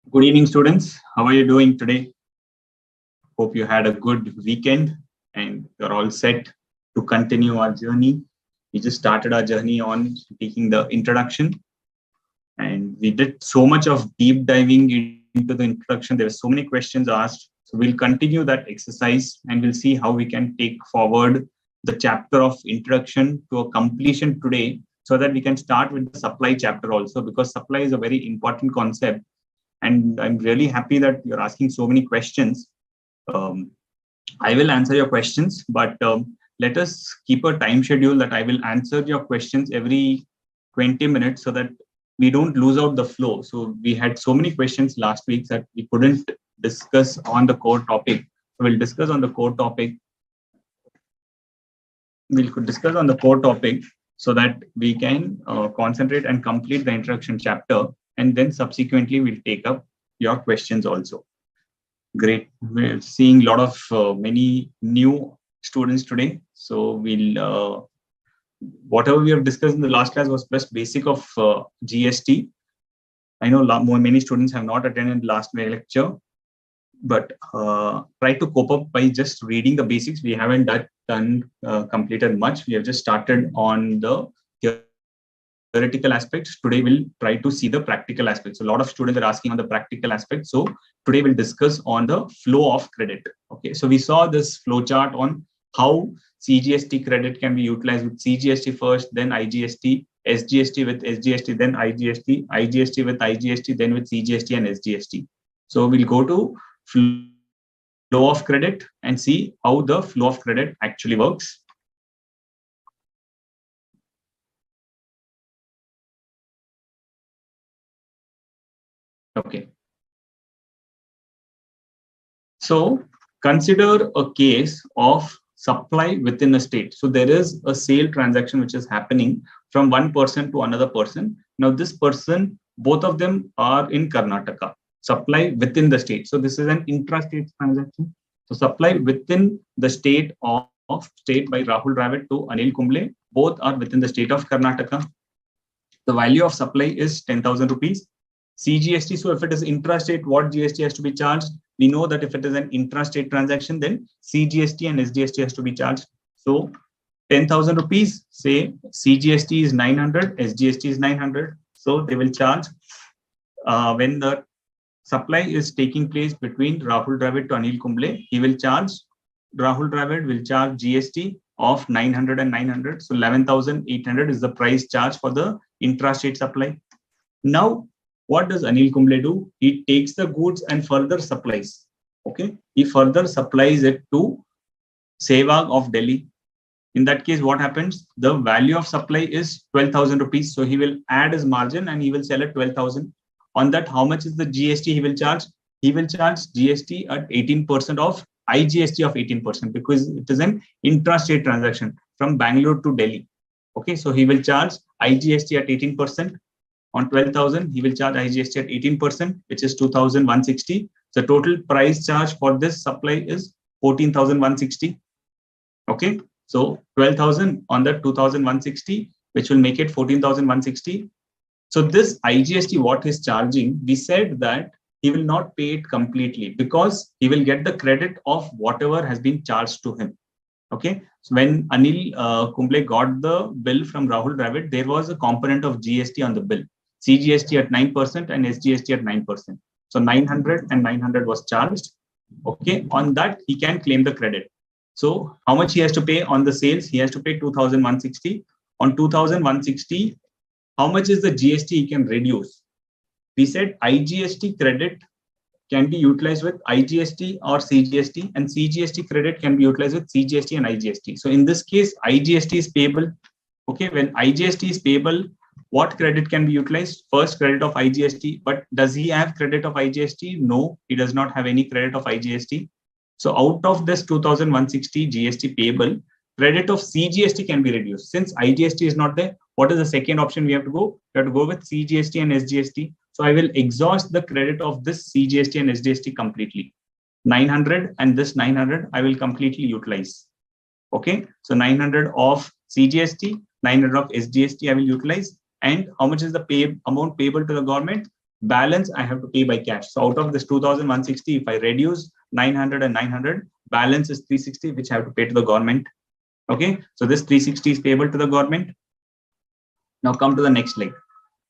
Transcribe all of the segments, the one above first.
Good evening, students. How are you doing today? Hope you had a good weekend and you're all set to continue our journey. We just started our journey on taking the introduction, and we did so much of deep diving into the introduction. There were so many questions asked. So we'll continue that exercise and we'll see how we can take forward the chapter of introduction to a completion today so that we can start with the supply chapter also, because supply is a very important concept. And I'm really happy that you're asking so many questions. I will answer your questions, but let us keep a time schedule that I will answer your questions every 20 minutes so that we don't lose out the flow. So we had so many questions last week that we couldn't discuss on the core topic. So we'll discuss on the core topic. We'll discuss on the core topic so that we can concentrate and complete the introduction chapter, and then subsequently we'll take up your questions also. Great. We're seeing a lot of many new students today. So we'll whatever we have discussed in the last class was just basic of GST. I know many students have not attended last lecture, but try to cope up by just reading the basics. We haven't completed much. We have just started on the theoretical aspects. Today we'll try to see the practical aspects. So a lot of students are asking on the practical aspects. So today we'll discuss on the flow of credit. Okay, so we saw this flow chart on how CGST credit can be utilized with CGST first, then IGST, SGST with SGST, then IGST, IGST with IGST, then with CGST and SGST. So we'll go to flow of credit and see how the flow of credit actually works. Okay. So consider a case of supply within a state. So there is a sale transaction which is happening from one person to another person. Now this person, both of them are in Karnataka. Supply within the state. So this is an intrastate transaction. So supply within the state of state by Rahul Dravid to Anil Kumble. Both are within the state of Karnataka. The value of supply is 10,000 rupees. CGST, so if it is intrastate, what GST has to be charged? We know that if it is an intrastate transaction, then CGST and SGST has to be charged. So 10,000 rupees, say CGST is 900, SGST is 900. So they will charge when the supply is taking place between Rahul Dravid to Anil Kumble, Rahul Dravid will charge GST of 900 and 900. So 11,800 is the price charge for the intrastate supply. Now, what does Anil Kumble do? He takes the goods and further supplies. Okay, he further supplies it to Sehwag of Delhi. In that case, what happens? The value of supply is 12,000 rupees. So he will add his margin and he will sell at 12,000. On that, how much is the GST he will charge? He will charge GST at 18% of IGST of 18% because it is an intrastate transaction from Bangalore to Delhi. Okay, so he will charge IGST at 18%. On 12,000, he will charge IGST at 18%, which is 2,160. The total price charge for this supply is 14,160. Okay, so 12,000 on that 2,160, which will make it 14,160. So this IGST, what he's charging, we said that he will not pay it completely because he will get the credit of whatever has been charged to him. Okay, so when Anil Kumble got the bill from Rahul Dravid, there was a component of GST on the bill. CGST at 9% and SGST at 9%. So 900 and 900 was charged. Okay, on that he can claim the credit. So how much he has to pay on the sales? He has to pay 2,160. On 2,160, how much is the GST he can reduce? We said IGST credit can be utilized with IGST or CGST, and CGST credit can be utilized with CGST and IGST. So in this case, IGST is payable. Okay, when IGST is payable, what credit can be utilized? First credit of IGST, but does he have credit of IGST? No, he does not have any credit of IGST. So out of this 2,160 GST payable, credit of CGST can be reduced. Since IGST is not there, what is the second option we have to go? We have to go with CGST and SGST. So I will exhaust the credit of this CGST and SGST completely. 900 and this 900 I will completely utilize. Okay, so 900 of CGST, 900 of SGST I will utilize. And how much is the amount payable to the government? balance I have to pay by cash. So out of this 2,160, if I reduce 900 and 900, balance is 360, which I have to pay to the government. Okay, so this 360 is payable to the government. Now come to the next leg.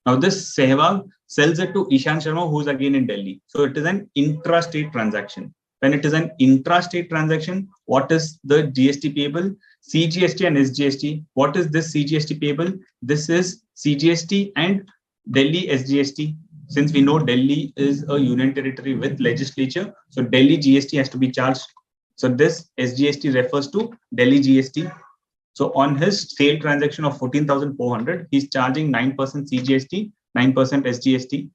Now this Sehwag sells it to Ishan Sharma, who's again in Delhi. So it is an intrastate transaction. When it is an intrastate transaction, what is the GST payable? CGST and SGST. What is this CGST payable? This is CGST and Delhi SGST. Since we know Delhi is a union territory with legislature, so Delhi GST has to be charged. So this SGST refers to Delhi GST. So on his sale transaction of 14,400, he's charging 9% CGST, 9% SGST.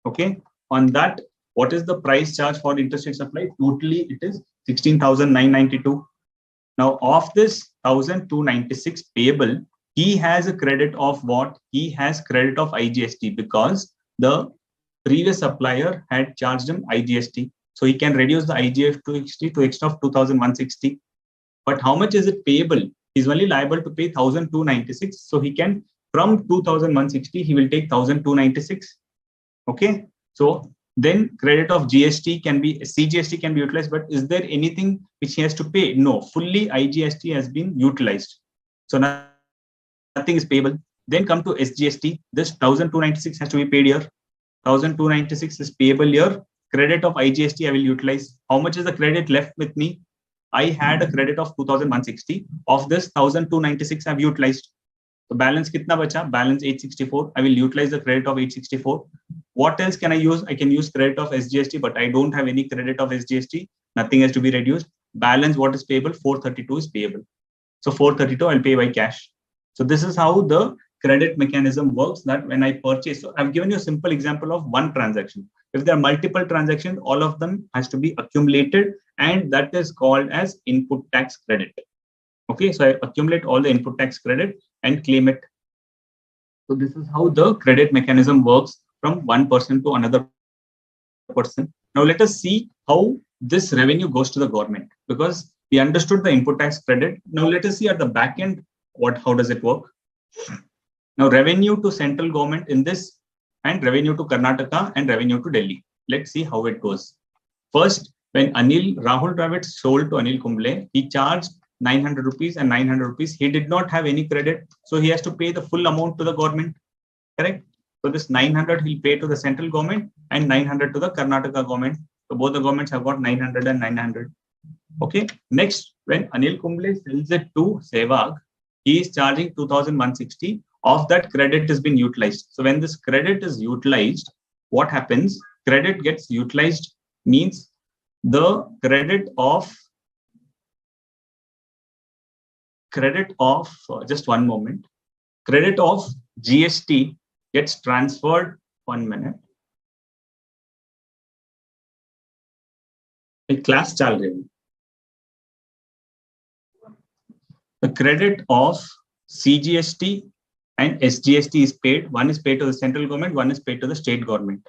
Okay. On that, what is the price charge for interstate supply? Totally, it is 16,992. Now, of this 1,296 payable, he has a credit of what? He has credit of IGST because the previous supplier had charged him IGST. So he can reduce the IGST to extent of 2,160. But how much is it payable? He's only liable to pay 1,296. So he can, from 2,160, he will take 1,296. Okay. So then credit of GST can be, CGST can be utilized, but is there anything which he has to pay? No, fully IGST has been utilized. So nothing is payable. Then come to SGST. This 1,296 has to be paid here. 1,296 is payable here. Credit of IGST I will utilize. How much is the credit left with me? I had a credit of 2,160. Of this 1,296 I have utilized. So balance kitna bacha? Balance 864. I will utilize the credit of 864. What else can I use? I can use credit of SGST, but I don't have any credit of SGST. Nothing has to be reduced. Balance what is payable? 432 is payable. So 432 I'll pay by cash. So this is how the credit mechanism works, that when I purchase. So I've given you a simple example of one transaction. If there are multiple transactions, all of them has to be accumulated, and that is called as input tax credit. Okay, so I accumulate all the input tax credit and claim it. So this is how the credit mechanism works from one person to another person. Now let us see how this revenue goes to the government, because we understood the input tax credit. Now let us see at the back end, how does it work? Now revenue to central government in this, and revenue to Karnataka and revenue to Delhi. Let's see how it goes. First, when Rahul Dravid sold to Anil Kumble, he charged 900 rupees and 900 rupees. He did not have any credit, so he has to pay the full amount to the government. Correct? So this 900 he'll pay to the central government and 900 to the Karnataka government. So both the governments have got 900 and 900. Okay. Next, when Anil Kumble sells it to Sehwag, he is charging 2,160. Of that, credit has been utilized. So when this credit is utilized, what happens? Credit gets utilized means the credit of just one moment. Credit of GST gets transferred. 1 minute. A class chal rahi. The credit of CGST and SGST is paid. One is paid to the central government, one is paid to the state government.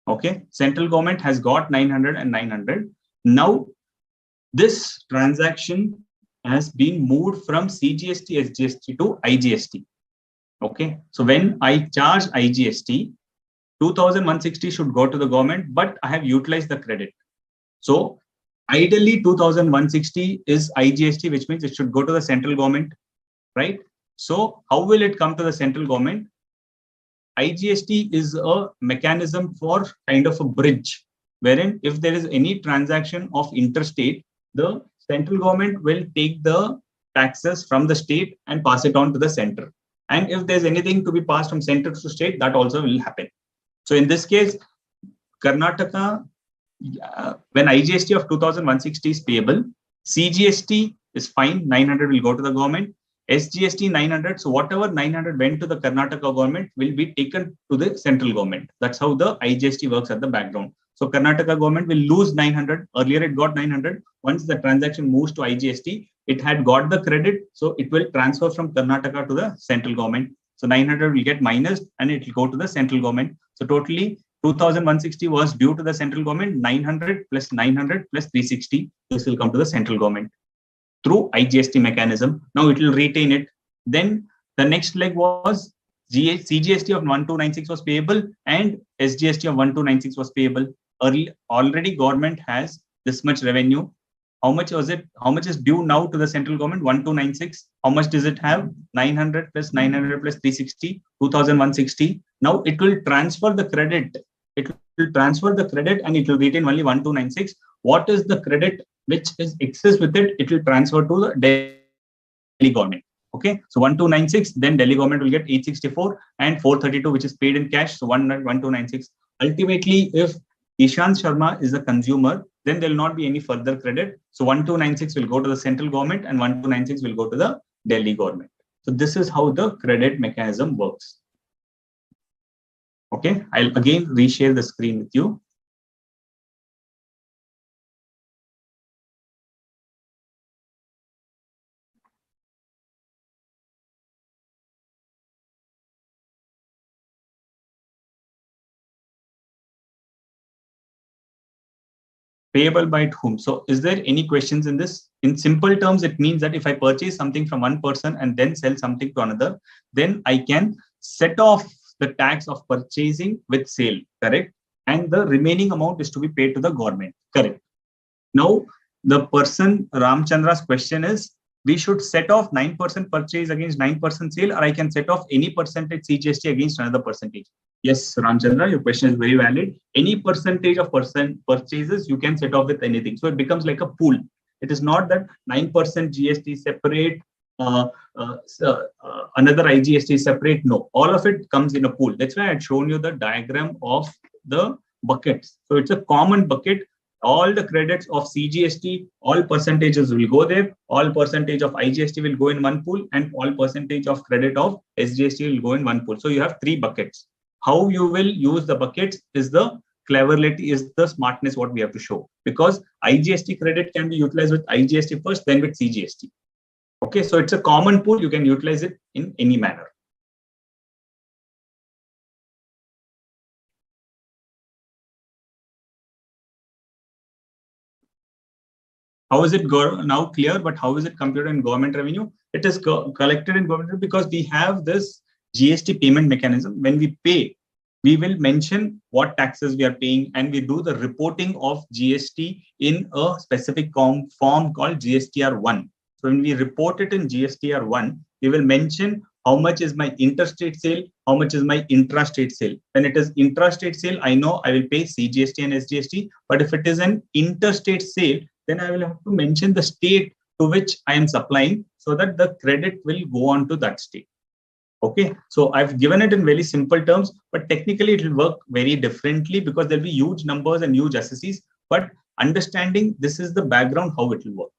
Okay, central government has got 900 and 900. Now, this transaction has been moved from CGST, SGST to IGST. Okay, so when I charge IGST, 2,160 should go to the government, but I have utilized the credit. So ideally, 2,160 is IGST, which means it should go to the central government, right? So how will it come to the central government? IGST is a mechanism for kind of a bridge, wherein if there is any transaction of interstate, the central government will take the taxes from the state and pass it on to the center. And if there's anything to be passed from center to state, that also will happen. So in this case, Karnataka, when IGST of 2,160 is payable, CGST is fine, 900 will go to the government. SGST 900, so whatever 900 went to the Karnataka government will be taken to the central government. That's how the IGST works at the background. So Karnataka government will lose 900. Earlier it got 900. Once the transaction moves to IGST, it had got the credit, so it will transfer from Karnataka to the central government. So 900 will get minus and it will go to the central government. So totally 2,160 was due to the central government. 900 plus 900 plus 360. This will come to the central government through IGST mechanism. Now it will retain it. Then the next leg was CGST of 1296 was payable and SGST of 1296 was payable. Already government has this much revenue. How much was it? How much is due now to the central government? 1296. How much does it have? 900 plus 900 plus 360, 2160. Now it will transfer the credit. It will transfer the credit and it will retain only 1296. What is the credit which is excess with it? It will transfer to the Delhi government. Okay, so 1296, then Delhi government will get 864 and 432, which is paid in cash. So 1296. Ultimately, if Ishant Sharma is a consumer, then there will not be any further credit. So 1296 will go to the central government and 1296 will go to the Delhi government. So this is how the credit mechanism works. Okay, I'll again reshare the screen with you. Payable by whom? So is there any questions in this? In simple terms, it means that if I purchase something from one person and then sell something to another, then I can set off the tax of purchasing with sale, correct? And the remaining amount is to be paid to the government, correct? Now, the person Ramchandra's question is, we should set off 9% purchase against 9% sale, or I can set off any percentage CGST against another percentage. Yes, Ramchandra, your question is very valid. Any percentage of purchases you can set off with anything. So it becomes like a pool. It is not that 9% GST separate, another IGST separate. No, all of it comes in a pool. That's why I had shown you the diagram of the buckets. So it's a common bucket. All the credits of CGST, all percentages will go there. All percentage of IGST will go in one pool, and all percentage of credit of SGST will go in one pool. So you have three buckets. How you will use the buckets is the cleverity, is the smartness what we have to show. Because IGST credit can be utilized with IGST first, then with CGST. Okay, so it's a common pool. You can utilize it in any manner. How is it now clear? But how is it computed in government revenue? It is collected in government revenue because we have this GST payment mechanism. When we pay, we will mention what taxes we are paying, and we do the reporting of GST in a specific form called GSTR1. So when we report it in GSTR1, we will mention how much is my interstate sale, how much is my intrastate sale. When it is intrastate sale, I know I will pay CGST and SGST. But if it is an interstate sale, then I will have to mention the state to which I am supplying so that the credit will go on to that state. Okay, so I've given it in very simple terms, but technically it will work very differently because there'll be huge numbers and huge assessees. But understanding this is the background how it will work.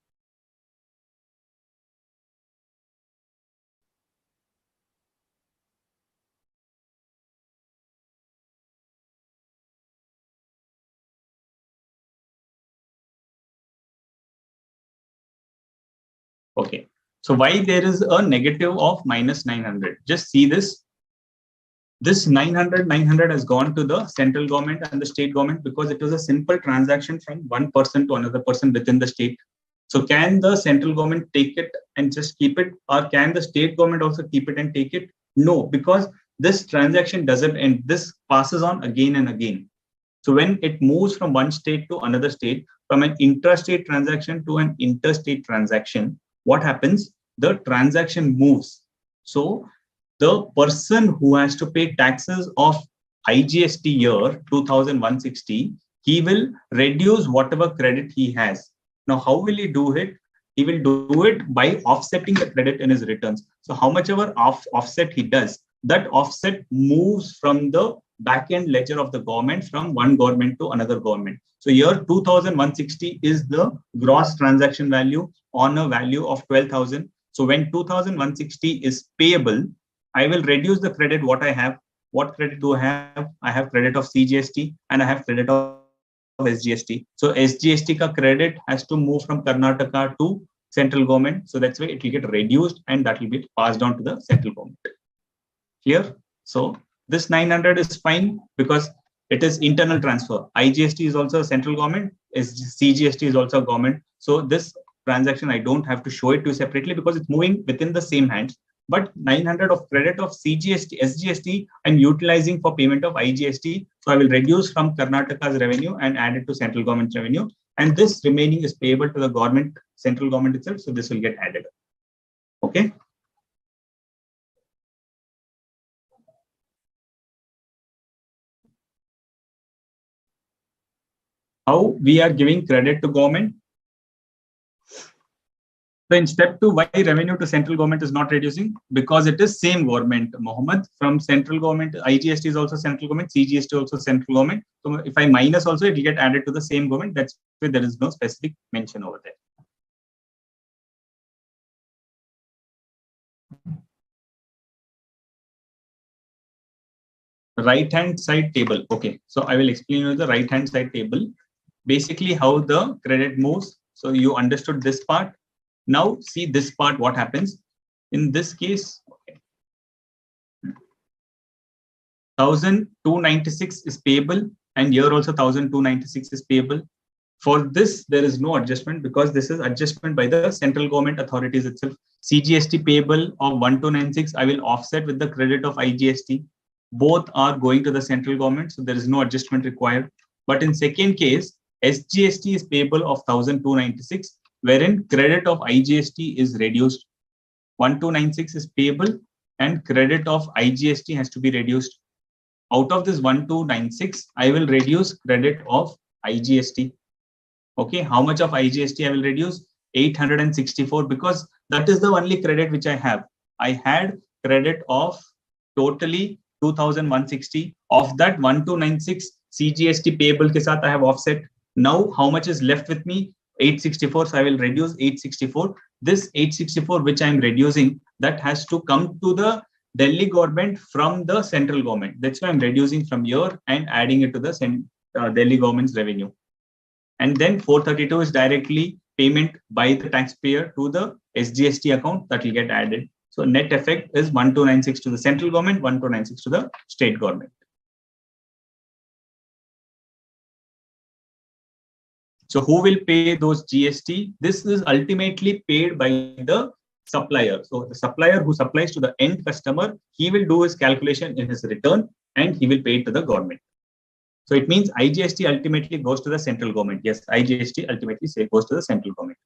Okay, so why there is a negative of minus 900? Just see this. This 900 has gone to the central government and the state government because it was a simple transaction from one person to another person within the state. So can the central government take it and just keep it, or can the state government also keep it and take it? No, because this transaction doesn't end. This passes on again and again. So when it moves from one state to another state, from an intrastate transaction to an interstate transaction, what happens? The transaction moves. So the person who has to pay taxes of IGST year 2160, he will reduce whatever credit he has. Now, how will he do it? He will do it by offsetting the credit in his returns. So how much ever offset he does, that offset moves from the back-end ledger of the government from one government to another government. So year 2160 is the gross transaction value on a value of 12,000. So when 2160 is payable, I will reduce the credit what I have. What credit do I have? I have credit of CGST and I have credit of SGST. So SGST ka credit has to move from Karnataka to central government. So that's why it will get reduced and that will be passed on to the central government. Here, so this 900 is fine because it is internal transfer. IGST is also a central government. CGST is also a government. So this transaction, I don't have to show it to separately because it's moving within the same hands. but 900 of credit of CGST, SGST, I'm utilizing for payment of IGST. So I will reduce from Karnataka's revenue and add it to central government revenue. And this remaining is payable to the government, central government itself. So this will get added. Okay. How we are giving credit to government? So in step 2, why revenue to central government is not reducing? Because it is same government, Mohammed. From central government, IGST is also central government, CGST also central government. So if I minus also, it will get added to the same government. That's why there is no specific mention over there. Right-hand side table. Okay, so I will explain you the right-hand side table. Basically, how the credit moves. So you understood this part. Now see this part, what happens. In this case, okay, 1,296 is payable, and here also 1,296 is payable. For this, there is no adjustment because this is adjustment by the central government authorities itself. CGST payable of 1,296, I will offset with the credit of IGST. Both are going to the central government, so there is no adjustment required. But in second case, SGST is payable of 1,296, wherein credit of IGST is reduced. 1,296 is payable and credit of IGST has to be reduced. Out of this 1,296, I will reduce credit of IGST. Okay, how much of IGST I will reduce? 864, because that is the only credit which I have. I had credit of totally 2,160. Of that 1,296 CGST payable ke saath I have offset. Now how much is left with me? 864. So I will reduce 864. This 864 which I am reducing, that has to come to the Delhi government from the central government. That's why I'm reducing from here and adding it to the Delhi government's revenue. And then 432 is directly payment by the taxpayer to the SGST account that will get added. So net effect is 1,296 to the central government, 1,296 to the state government. So who will pay those GST? This is ultimately paid by the supplier. So the supplier who supplies to the end customer, he will do his calculation in his return and he will pay it to the government. So it means IGST ultimately goes to the central government. Yes, IGST ultimately goes to the central government.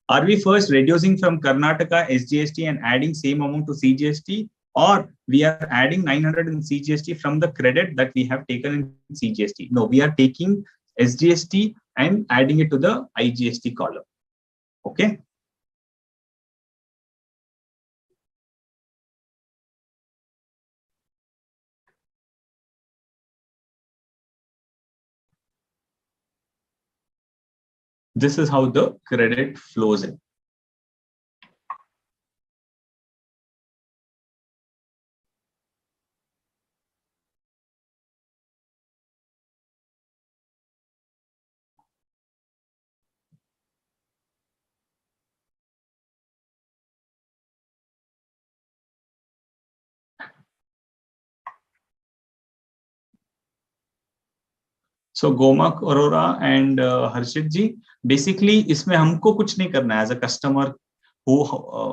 Are we first reducing from Karnataka SGST and adding same amount to CGST, or we are adding 900 in CGST from the credit that we have taken in CGST? No, we are taking SGST and adding it to the IGST column. Okay. This is how the credit flows in. So Gomak Arora and Harshit ji, basically इसमें हमको कुछ नहीं करना है as a customer. Who,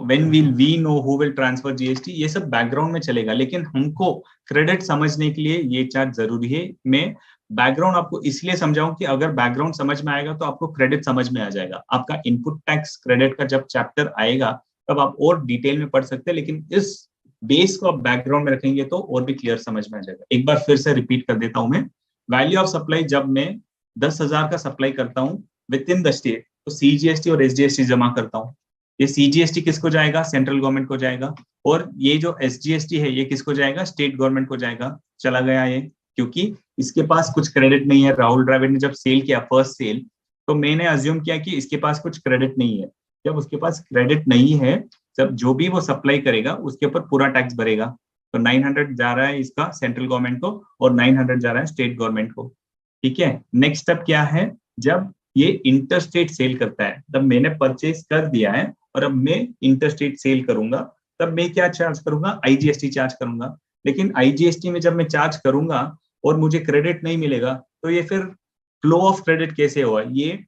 when will we know who will transfer GST? ये सब background में चलेगा, लेकिन हमको क्रेडिट समझने के लिए ये चार्ट जरूरी है. मैं बैकग्राउंड आपको इसलिए समझाऊं कि अगर बैकग्राउंड समझ में आएगा तो आपको क्रेडिट समझ में आ जाएगा. आपका इनपुट टैक्स क्रेडिट का जब चैप्टर आएगा तब आप और डिटेल में पढ़ सकते हैं, लेकिन इस बेस को आप बैकग्राउंड में रखेंगे तो और भी क्लियर समझ में आ जाएगा. एक बार फिर से रिपीट कर देता हूं मैं. वैल्यू ऑफ सप्लाई जब मैं 10,000 का सप्लाई करता हूं विद इन द स्टेट, तो सीजीएसटी और एसजीएसटी जमा करता हूं. ये सीजीएसटी किसको जाएगा? सेंट्रल गवर्नमेंट को जाएगा. और ये जो एसजीएसटी है ये किसको जाएगा? स्टेट गवर्नमेंट को जाएगा. चला गया ये, क्योंकि इसके पास कुछ क्रेडिट नहीं है. राहुल द्रविड़ ने जब सेल किया फर्स्ट सेल, तो मैंने अज्यूम किया कि इसके पास कुछ क्रेडिट नहीं है. जब उसके पास क्रेडिट नहीं है, जब जो भी वो सप्लाई करेगा उसके ऊपर पूरा टैक्स भरेगा. तो 900 जा रहा है इसका सेंट्रल गवर्नमेंट को और 900 जा रहा है स्टेट गवर्नमेंट को. ठीक है. नेक्स्ट स्टेप क्या है? जब ये इंटरस्टेट सेल करता है, तब मैंने परचेज कर दिया है और अब मैं इंटरस्टेट सेल करूंगा, तब मैं क्या चार्ज करूंगा? आईजीएसटी चार्ज करूंगा. लेकिन आईजीएसटी में जब मैं चार्ज करूंगा और मुझे क्रेडिट नहीं मिलेगा, तो ये फिर फ्लो ऑफ क्रेडिट कैसे होगा? ये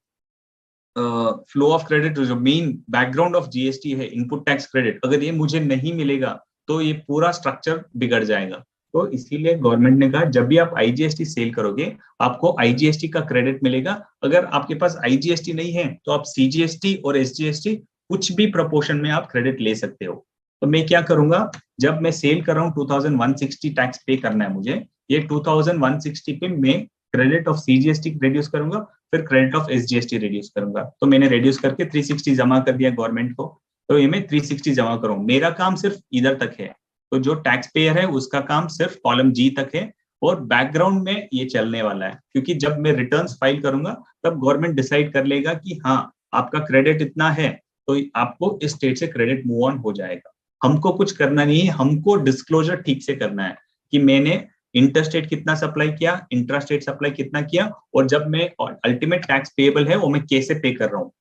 फ्लो ऑफ क्रेडिट, जो मेन बैकग्राउंड ऑफ जीएसटी है, इनपुट टैक्स क्रेडिट, अगर ये मुझे नहीं मिलेगा तो ये पूरा स्ट्रक्चर बिगड़ जाएगा। तो इसीलिए गवर्नमेंट ने कहा जब भी आप आईजीएसटी सेल करोगे आपको आईजीएसटी का क्रेडिट मिलेगा। अगर आपके पास आईजीएसटी नहीं है तो आप सीजीएसटी और एसजीएसटी कुछ भी प्रपोर्शन में आप क्रेडिट ले सकते हो। तो मैं क्या करूंगा, जब मैं सेल कर रहा हूँ 2160 टैक्स पे करना है मुझे, ये 2160 पे मैं क्रेडिट ऑफ सीजीएसटी रिड्यूस करूंगा, फिर क्रेडिट ऑफ एसजीएसटी रिड्यूस करूंगा। तो मैंने रिड्यूस करके 360 जमा कर दिया गवर्नमेंट को, तो ये मैं 360 जमा करूँ। मेरा काम सिर्फ इधर तक है, तो जो टैक्स पेयर है उसका काम सिर्फ कॉलम जी तक है, और बैकग्राउंड में ये चलने वाला है। क्योंकि जब मैं रिटर्न्स फाइल करूंगा तब गवर्नमेंट डिसाइड कर लेगा कि हाँ आपका क्रेडिट इतना है, तो आपको इस स्टेट से क्रेडिट मूव ऑन हो जाएगा। हमको कुछ करना नहीं है, हमको डिस्क्लोजर ठीक से करना है कि मैंने इंटरस्टेट कितना सप्लाई किया, इंट्रास्टेट सप्लाई कितना किया, और जब मैं अल्टीमेट टैक्स पेएबल है वो मैं कैसे पे कर रहा हूँ।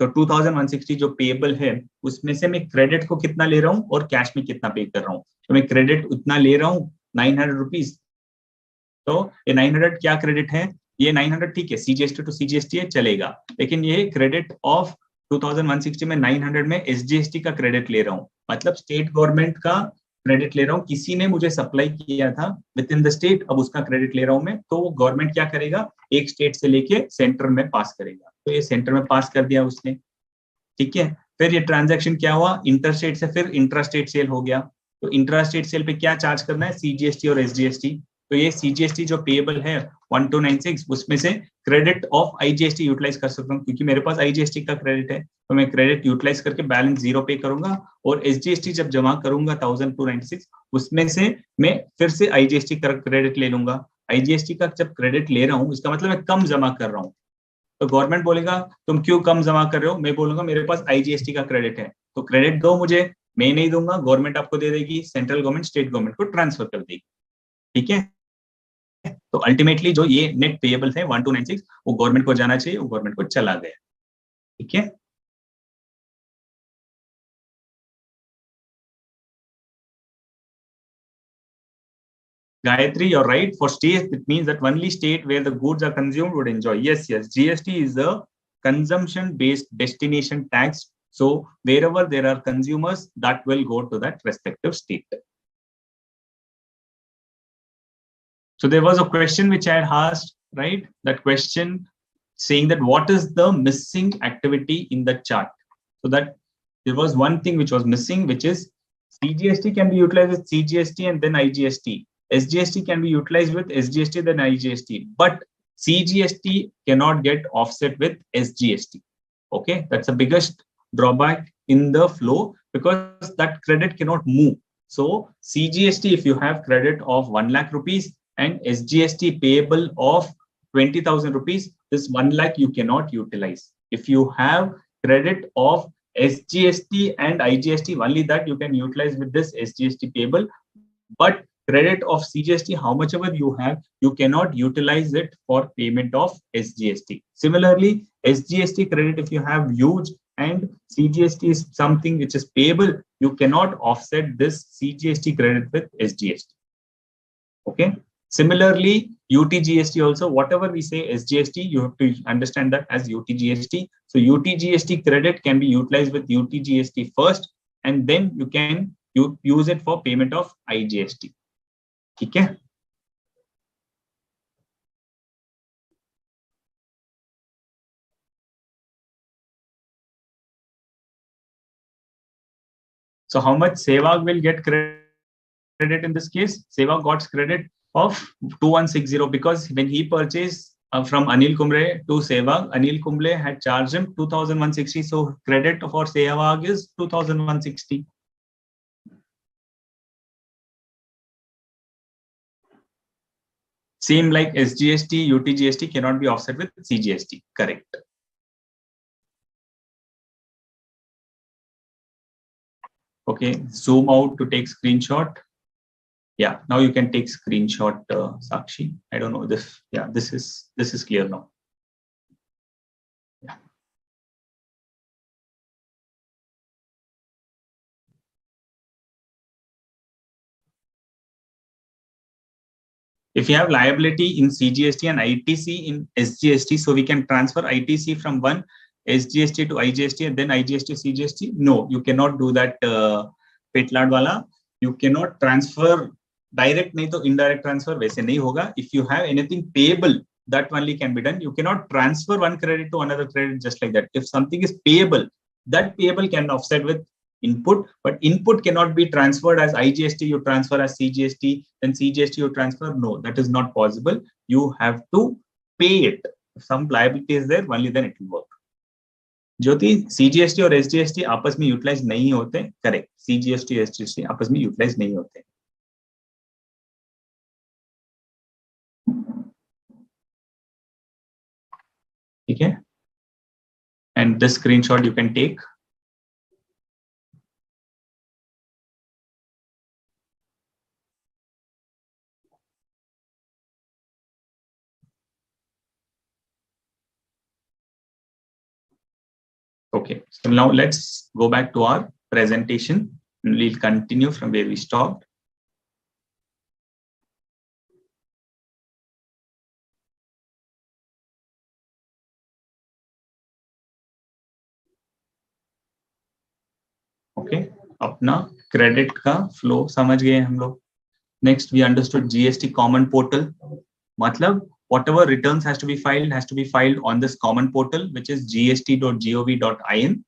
तो 2160 जो पेएबल है उसमें से मैं क्रेडिट को कितना ले रहा हूँ और कैश में कितना पे कर रहा हूँ। तो मैं क्रेडिट उतना ले रहा हूँ 900 रुपीज। तो ये 900 क्या क्रेडिट है, ये 900 ठीक है, सीजीएसटी टू सीजीएसटी है चलेगा, लेकिन ये क्रेडिट ऑफ 2160 में 900 में एसजीएसटी का क्रेडिट ले रहा हूँ, मतलब स्टेट गवर्नमेंट का क्रेडिट ले रहा हूँ। किसी ने मुझे सप्लाई किया था विद इन द स्टेट, अब उसका क्रेडिट ले रहा हूँ मैं। तो गवर्नमेंट क्या करेगा, एक स्टेट से लेके सेंटर में पास करेगा। तो ये सेंटर में पास कर दिया उसने, ठीक है। फिर ये ट्रांजैक्शन क्या हुआ, इंटरस्टेट से फिर इंट्रास्टेट सेल हो गया। तो इंट्रास्टेट सेल पे क्या चार्ज करना है, सीजीएसटी और एसजीएसटी। तो ये सीजीएसटी जो पेएबल है 1296, उसमें से क्रेडिट ऑफ आईजीएसटी यूटिलाइज कर सकता हूँ, क्योंकि मेरे पास आईजीएसटी का क्रेडिट है। तो मैं क्रेडिट यूटिलाइज करके बैलेंस 0 पे करूंगा, और एसजीएसटी जब जमा करूंगा 1296, उसमें से मैं फिर से आईजीएसटी का क्रेडिट ले लूंगा। आईजीएसटी का जब क्रेडिट ले रहा हूँ इसका मतलब मैं कम जमा कर रहा हूँ। तो गवर्नमेंट बोलेगा तुम क्यों कम जमा कर रहे हो, मैं बोलूंगा मेरे पास आईजीएसटी का क्रेडिट है, तो क्रेडिट दो मुझे। मैं नहीं दूंगा, गवर्नमेंट आपको दे देगी, सेंट्रल गवर्नमेंट स्टेट गवर्नमेंट को ट्रांसफर कर देगी, ठीक है। तो अल्टीमेटली जो ये नेट पेएबल है 1296 वो गवर्नमेंट को जाना चाहिए, वो गवर्नमेंट को चला गया, ठीक है। Gayatri, you're right. For state, it means that only state where the goods are consumed would enjoy. Yes, yes. GST is a consumption-based destination tax. So wherever there are consumers, that will go to that respective state. So there was a question which I had asked, right? That question saying that what is the missing activity in the chart? So that there was one thing which was missing, which is CGST can be utilized with CGST and then IGST. SGST can be utilized with SGST then IGST, but CGST cannot get offset with SGST. Okay, that's the biggest drawback in the flow, because that credit cannot move. So CGST, if you have credit of 1 lakh rupees and SGST payable of 20,000 rupees, this 1 lakh you cannot utilize. If you have credit of SGST and IGST, only that you can utilize with this SGST payable, but credit of CGST, how much ever you have, you cannot utilize it for payment of SGST. Similarly, SGST credit, if you have huge and CGST is something which is payable, you cannot offset this CGST credit with SGST. Okay. Similarly, UTGST also, whatever we say SGST, you have to understand that as UTGST. So UTGST credit can be utilized with UTGST first, and then you can use it for payment of IGST. ठीक है। So how much Sehwag will get credit in this case? Sehwag got credit of 2160 because when he purchased from Anil Kumble to Sehwag, Anil Kumble had charged him 2160. So credit for Sehwag is 2160. Same like SGST, UTGST cannot be offset with CGST. Correct. Okay, zoom out to take screenshot. Yeah, now you can take screenshot, Sakshi. I don't know this. Yeah, this is clear now. Yeah. If you have liability in CGST and ITC in SGST, so we can transfer ITC from one SGST to IGST and then IGST to CGST? No, you cannot do that, Petlad wala. You cannot transfer direct, नहीं तो indirect transfer वैसे नहीं होगा. If you have anything payable, that only can be done. You cannot transfer one credit to another credit just like that. If something is payable, that payable can offset with input, but input cannot be transferred as IGST, you transfer as CGST, then CGST you transfer. No, that is not possible. You have to pay it. If some liability is there, only then it will work. Jyoti, CGST और SGST आपस में utilise नहीं होते. Correct, CGST और SGST आपस में utilise नहीं होते. ठीक है, and this screenshot you can take. Okay, so now let's go back to our presentation and we'll continue from where we stopped. Okay, अपना credit का flow समझ गए हम लोग. Next, we understood GST Common Portal. मतलब whatever returns has to be filed on this common portal, which is gst.gov.in.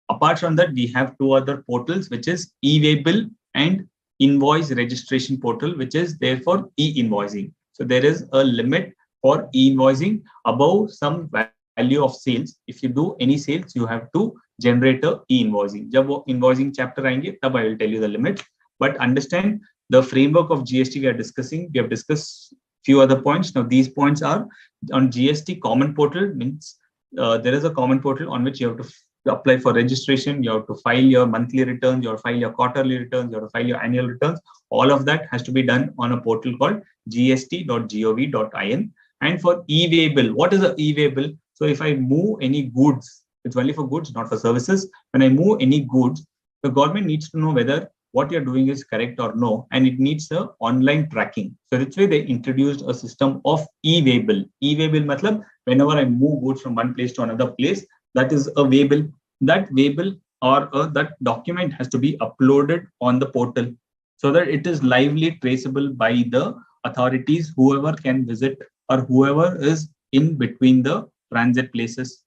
Apart from that, we have two other portals, which is e-waybill and invoice registration portal, which is there for e-invoicing. So there is a limit for e-invoicing above some value of sales. If you do any sales, you have to generate a e-invoicing. जब वो invoicing chapter आएंगे, तब I will tell you the limit. But understand the framework of GST we are discussing. We have discussed few other points. Now these points are on GST Common Portal. Means there is a common portal on which you have to apply for registration, you have to file your monthly returns, you have to file your quarterly returns, you have to file your annual returns. All of that has to be done on a portal called gst.gov.in. And for e-waybill, what is an e-waybill? So if I move any goods, it's only for goods, not for services. When I move any goods, the government needs to know whether what you're doing is correct or no, and it needs a online tracking. So that's why they introduced a system of e-waybill. E-waybill matlab, whenever I move goods from one place to another place, that is a waybill. That waybill or that document has to be uploaded on the portal so that it is lively traceable by the authorities, whoever can visit or whoever is in between the transit places.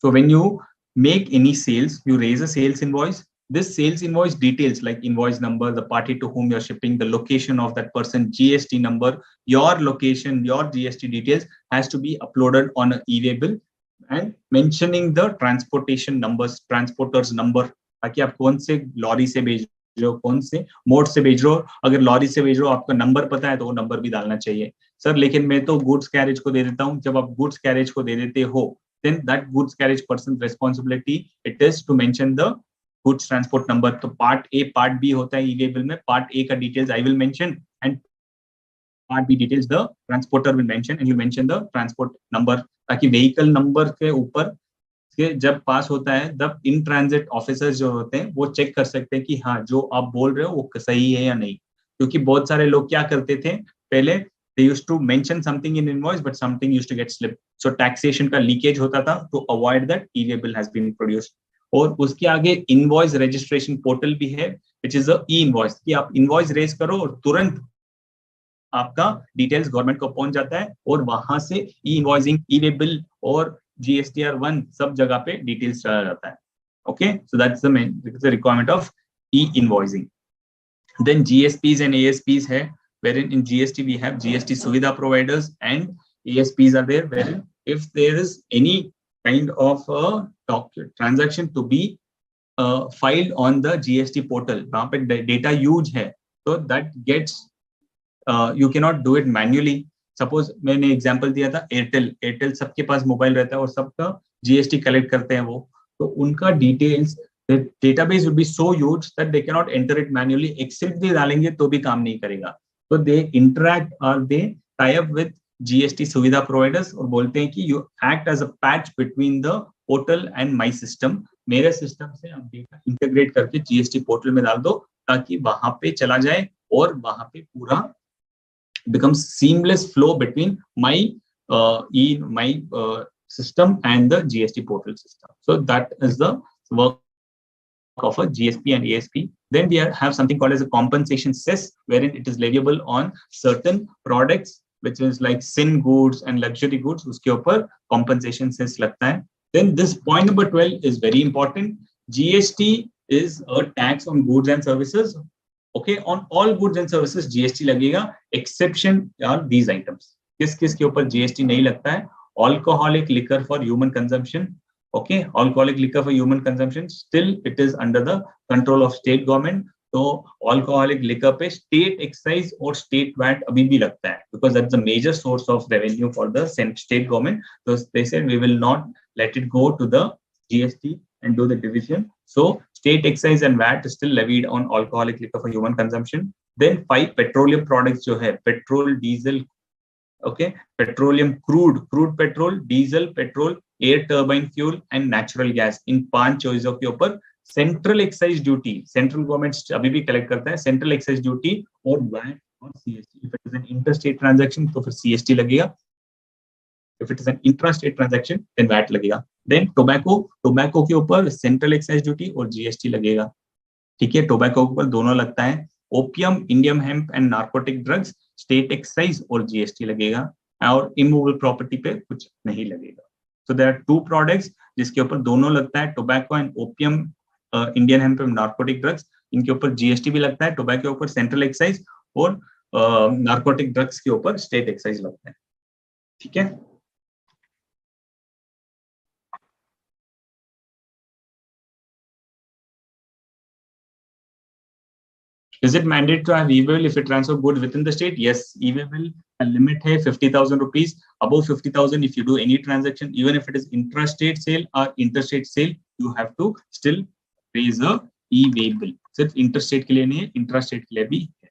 So when you make any sales, you raise a sales invoice. This sales invoice details like invoice number, the party to whom you're shipping, the location of that person, GST number, your location, your GST details has to be uploaded on an e-waybill and mentioning the transportation numbers, transporters number, ताकि आप कौन से lorry से भेज रहे हो, कौन से मोड से भेज रहे हो. अगर लॉरी से भेज रहे हो, आपका नंबर पता है तो वो नंबर भी डालना चाहिए. सर लेकिन मैं तो गुड्स कैरेज को दे देता हूँ. जब आप गुड्स कैरेज को दे देते हो, then that goods carriage person's responsibility it is to mention the goods transport number. तो part A, part B होता है e-waybill में. Part A का details I will mention and part B details the transporter will mention and you mention the transport number, ताकि vehicle number के ऊपर के जब पास होता है तब इन ट्रांजिट ऑफिसर्स जो होते हैं वो चेक कर सकते हैं कि हाँ जो आप बोल रहे हो वो सही है या नहीं. क्योंकि बहुत सारे लोग क्या करते थे पहले, they used to mention something in invoice but something used to get slipped. So taxation का लीकेज होता था. To avoid that, e-waybill has been produced. और उसके आगे इनवॉइस रजिस्ट्रेशन पोर्टल भी है, which is a e-invoice, कि आप इनवॉइस रेज करो और तुरंत आपका डिटेल्स गवर्नमेंट को पहुंच जाता है और वहां से ई-इनवॉइसिंग, ई-waybill और GSTR1 सब जगह पे डिटेल्स चला जाता है. Okay, so that's the requirement of e-invoicing. Then GSPs and ASPs है, wherein in GST we have GST Suvidha providers and ASPs are there, wherein if there is any kind of a transaction to be filed on the GST portal, वहाँ पे data huge है, so that gets you cannot do it manually. Suppose मैंने example दिया था Airtel सबके पास mobile रहता है और सबका GST कलेक्ट करते हैं वो, तो उनका details database would be so huge that they cannot enter it manually. Excel भी डालेंगे तो भी काम नहीं करेगा. तो they interact or they tie up with GST सुविधा प्रोवाइडर्स और बोलते हैं कि you act as a patch between the portal and my system. मेरे सिस्टम से आप डेटा इंटीग्रेट करके GST पोर्टल में डाल दो ताकि वहां पे चला जाए और वहां पे पूरा becomes seamless flow between my system and the GST portal system. So that is the work of a GSP and ASP. Then we have something called as a compensation cess, wherein it is leviable on certain products, which is like sin goods and luxury goods. उसके ऊपर compensation cess लगता है. Then this point number 12 is very important. GST is a tax on goods and services. Okay, on all goods and services GST लगेगा. Exception are these items. किस के ऊपर GST नहीं लगता है? Alcoholic liquor for human consumption. Okay, alcoholic liquor for human consumption, still it is under the control of state government. So alcoholic liquor पे state excise और state VAT अभी भी लगता है, because that's the major source of revenue for the state government. So they said we will not let it go to the GST and do the division. So state excise and VAT is still levied on alcoholic liquor for human consumption. Then 5 petroleum products जो है, petrol, diesel, okay, petroleum, crude petrol, diesel, petrol, air turbine fuel and natural gas, in 5 चॉइसों के ऊपर central excise duty, central government अभी भी collect करता है, central excise duty और वैट और CST. If it is an interstate transaction तो फिर सीएसटी लगेगा, if it is an intrastate transaction then VAT लगेगा. देन टोबैको के ऊपर सेंट्रल एक्साइज ड्यूटी और जीएसटी लगेगा. ठीक है, टोबैको के ऊपर दोनों लगता है. Opium, Indian hemp and narcotic drugs, state excise और जीएसटी लगेगा, और इमूवेबल प्रॉपर्टी पे कुछ नहीं लगेगा. So there are 2 products जिसके ऊपर दोनों लगता है, tobacco and opium, Indian hemp and narcotic drugs. इनके ऊपर जीएसटी भी लगता है, टोबैको के ऊपर सेंट्रल एक्साइज और नार्कोटिक ड्रग्स के ऊपर स्टेट एक्साइज लगता है. ठीक है, is it mandatory to have e-bill if you transfer goods within the state? Yes, e-bill limit है 50,000 rupees. Above 50,000, if you do any transaction, even if it is intrastate sale or interstate sale, you have to still raise a e-bill. सिर्फ interstate के लिए नहीं है, intrastate के लिए भी है.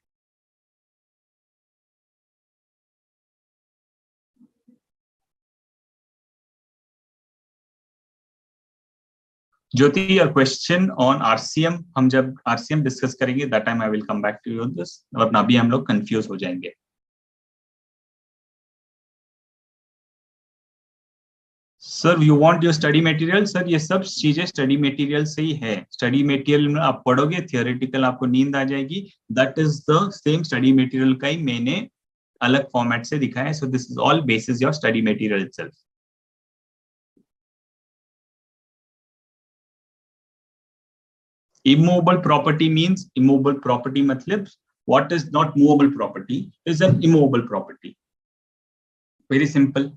Jyoti, your question on RCM, हम जब RCM डिस्कस करेंगे that time I will come back to you on this. और ना भी हम लोग कंफ्यूज हो जाएंगे. Sir you want your study material? Sir ये सब चीजें स्टडी मटेरियल से ही है. स्टडी मटेरियल में आप पढ़ोगे, थियोरेटिकल आपको नींद आ जाएगी. That is the same study material का ही मैंने अलग फॉर्मेट से दिखाया है. सो this is all basis your study material itself. Immovable property means, immovable property मतलब what is not movable property is an immovable property. Very simple.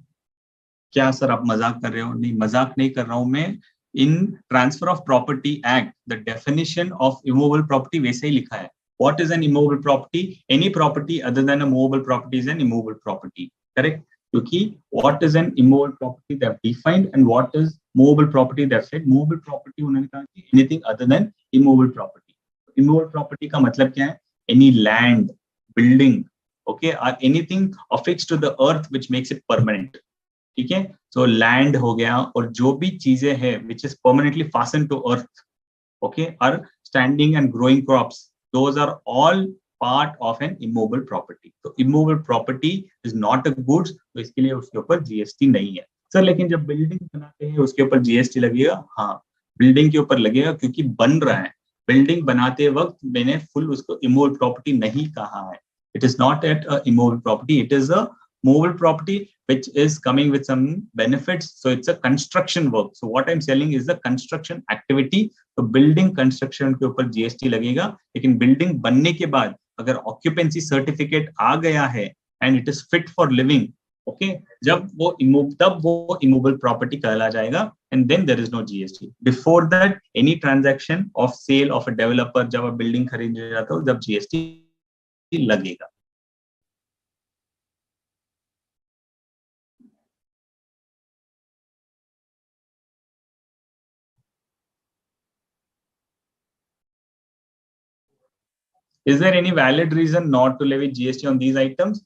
क्या sir आप मजाक कर रहे हो? नहीं, मजाक नहीं कर रहा हूं मैं. In transfer of property act the definition of immovable property वैसे ही लिखा है. What is an immovable property? Any property other than a movable property is an immovable property. Correct? क्योंकि what is an immovable property they have defined and what is movable property they have said. Movable property उन्होंने कहा कि anything other than immovable property. Immovable property का मतलब क्या है? Any land, building, okay, or anything affixed to the earth which makes it permanent. ठीक है, so land हो गया, और जो भी चीजें हैं which is permanently fastened to earth, okay, are standing and growing crops, those are all part of an immovable property. So immovable property is not a goods, तो इसके लिए उसके ऊपर जीएसटी नहीं है. सर लेकिन जब बिल्डिंग बनाते हैं उसके ऊपर जीएसटी लगेगा? हाँ, बिल्डिंग के ऊपर लगेगा क्योंकि बन रहा है. बिल्डिंग बनाते वक्त मैंने फुल उसको इमूवेबल प्रॉपर्टी नहीं कहा है. It is not at a immovable property, it is a movable property which is coming with some benefits. So it's a construction work. So what I'm selling is the construction activity. तो building construction के ऊपर GST लगेगा, लेकिन building बनने के बाद अगर occupancy certificate आ गया है and it is fit for living, okay, जब वो तब वो immovable property कहला जाएगा, and then there is no GST. Before that, any transaction of sale of a developer, जब आप building खरीदने जाते हो जब GST लगेगा. Is there any valid reason not to levy GST on these items?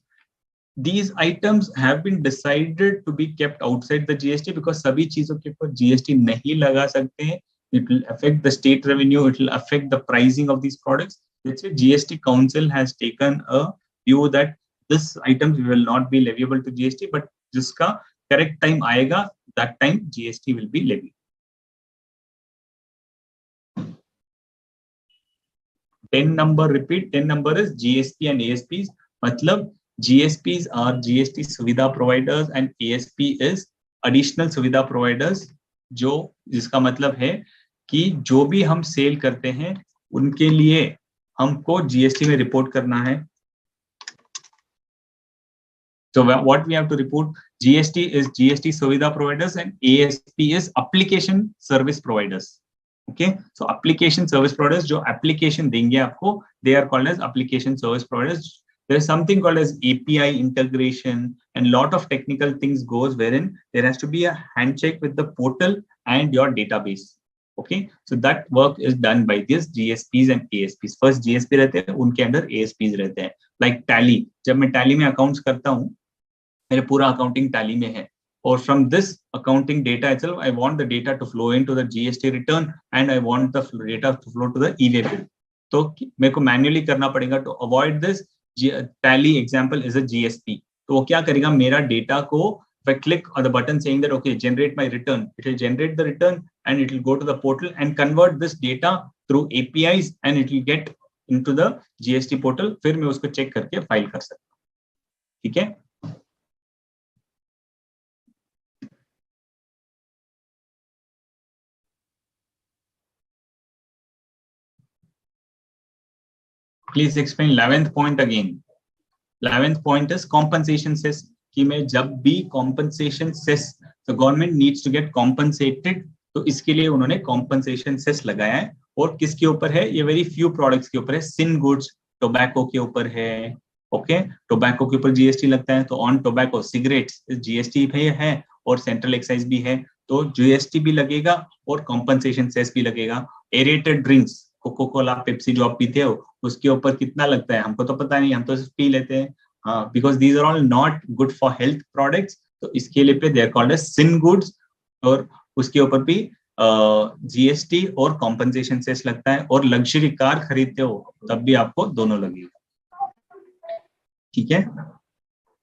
These items have been decided to be kept outside the GST because सभी चीजों के ऊपर GST नहीं लगा सकते हैं. It will affect the state revenue. It will affect the pricing of these products. That's why Gst Council has taken a view that this items will not be leviable to GST, but जिसका correct time आएगा that time GST will be levied. 10 number, repeat, 10 number is GSP and ASPs. मतलब GSPs are GST सुविधा providers and ASP is additional सुविधा providers, जो जिसका मतलब है कि जो भी हम सेल करते हैं उनके लिए हमको GST में रिपोर्ट करना है. So what we have to report, GST is GST सुविधा providers and ASP is application service providers. Okay, so application service providers जो application देंगे आपको, they are called as application service providers. There is something called as API integration and lot of technical things goes wherein there has to be a handshake with the portal and your database. Okay, so that work is done by these GSPs and ASPs. First GSP रहते हैं, उनके अंदर ASPs रहते हैं. Like Tally, जब मैं Tally में accounts करता हूँ, मेरे पूरा accounting Tally में है. Or from this accounting data itself, I want the data to flow into the GST return and I want the data to flow to the e-way bill. तो मेरे को manually करना पड़ेगा. To avoid this, Tally example is a GSP. तो वो क्या करेगा, मेरा data को, if I click on the button saying that okay, generate my return, it will generate the return and it will go to the portal and convert this data through APIs and it will get into the GST portal. फिर मैं उसको check करके file कर सकता हूँ. ठीक है? Please explain 11th point again. 11th point is compensation cess. कि मैं जब भी compensation cess, the government needs to get compensated, तो इसके लिए उन्होंने compensation cess लगाया है. और किसके ऊपर है? ये very few products के ऊपर है. Sin goods, tobacco के ऊपर है. Okay, tobacco के ऊपर GST लगता है. तो on tobacco, cigarettes GST भी है और central excise भी है. तो GST भी लगेगा और compensation cess भी लगेगा. Aerated drinks, Coca Cola, Pepsi जो आप पीते हो, उसके ऊपर कितना लगता है हमको तो पता नहीं, हम तो सिर्फ पी लेते हैं. हाँ, because these are all not good for health products. तो इसके लिए पे they are called as sin goods और उसके ऊपर भी जीएसटी और कॉम्पनसेशन सेस लगता है. और लग्जरी कार खरीदते हो तब भी आपको दोनों लगेगा. ठीक है,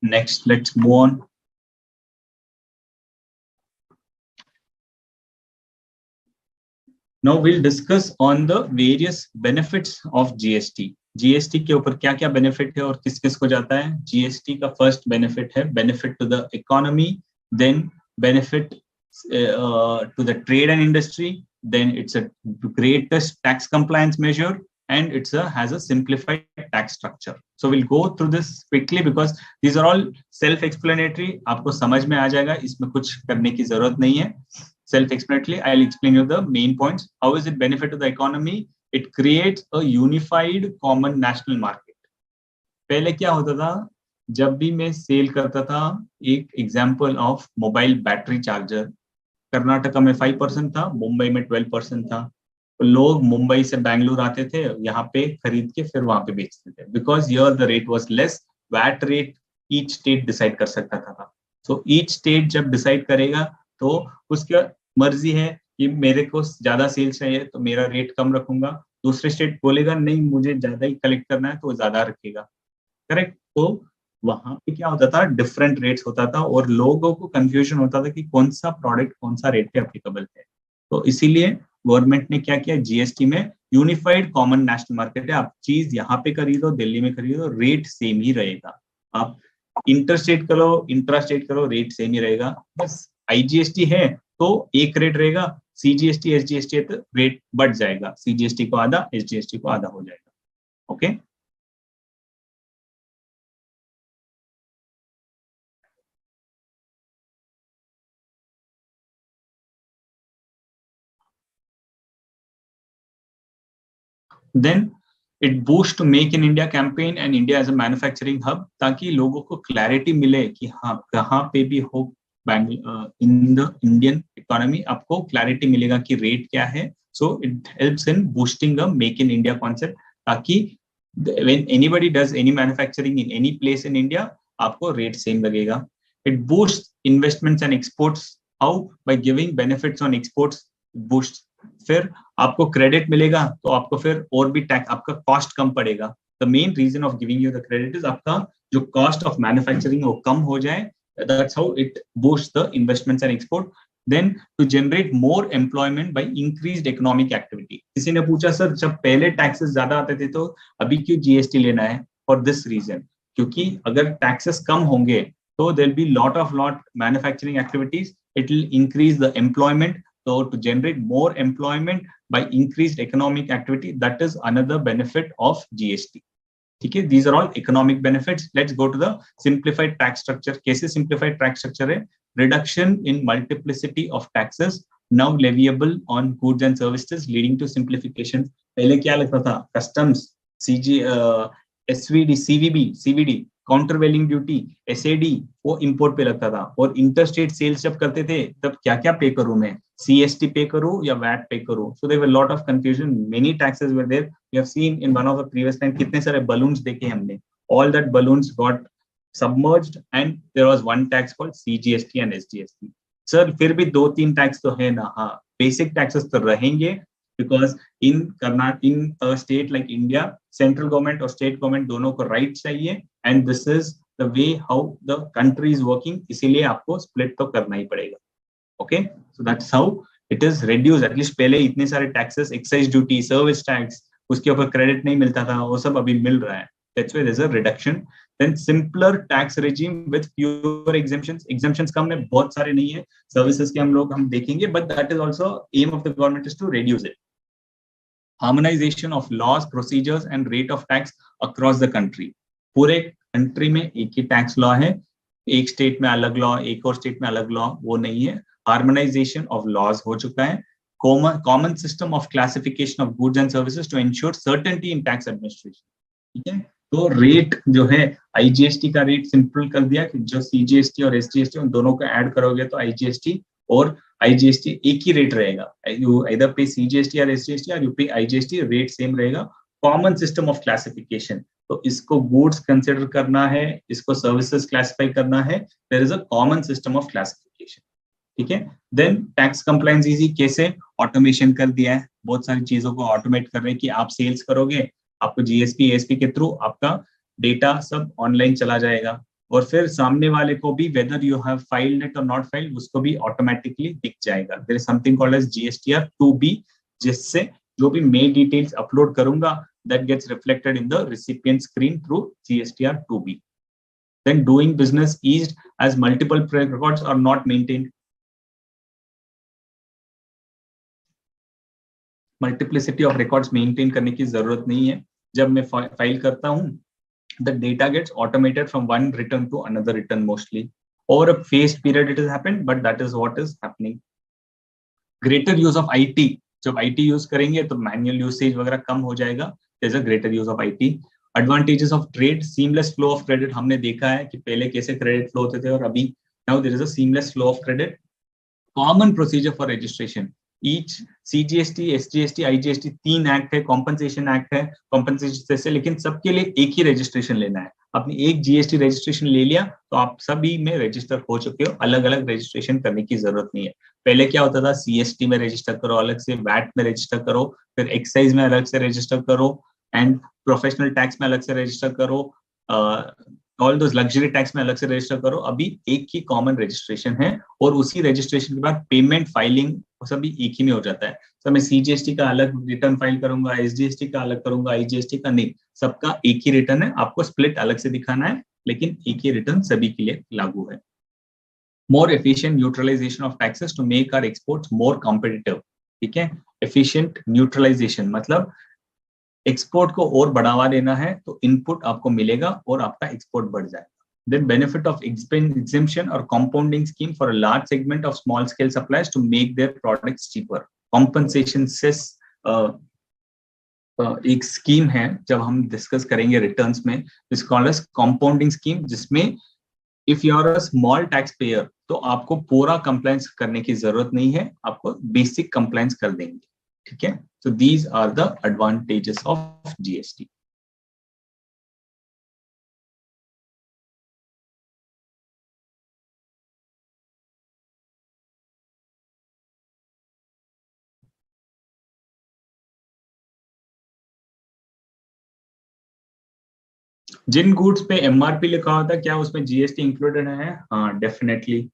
next let's move on. Now we'll discuss on the various benefits of GST. GST के ऊपर क्या क्या benefit है और किस किस को जाता है. GST का first benefit है benefit to the economy, then benefit to the trade and industry, then it's a greatest tax compliance measure and has a simplified tax structure. So we'll go through this quickly because these are all self-explanatory. आपको समझ में आ जाएगा, इसमें कुछ करने की जरूरत नहीं है. Self-explanatory. I'll explain you the main points. How is it benefit to the economy? It creates a unified common national market. पहले क्या होता था, जब भी मैं सेल करता था, एक example of mobile battery charger, Karnataka में 5% था, मुंबई में 12% था. तो लोग मुंबई से बैंगलोर आते थे, यहाँ पे खरीद के फिर वहां पे बेचते थे. Because here the rate was less, VAT rate each state decide कर सकता था. सो ईच स्टेट जब डिसाइड करेगा तो उसका मर्जी है कि मेरे को ज्यादा सेल्स चाहिए तो मेरा रेट कम रखूंगा. दूसरे स्टेट बोलेगा नहीं मुझे ज्यादा ही कलेक्ट करना है तो ज्यादा रखेगा. करेक्ट. तो वहां पे क्या होता था, डिफरेंट रेट्स होता था और लोगों को कंफ्यूजन होता था कि कौन सा प्रोडक्ट कौन सा रेट पे एप्लीकेबल है. तो इसीलिए गवर्नमेंट ने क्या किया, जीएसटी में यूनिफाइड कॉमन नेशनल मार्केट है. आप चीज यहाँ पे खरीदो, दिल्ली में खरीदो, रेट सेम ही रहेगा. आप इंटरस्टेट करो, इंट्रास्टेट करो, रेट सेम ही रहेगा. बस आईजीएसटी है तो एक रेट रहेगा, सीजीएसटी एसजीएसटी है तो रेट बढ़ जाएगा. सीजीएसटी को आधा, एसजीएसटी को आधा हो जाएगा. Okay. Then it boost to make in India campaign and India as a manufacturing hub, ताकि लोगों को क्लैरिटी मिले कि हाँ कहाँ पे भी हो इन द इंडियन इकोनॉमी आपको क्लैरिटी मिलेगा कि रेट क्या है. So it helps in boosting the make in India concept, ताकि when anybody does any manufacturing in any place in India आपको रेट सेम लगेगा. It boost investments and exports. How? By giving benefits on exports boost. फिर आपको credit मिलेगा तो आपको फिर और भी टैक्स, आपका कॉस्ट कम पड़ेगा. The main reason of giving you the credit is आपका जो कॉस्ट ऑफ मैन्युफैक्चरिंग वो कम हो जाए That's how it boosts the investments and export. Then to generate more employment by increased economic activity. किसी ने पूछा सर जब पहले टैक्सेस ज्यादा आते थे तो अभी क्यों जीएसटी लेना है? फॉर दिस रीजन, क्योंकि अगर टैक्सेस कम होंगे तो there be lot manufacturing activities, it will increase the employment. So to generate more employment by increased economic activity, that is another benefit of GST. Okay, these are all economic benefits. Let's go to the simplified tax structure. कैसे simplified tax structure है? Reduction in multiplicity of taxes now leviable on goods and services, leading to simplification. पहले क्या लगता था? Customs, CG, SVD, CVD, countervailing duty, SAD, वो import पे लगता था. और इंटरस्टेट सेल्स जब करते थे तब क्या क्या पे करूं मैं? CST पे करूं या वैट पे करूं? So there were lot of confusion, many taxes were there. We have seen in one of the previous time कितने सारे बलून्स देखे हमने. All that balloons got submerged and there was one tax called CGST and SGST. Sir फिर भी दो तीन tax तो है ना? हाँ, बेसिक टैक्सेस तो रहेंगे, because in a state like India, central government और state government दोनों को right चाहिए, and this is the way how the country is working. इसीलिए आपको split तो करना ही पड़ेगा. Okay, so that's how it is reduced. At least पहले इतने सारे taxes, excise duty, service tax, उसके ऊपर credit नहीं मिलता था, वो सब अभी मिल रहा है. That's why there's a reduction. Then simpler tax regime with fewer exemptions. Exemptions कम में बहुत सारे नहीं है. Services के हम देखेंगे, but that is also aim of the government is to reduce it. Harmonization of laws, procedures and rate of tax across the country. पूरे country में एक ही टैक्स लॉ है, एक स्टेट में अलग लॉ, एक और स्टेट में अलग लॉ, वो नहीं है. हार्मोनाइजेशन ऑफ लॉज हो चुका है. Common system of classification of goods and services to ensure certainty in tax administration. ठीक है, तो रेट जो है आईजीएसटी का रेट सिंपल कर दिया कि जो सीजीएसटी और एसजीएसटी उन दोनों को ऐड करोगे तो आईजीएसटी और आईजीएसटी एक ही रेट रहेगा. यू इधर पे सीजीएसटी और एसजीएसटी और यूपी आईजीएसटी, रेट सेम रहेगा. कॉमन सिस्टम ऑफ क्लासिफिकेशन, तो इसको गुड्स कंसिडर करना है, इसको सर्विसेज क्लासिफाई करना है. There is a common system of classification. ठीक है. देन टैक्स कंप्लायंस इजी, कैसे? ऑटोमेशन कर दिया है, बहुत सारी चीजों को ऑटोमेट कर रहे हैं कि आप सेल्स करोगे, आपको जीएसपी एएसपी के थ्रू आपका डेटा सब ऑनलाइन चला जाएगा. और फिर सामने वाले को भी whether you have filed it और नॉट फाइल्ड, उसको भी ऑटोमेटिकली दिख जाएगा. There is something called as GSTR 2B, जिससे जो भी मैं डिटेल्स अपलोड करूंगा that gets reflected in the recipient screen through GSTR 2B. Then doing business eased as multiple records are not maintained. Multiplicity of records maintain करने की जरूरत नहीं है. जब मैं फाइल करता हूं, the data gets automated from one return to another return mostly. Over a phased period it has happened, but that is what is happening. Greater use of IT. जब IT यूज करेंगे तो manual usage वगैरह कम हो जाएगा. There's a greater use of IT. Advantages of trade, seamless flow of credit. हमने देखा है कि पहले कैसे क्रेडिट फ्लो होते थे और अभी now there is a seamless flow of credit. Common procedure for registration. Each CGST, SGST, IGST 3 act है, कॉम्पनसेशन एक्ट है, कॉम्पनसेशन से, लेकिन सबके लिए एक ही रजिस्ट्रेशन लेना है. आपने एक जीएसटी रजिस्ट्रेशन ले लिया तो आप सभी में रजिस्टर हो चुके हो, अलग अलग रजिस्ट्रेशन करने की जरूरत नहीं है. पहले क्या होता था, सीएसटी में रजिस्टर करो अलग से, वैट में रजिस्टर करो, फिर एक्साइज में अलग से रजिस्टर करो, एंड प्रोफेशनल टैक्स में अलग से रजिस्टर करो, ऑल दोस लग्जरी टैक्स में अलग से रजिस्टर करो. अभी एक ही कॉमन रजिस्ट्रेशन है और उसी रजिस्ट्रेशन के बाद पेमेंट फाइलिंग सभी एक ही में हो जाता है. तो मैं सीजीएसटी का अलग रिटर्न फाइल करूंगा, एसजीएसटी का अलग करूंगा, आईजीएसटी का नहीं, सबका एक ही रिटर्न है. आपको स्प्लिट अलग से दिखाना है, लेकिन एक ही रिटर्न सभी के लिए लागू है. More efficient neutralisation of taxes to make our exports more competitive. ठीक है, एफिशिएंट न्यूट्रलाइजेशन मतलब एक्सपोर्ट को और बढ़ावा देना है तो इनपुट आपको मिलेगा और आपका एक्सपोर्ट बढ़ जाएगा. Then benefit of exemption or compounding scheme for a large segment of small scale suppliers to make their products cheaper. Compensation cess एक स्कीम है, जब हम डिस्कस करेंगे रिटर्न्स में, it's called as compounding scheme, जिसमें if you are a small taxpayer तो आपको पूरा कंप्लायंस करने की जरूरत नहीं है, आपको बेसिक कंप्लायंस कर देंगे. ठीक है, so these are the advantages of GST. जिन गुड्स पे एमआरपी लिखा होता है क्या उसमें जीएसटी इंक्लूडेड है? हाँ, डेफिनेटली।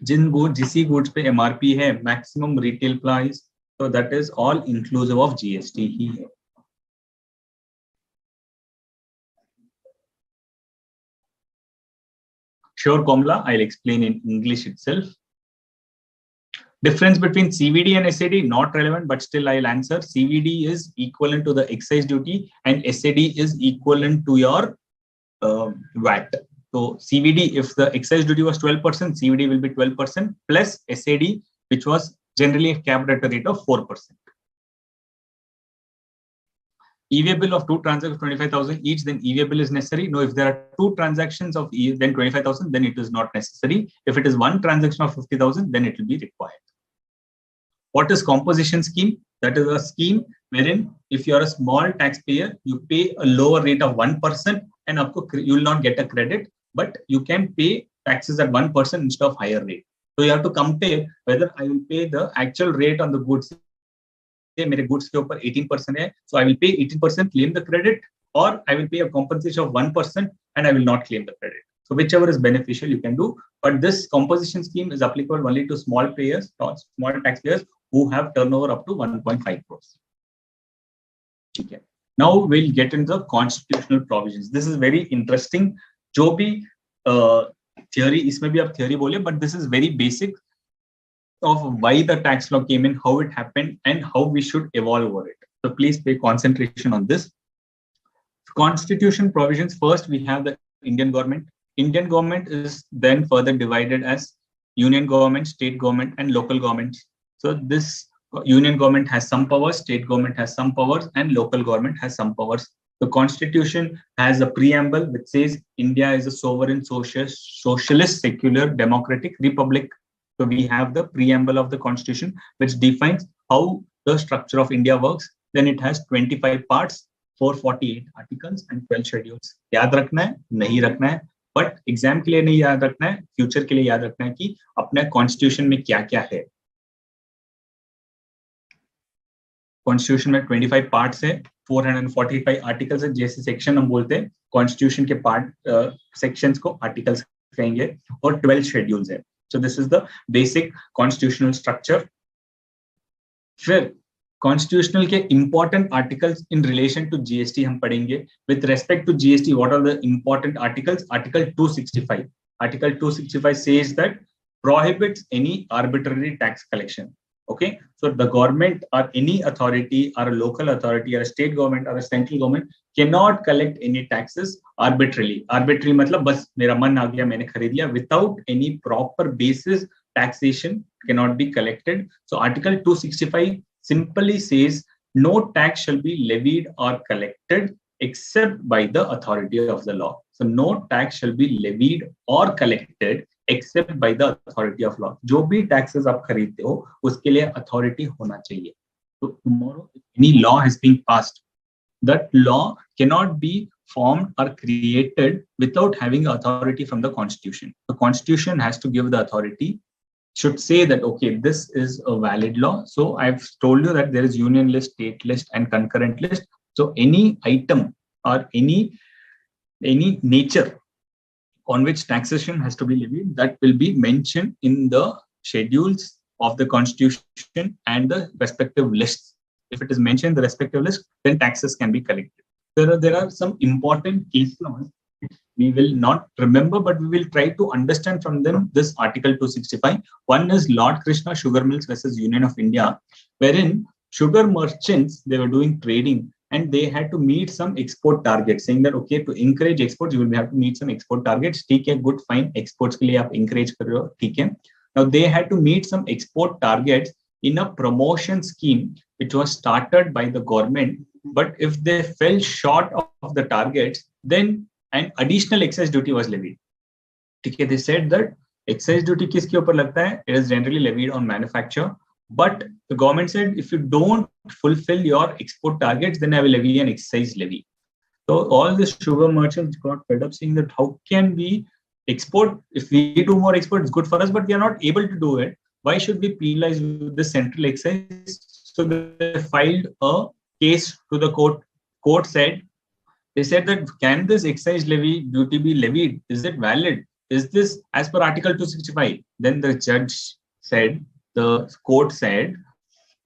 जिसी गुड्स पे एमआरपी है, मैक्सिमम रिटेल प्राइस, तो that is all inclusive of GST ही है। Sure, Komla, I'll explain in English itself. Difference between CVD and SAD, not relevant, but still I'll answer. CVD is equivalent to the excise duty and SAD is equivalent to your VAT. So CVD, if the excise duty was 12%, CVD will be 12% plus SAD, which was generally capped at a rate of 4%. EVA bill of two transactions, 25,000 each, then EVA bill is necessary. No, if there are two transactions of then 25,000, then it is not necessary. If it is one transaction of 50,000, then it will be required. What is composition scheme? That is a scheme wherein if you are a small taxpayer, you pay a lower rate of 1% and you will not get a credit, but you can pay taxes at 1% instead of higher rate. So you have to compare whether I will pay the actual rate on the goods. मेरे goods के ऊपर 18% है, so I will pay 18%, claim the credit, or I will pay a compensation of 1% and I will not claim the credit. So whichever is beneficial you can do, but this composition scheme is applicable only to small payers, small taxpayers who have turnover up to 1.5 crores. Okay. Now we'll get into the constitutional provisions. This is very interesting. जो भी theory, इसमें भी आप theory बोले, but this is very basic of why the tax law came in, how it happened, and how we should evolve over it. So please pay concentration on this. Constitution provisions. First, we have the Indian government. Indian government is then further divided as union government, state government, and local governments. So this union government has some powers, state government has some powers, and local government has some powers. The Constitution has a preamble which says India is a sovereign, socialist, secular, democratic republic. So we have the preamble of the Constitution, which defines how the structure of India works. Then it has 25 parts, 448 articles, and 12 schedules. याद रखना है, नहीं रखना है, but exam के लिए नहीं याद रखना है, future के लिए याद रखना है कि अपने Constitution में क्या-क्या है. Constitution में 25 parts है, 445 articles है, जैसे section हम बोलते हैं, Constitution के part sections को articles कहेंगे, और 12 schedules है. So this is the basic constitutional structure. फिर constitutional के important articles in relation to GST हम पढ़ेंगे. With respect to GST, what are the important articles? Article 265. Article 265 says that prohibits any arbitrary tax collection. Okay, so the government or any authority or a local authority or a state government or a central government cannot collect any taxes arbitrarily. Arbitrary मतलब बस मेरा मन आ गया मैंने खरीद लिया, without any proper basis taxation cannot be collected. So Article 265 simply says no tax shall be levied or collected except by the authority of the law. So no tax shall be levied or collected except by the authority of law. जो भी taxes आप खरीदते हो उसके लिए authority होना चाहिए. So tomorrow any law has been passed, that law cannot be formed or created without having authority from the Constitution. The Constitution has to give the authority, should say that okay, this is a valid law. So I've told you that there is union list, state list, and concurrent list. So any item or any nature on which taxation has to be levied, that will be mentioned in the schedules of the Constitution and the respective lists. If it is mentioned in the respective list, then taxes can be collected. There are some important case laws we will not remember, but we will try to understand from them this Article 265. One is Lord Krishna Sugar Mills versus Union of India, wherein sugar merchants, they were doing trading and they had to meet some export targets, saying that okay, to encourage exports, you will have to meet some export targets. ठीक है, good, fine. Exports के लिए आप encourage कर रहे हो, ठीक है. Now they had to meet some export targets in a promotion scheme which was started by the government. But if they fell short of the targets, then an additional excise duty was levied. ठीक है, they said that excise duty किसके ऊपर लगता है? It is generally levied on manufacturer. But the government said, if you don't fulfill your export targets, then I will levy an excise levy. So all the sugar merchants got fed up saying that how can we export? If we do more export, it's good for us, but we are not able to do it. Why should we penalize the central excise? So they filed a case to the court. Court said They said that can this excise levy duty be levied? Is it valid? Is this as per Article 265? Then the judge said, the court said,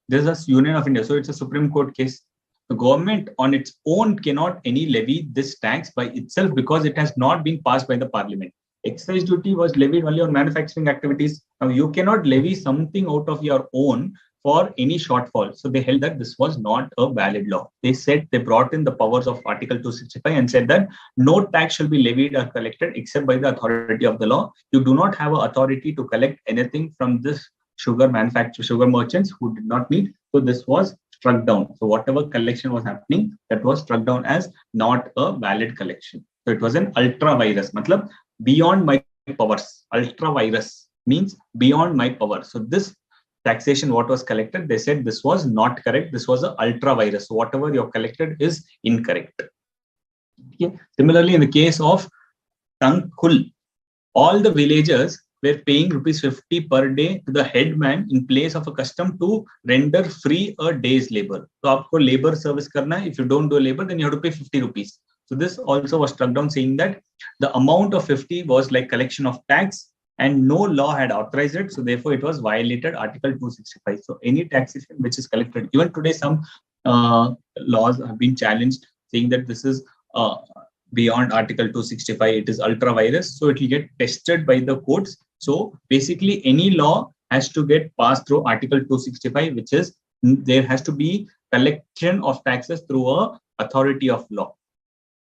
this is a Union of India, so it's a Supreme Court case. The government on its own cannot any levy this tax by itself because it has not been passed by the parliament. Excise duty was levied only on manufacturing activities. Now you cannot levy something out of your own for any shortfall. So they held that this was not a valid law. They said they brought in the powers of Article 265 and said that no tax shall be levied or collected except by the authority of the law. You do not have an authority to collect anything from this sugar merchants who did not need. So this was struck down. So whatever collection was happening, that was struck down as not a valid collection. So it was an ultra virus, matlab beyond my powers. Ultra virus means beyond my power. So this taxation, what was collected, they said this was not correct. This was an ultra virus. So whatever you have collected is incorrect. Okay. Similarly, in the case of Tangkhul, all the villagers were paying ₹50 per day to the headman in place of a custom to render free a day's labor. So aapko labor service karna hai. If you don't do labor, then you have to pay ₹50. So this also was struck down, saying that the amount of 50 was like collection of tax and no law had authorized it. So therefore it was violated Article 265. So any taxation which is collected, even today some laws have been challenged saying that this is beyond Article 265, it is ultra virus. So it will get tested by the courts. So basically any law has to get passed through Article 265, which is there has to be collection of taxes through a authority of law.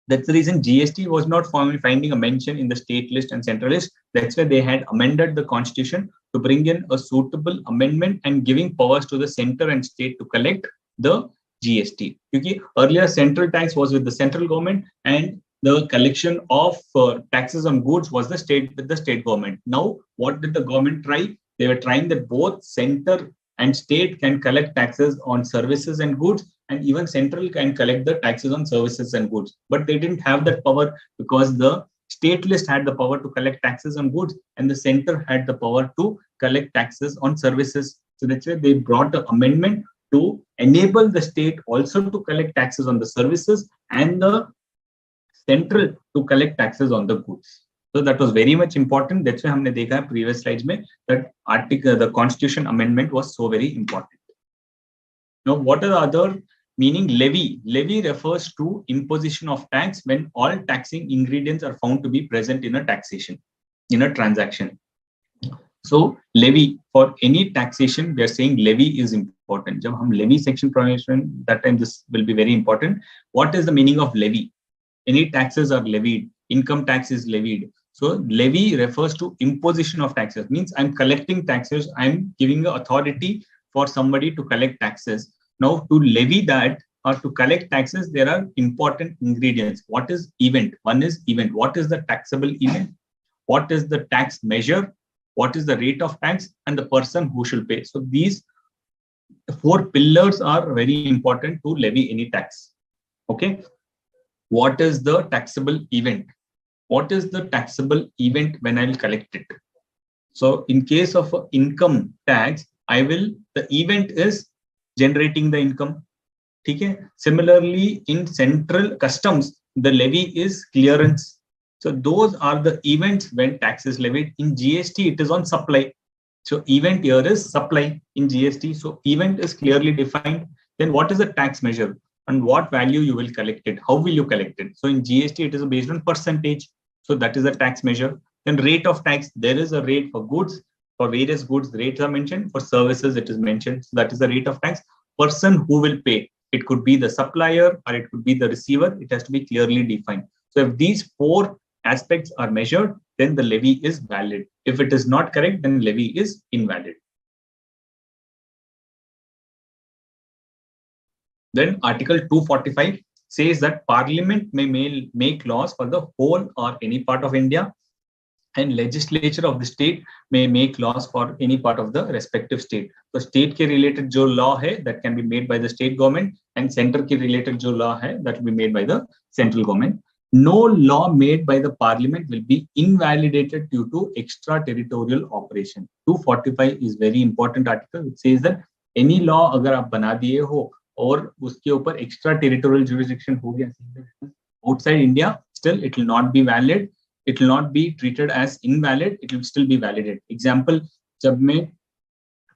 That's the reason GST was not finding a mention in the state list and central list. That's why they had amended the constitution to bring in a suitable amendment and giving powers to the center and state to collect the GST. Okay? Earlier, central tax was with the central government and the collection of taxes on goods was the state with the state government. Now, what did the government try? They were trying that both center and state can collect taxes on services and goods, and even central can collect the taxes on services and goods. But they didn't have that power because the state list had the power to collect taxes on goods and the center had the power to collect taxes on services. So that's why they brought the amendment to enable the state also to collect taxes on the services and the central to collect taxes on the goods. So that was very much important. That's why हमने देखा है previous slides में that article, the constitution amendment was so very important. Now, what are the other meaning? Levy. Levy refers to imposition of tax when all taxing ingredients are found to be present in a taxation, in a transaction. So levy, for any taxation, we are saying levy is important. जब हम levy section provision, that time this will be very important. What is the meaning of levy? Any taxes are levied. Income tax is levied. So levy refers to imposition of taxes. Means I'm collecting taxes. I'm giving the authority for somebody to collect taxes. Now to levy that or to collect taxes, there are important ingredients. What is event? One is event. What is the taxable event? What is the tax measure? What is the rate of tax? And the person who should pay. So these 4 pillars are very important to levy any tax. Okay. What is the taxable event? What is the taxable event when I will collect it? So in case of income tax, the event is generating the income. Okay? Similarly, in central customs, the levy is clearance. So those are the events when tax is levied. In GST, it is on supply. So event here is supply in GST. So event is clearly defined. Then what is the tax measure? And what value you will collect it? How will you collect it? So in GST, it is based on percentage. So that is the tax measure. Then rate of tax, there is a rate for goods. For various goods, the rates are mentioned. For services, it is mentioned. So that is the rate of tax. Person who will pay. It could be the supplier or it could be the receiver. It has to be clearly defined. So if these 4 aspects are measured, then the levy is valid. If it is not correct, then levy is invalid. Then Article 245 says that Parliament may make laws for the whole or any part of India, and legislature of the state may make laws for any part of the respective state. So state ke related jo law hai, that can be made by the state government, and center ke related jo law hai, that will be made by the central government. No law made by the Parliament will be invalidated due to extraterritorial operation. 245 is very important article. It says that any law agar aap bana diye ho और उसके ऊपर extra territorial jurisdiction हो गया, Outside India, still it will not be valid. It will not be treated as invalid. It will still be validated. Example, जब मैं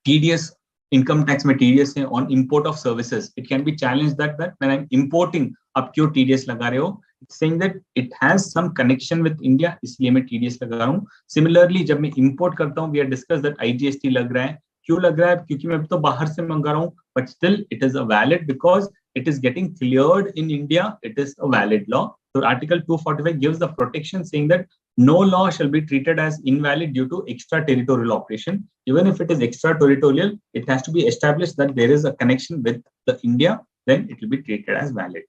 TDS income tax में TDS है on import of services, it can be challenged that when I'm importing, आप क्यों TDS लगा रहे हो? It's saying that it has some connection with India, इसलिए मैं TDS लगा रहा हूँ. Similarly, जब मैं import करता हूँ, we have discussed that IGST लग रहा है. क्यों लग रहा है? क्योंकि मैं तो बाहर से मंगा रहा हूँ, but still it is a valid because it is getting cleared in India. It is a valid law. So Article 245 gives the protection saying that no law shall be treated as invalid due to extraterritorial operation. Even if it is extraterritorial, it has to be established that there is a connection with the India, then it will be treated as valid.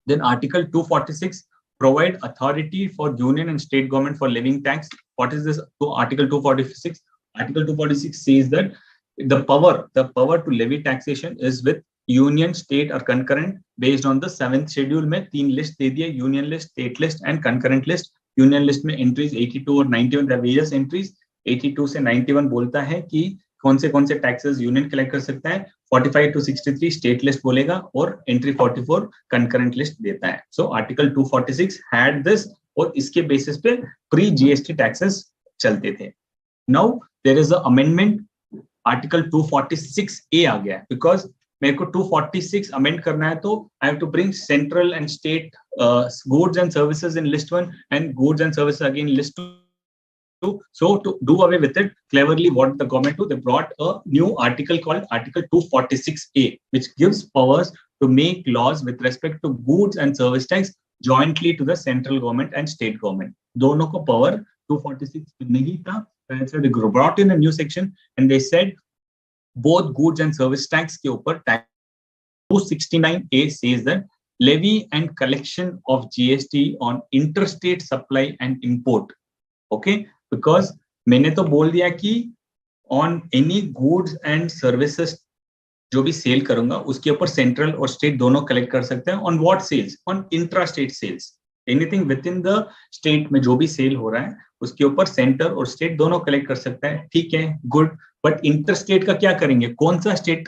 Then Article 246 provide authority for union and state government for levying tax. What is this? Article 246. Article 246 says that the power to levy taxation is with union, state or concurrent based on the 7th schedule में 3 list दे दिए, union list, state list and concurrent list. Union list में entries 82 और 91, there are various entries. 82 से 91 बोलता है कि कौन से taxes union collect कर सकता है. 45 to 63 state list बोलेगा और entry 44 concurrent list देता है. So article 246 had this और इसके basis पे pre GST taxes चलते थे. Now there is a amendment. Article 246A आ गया because मेरे को 246 amend करना है तो I have to bring central and state goods and services in list 1 and goods and services again in list 2. So to do away with it, cleverly what the government do, they brought a new article called Article 246A, which gives powers to make laws with respect to goods and service tax jointly to the central government and state government. दोनों को power 246 नहीं था. So they brought in a new section and they said both goods and service tax के ऊपर tax 269A says that levy and collection of GST on interstate supply and import. Okay, because मैंने तो बोल दिया कि on any goods and services जो भी cell करूंगा उसके ऊपर सेंट्रल और स्टेट दोनों कलेक्ट कर सकते हैं. On what sales? On intrastate sales. Anything within the state में जो भी सेल हो रहा है उसके ऊपर सेंटर और स्टेट दोनों कलेक्ट कर सकता है. ठीक है, गुड. बट इंटरस्टेट का क्या करेंगे? कौन सा स्टेट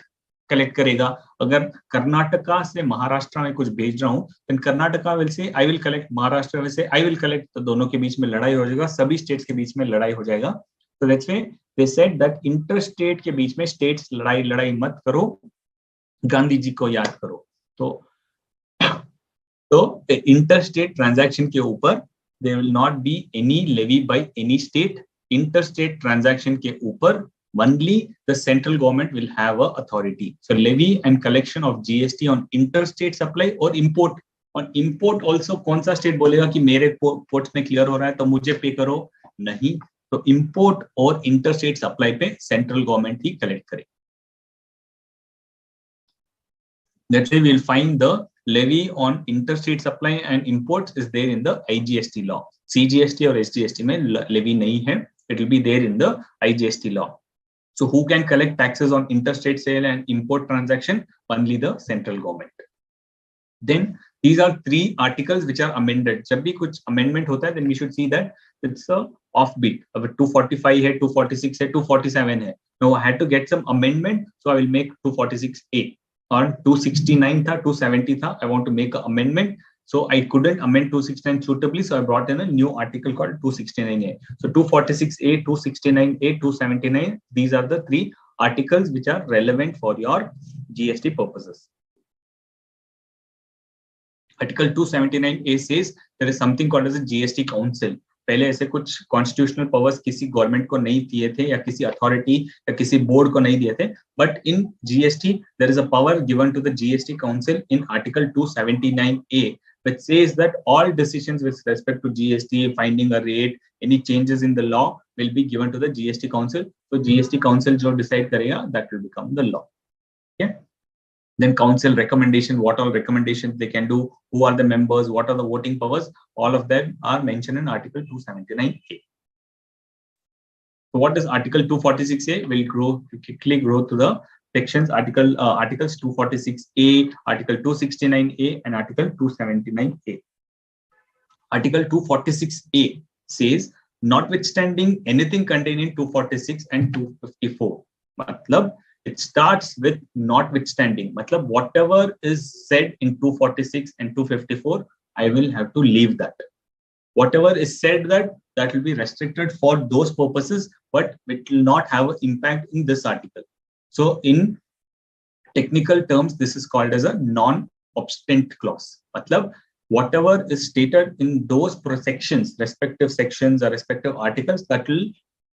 कलेक्ट करेगा? अगर कर्नाटका से महाराष्ट्र में कुछ भेज रहा हूं तो Karnataka will say I will collect, Maharashtra में से आई विल कलेक्ट, तो दोनों के बीच में लड़ाई हो जाएगा, सभी स्टेट्स के बीच में लड़ाई हो जाएगा. तो that's why they said that interstate के बीच में स्टेट्स लड़ाई मत करो, गांधी जी को याद करो. तो इंटरस्टेट ट्रांजैक्शन के ऊपर there will not be any levy by any state. Interstate transaction के ऊपर only the central government will have a authority. So levy and collection of GST on interstate supply और import. On import also कौन सा state बोलेगा कि मेरे ports में clear हो रहा है तो मुझे पे करो? नहीं. तो import और interstate supply पे central government ही कलेक्ट करे. That's why we'll find the levy on interstate supply and imports is there in the IGST law. CGST और SGST में levy नहीं है. It will be there in the IGST law. So who can collect taxes on interstate sale and import transaction? Only the central government. Then these are 3 articles which are amended. जब भी कुछ amendment होता है then we should see that it's a offbeat. अब 245 है, 246 है, 247 है. Now I had to get some amendment, so I will make 246A. और 269 था, 270 था. I want to make an amendment, so I couldn't amend 269 suitably, so I brought in a new article called 269A. So 246A, 269A, 279. These are the 3 articles which are relevant for your GST purposes. Article 279A says there is something called as a GST Council. पहले ऐसे कुछ constitutional powers किसी government को नहीं दिए थे या किसी अथॉरिटी या किसी बोर्ड को नहीं दिए थे, but in GST there is a power given to the GST council in article 279A which says that all decisions with respect to GST, finding a rate, any changes in the law will be given to the GST Council. So GST Council जो decide करेगा that will become the law. Okay. Then council recommendation, what all recommendations they can do, who are the members, what are the voting powers, all of them are mentioned in Article 279A. So what is Article 246A? We'll quickly go to the sections. Articles 246A, Article 269A, and Article 279A. Article 246A says, notwithstanding anything contained in 246 and 254. मतलब it starts with notwithstanding. Matlab, whatever is said in 246 and 254, I will have to leave that. Whatever is said that will be restricted for those purposes, but it will not have an impact in this article. So in technical terms, this is called as a non-obstant clause. Matlab, whatever is stated in those sections, respective sections or respective articles, that will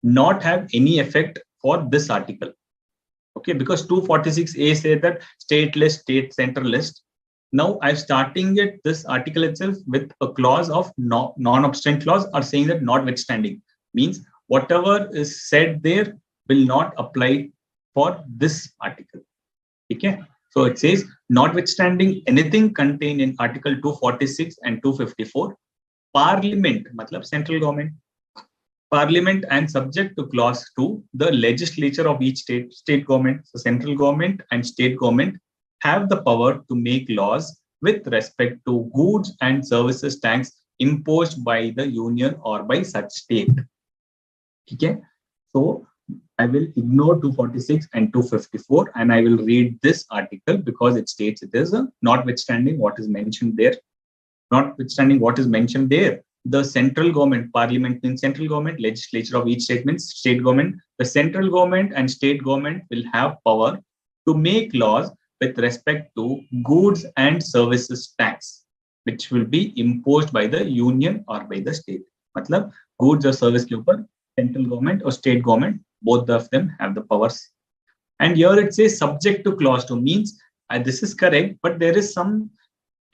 not have any effect for this article. Okay, because 246A said that state list, state center list. Now I'm starting it, this article itself, with a clause of non-obstant clause, or saying that notwithstanding, means whatever is said there will not apply for this article. Okay, so it says notwithstanding anything contained in Article 246 and 254, Parliament, matlab central government, Parliament, and subject to clause 2, the legislature of each state government, so central government and state government, have the power to make laws with respect to goods and services tax imposed by the union or by such state. Okay, so I will ignore 246 and 254 and I will read this article because it states it is a notwithstanding what is mentioned there. Notwithstanding what is mentioned there, the central government, Parliament means central government, legislature of each state means state government. The central government and state government will have power to make laws with respect to goods and services tax, which will be imposed by the union or by the state. Matlab, goods or service ke upar central government or state government, both of them have the powers. And here it says subject to clause 2, means this is correct, but there is some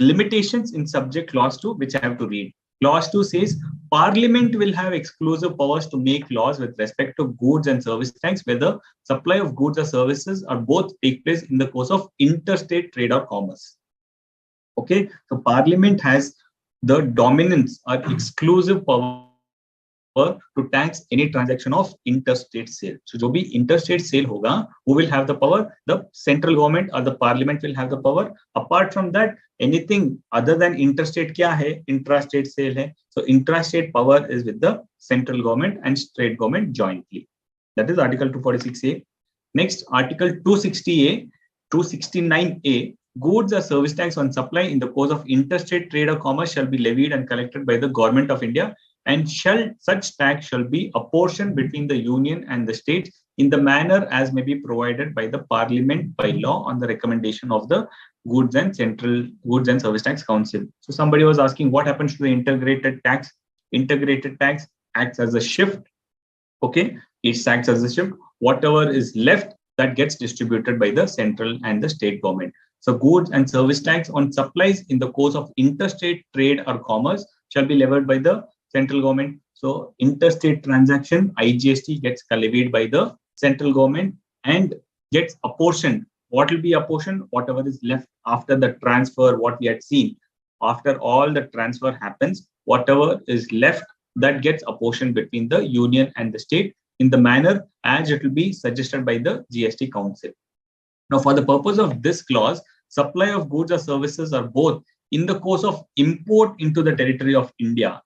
limitations in subject clause 2 which I have to read. Clause 2 says Parliament will have exclusive powers to make laws with respect to goods and service tax, whether supply of goods or services or both take place in the course of interstate trade or commerce. Okay, so Parliament has the dominance or exclusive power to tax any transaction of interstate sale. So जो भी interstate sale होगा, who will have the power? The central government or the Parliament will have the power. Apart from that, anything other than interstate क्या है? Intrastate sale है. So intrastate power is with the central government and state government jointly. That is Article 246A. Next, Article 260A, 269A. Goods or service tax on supply in the course of interstate trade or commerce shall be levied and collected by the government of India, and such tax shall be apportioned between the union and the state in the manner as may be provided by the Parliament by law on the recommendation of the Goods and Service Tax Council. So somebody was asking what happens to the integrated tax. Integrated tax acts as a shift. Okay, it acts as a shift. Whatever is left, that gets distributed by the central and the state government. So goods and service tax on supplies in the course of interstate trade or commerce shall be levied by the central government. So interstate transaction, IGST, gets levied by the central government and gets apportioned. What will be apportioned? Whatever is left after the transfer, what we had seen. After all the transfer happens, whatever is left, that gets apportioned between the union and the state in the manner as it will be suggested by the GST Council. Now, for the purpose of this clause, supply of goods or services are both in the course of import into the territory of India.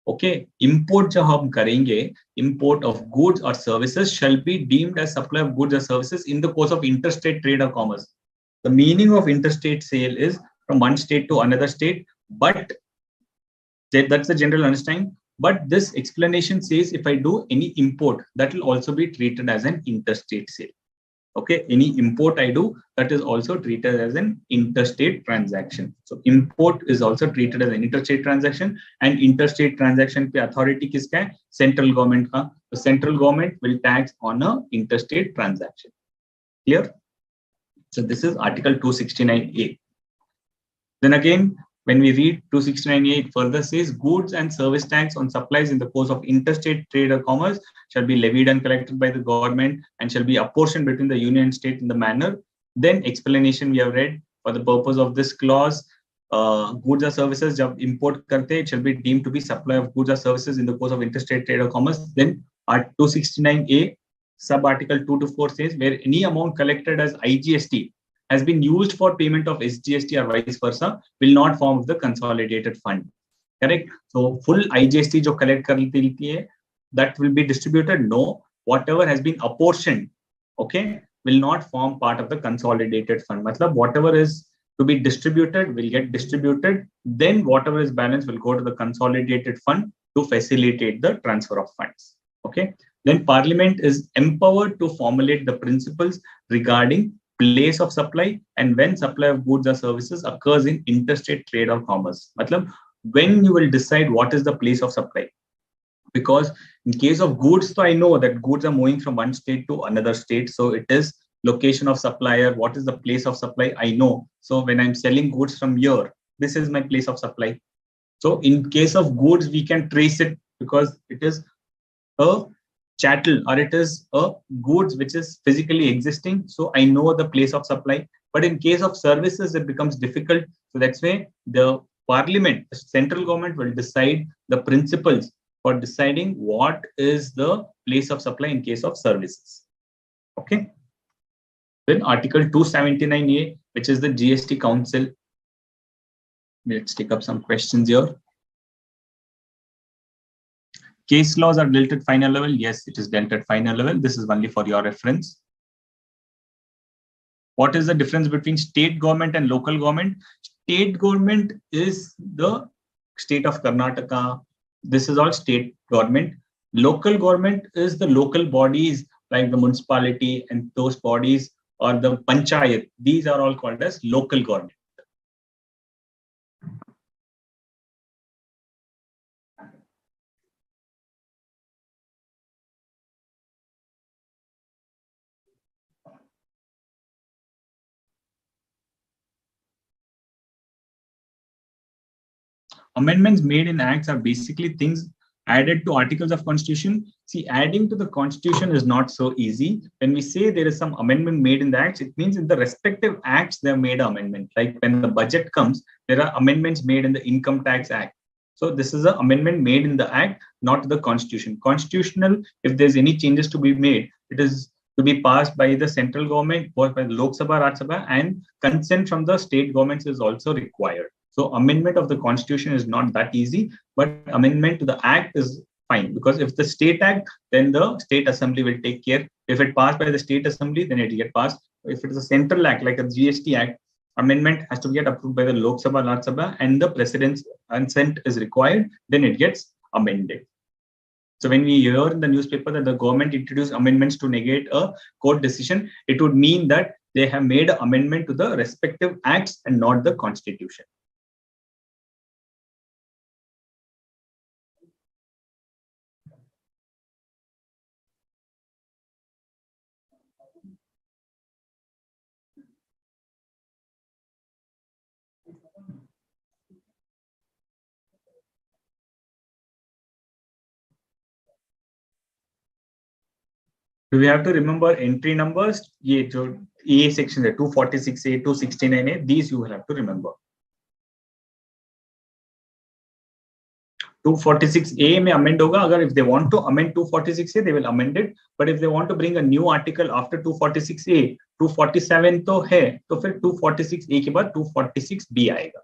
Okay, import जो हम करेंगे, import of goods or services shall be deemed as supply of goods or services in the course of interstate trade or commerce. The meaning of interstate sale is from one state to another state, but that's the general understanding. But this explanation says if I do any import, that will also be treated as an interstate sale. Okay, any import I do, that is also treated as an interstate transaction. So import is also treated as an interstate transaction, and interstate transaction pe authority kiska hai? Central government ka. The central government will tax on a interstate transaction. Clear? So this is Article 269A. Then again, when we read 269A, it further says goods and service tax on supplies in the course of interstate trade or commerce shall be levied and collected by the government and shall be apportioned between the union and state in the manner. Then explanation we have read for the purpose of this clause, goods or services jab import karte, it shall be deemed to be supply of goods or services in the course of interstate trade or commerce. Then Art 269A sub article 2 to 4 says where any amount collected as IGST has been used for payment of SGST or vice versa will not form the consolidated fund. Correct? So full IGST jo collect karti hai, that will be distributed. No, whatever has been apportioned, okay, will not form part of the consolidated fund. Matlab, whatever is to be distributed will get distributed. Then whatever is balanced will go to the consolidated fund to facilitate the transfer of funds. Okay. Then Parliament is empowered to formulate the principles regarding place of supply and when supply of goods or services occurs in interstate trade or commerce. Matlab, when you will decide what is the place of supply. Because in case of goods, so I know that goods are moving from one state to another state. So it is location of supplier. What is the place of supply? I know. So when I'm selling goods from here, this is my place of supply. So in case of goods, we can trace it because it is a chattel or it is a goods which is physically existing. So I know the place of supply. But in case of services, it becomes difficult. So that's why the Parliament, the central government will decide the principles for deciding what is the place of supply in case of services. Okay. Then Article 279A, which is the GST Council. Let's take up some questions here. Case laws are dealt at final level. Yes, it is dealt at final level. This is only for your reference. What is the difference between state government and local government? State government is the state of Karnataka. This is all state government. Local government is the local bodies like the municipality and those bodies or the panchayat. These are all called as local government. Amendments made in acts are basically things added to articles of constitution. See, adding to the constitution is not so easy. When we say there is some amendment made in the acts, it means in the respective acts they have made an amendment. Like when the budget comes, there are amendments made in the Income Tax Act. So this is an amendment made in the act, not the constitution. Constitutional, if there's any changes to be made, it is to be passed by the central government or by the Lok Sabha, Raj Sabha, and consent from the state governments is also required. So amendment of the constitution is not that easy, but amendment to the act is fine, because if the state act, then the state assembly will take care. If it passed by the state assembly, then it get passed. If it is a central act like a GST act, amendment has to get approved by the Lok Sabha, Raj Sabha, and the president's consent is required, then it gets amended. So when we hear in the newspaper that the government introduced amendments to negate a court decision, it would mean that they have made an amendment to the respective acts and not the constitution. Do we have to remember entry numbers? Yeah, A section, 246A, 269A, these you will have to remember. 246A may amend hoga. Agar if they want to amend 246A, they will amend it. But if they want to bring a new article after 246A, 247 तो है, तो फिर 246A के बाद 246B आएगा.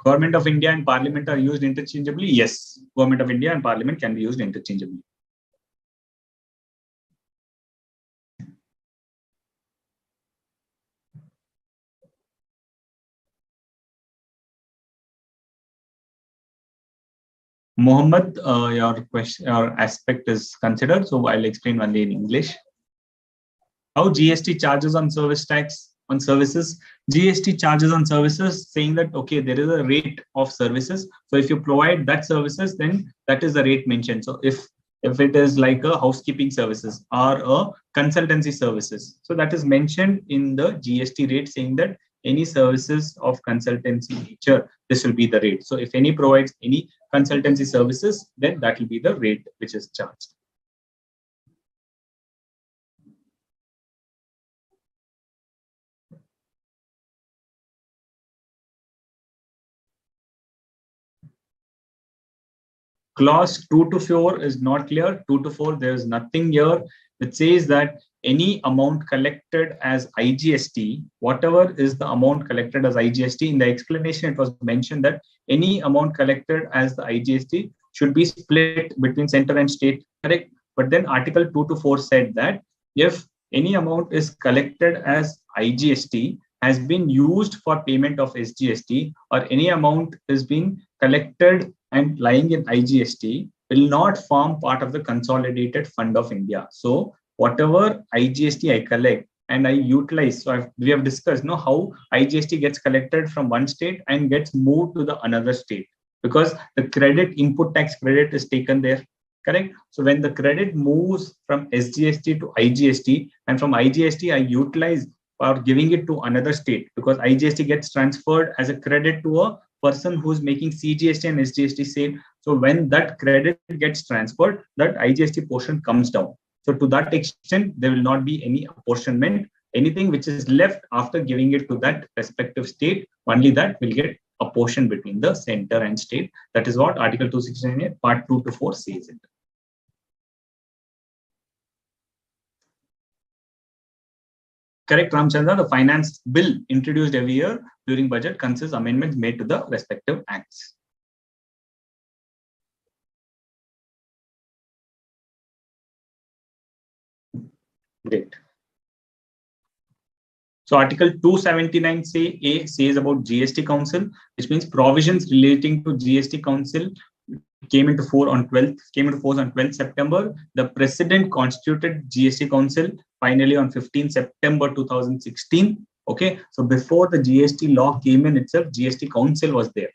Government of India and Parliament are used interchangeably? Yes, Government of India and Parliament can be used interchangeably. Mohammed, your question, your aspect is considered, so I'll explain only in English. How GST charges on service tax on services? GST charges on services, saying that okay, there is a rate of services. So if you provide that services, then that is the rate mentioned. So if it is like a housekeeping services or a consultancy services, so that is mentioned in the GST rate, saying that any services of consultancy nature, this will be the rate. So if any provides any consultancy services, then that will be the rate which is charged. Clause 2 to 4 is not clear. 2 to 4, there is nothing here. which says that any amount collected as IGST, whatever is the amount collected as IGST, in the explanation it was mentioned that any amount collected as the IGST should be split between center and state, correct? But then Article 2 to 4 said that if any amount is collected as IGST has been used for payment of SGST, or any amount is being collected and lying in IGST, will not form part of the consolidated fund of India. So whatever IGST I collect and I utilize, so we have discussed how IGST gets collected from one state and gets moved to the another state, because the credit, input tax credit, is taken there, correct? So when the credit moves from SGST to IGST, and from IGST I utilize or giving it to another state, because IGST gets transferred as a credit to a person who's making CGST and SGST sale. So when that credit gets transferred, that IGST portion comes down. So to that extent, there will not be any apportionment. Anything which is left after giving it to that respective state, only that will get apportioned between the center and state. That is what Article 269 Part 2 to 4 says it. Correct, Ramchandra. The finance bill introduced every year during budget consists amendments made to the respective acts. Great. So Article 279 says about GST Council, which means provisions relating to GST Council came into force on 12th September. The President constituted GST Council finally on 15th September 2016. Okay, so before the GST law came in itself, GST Council was there,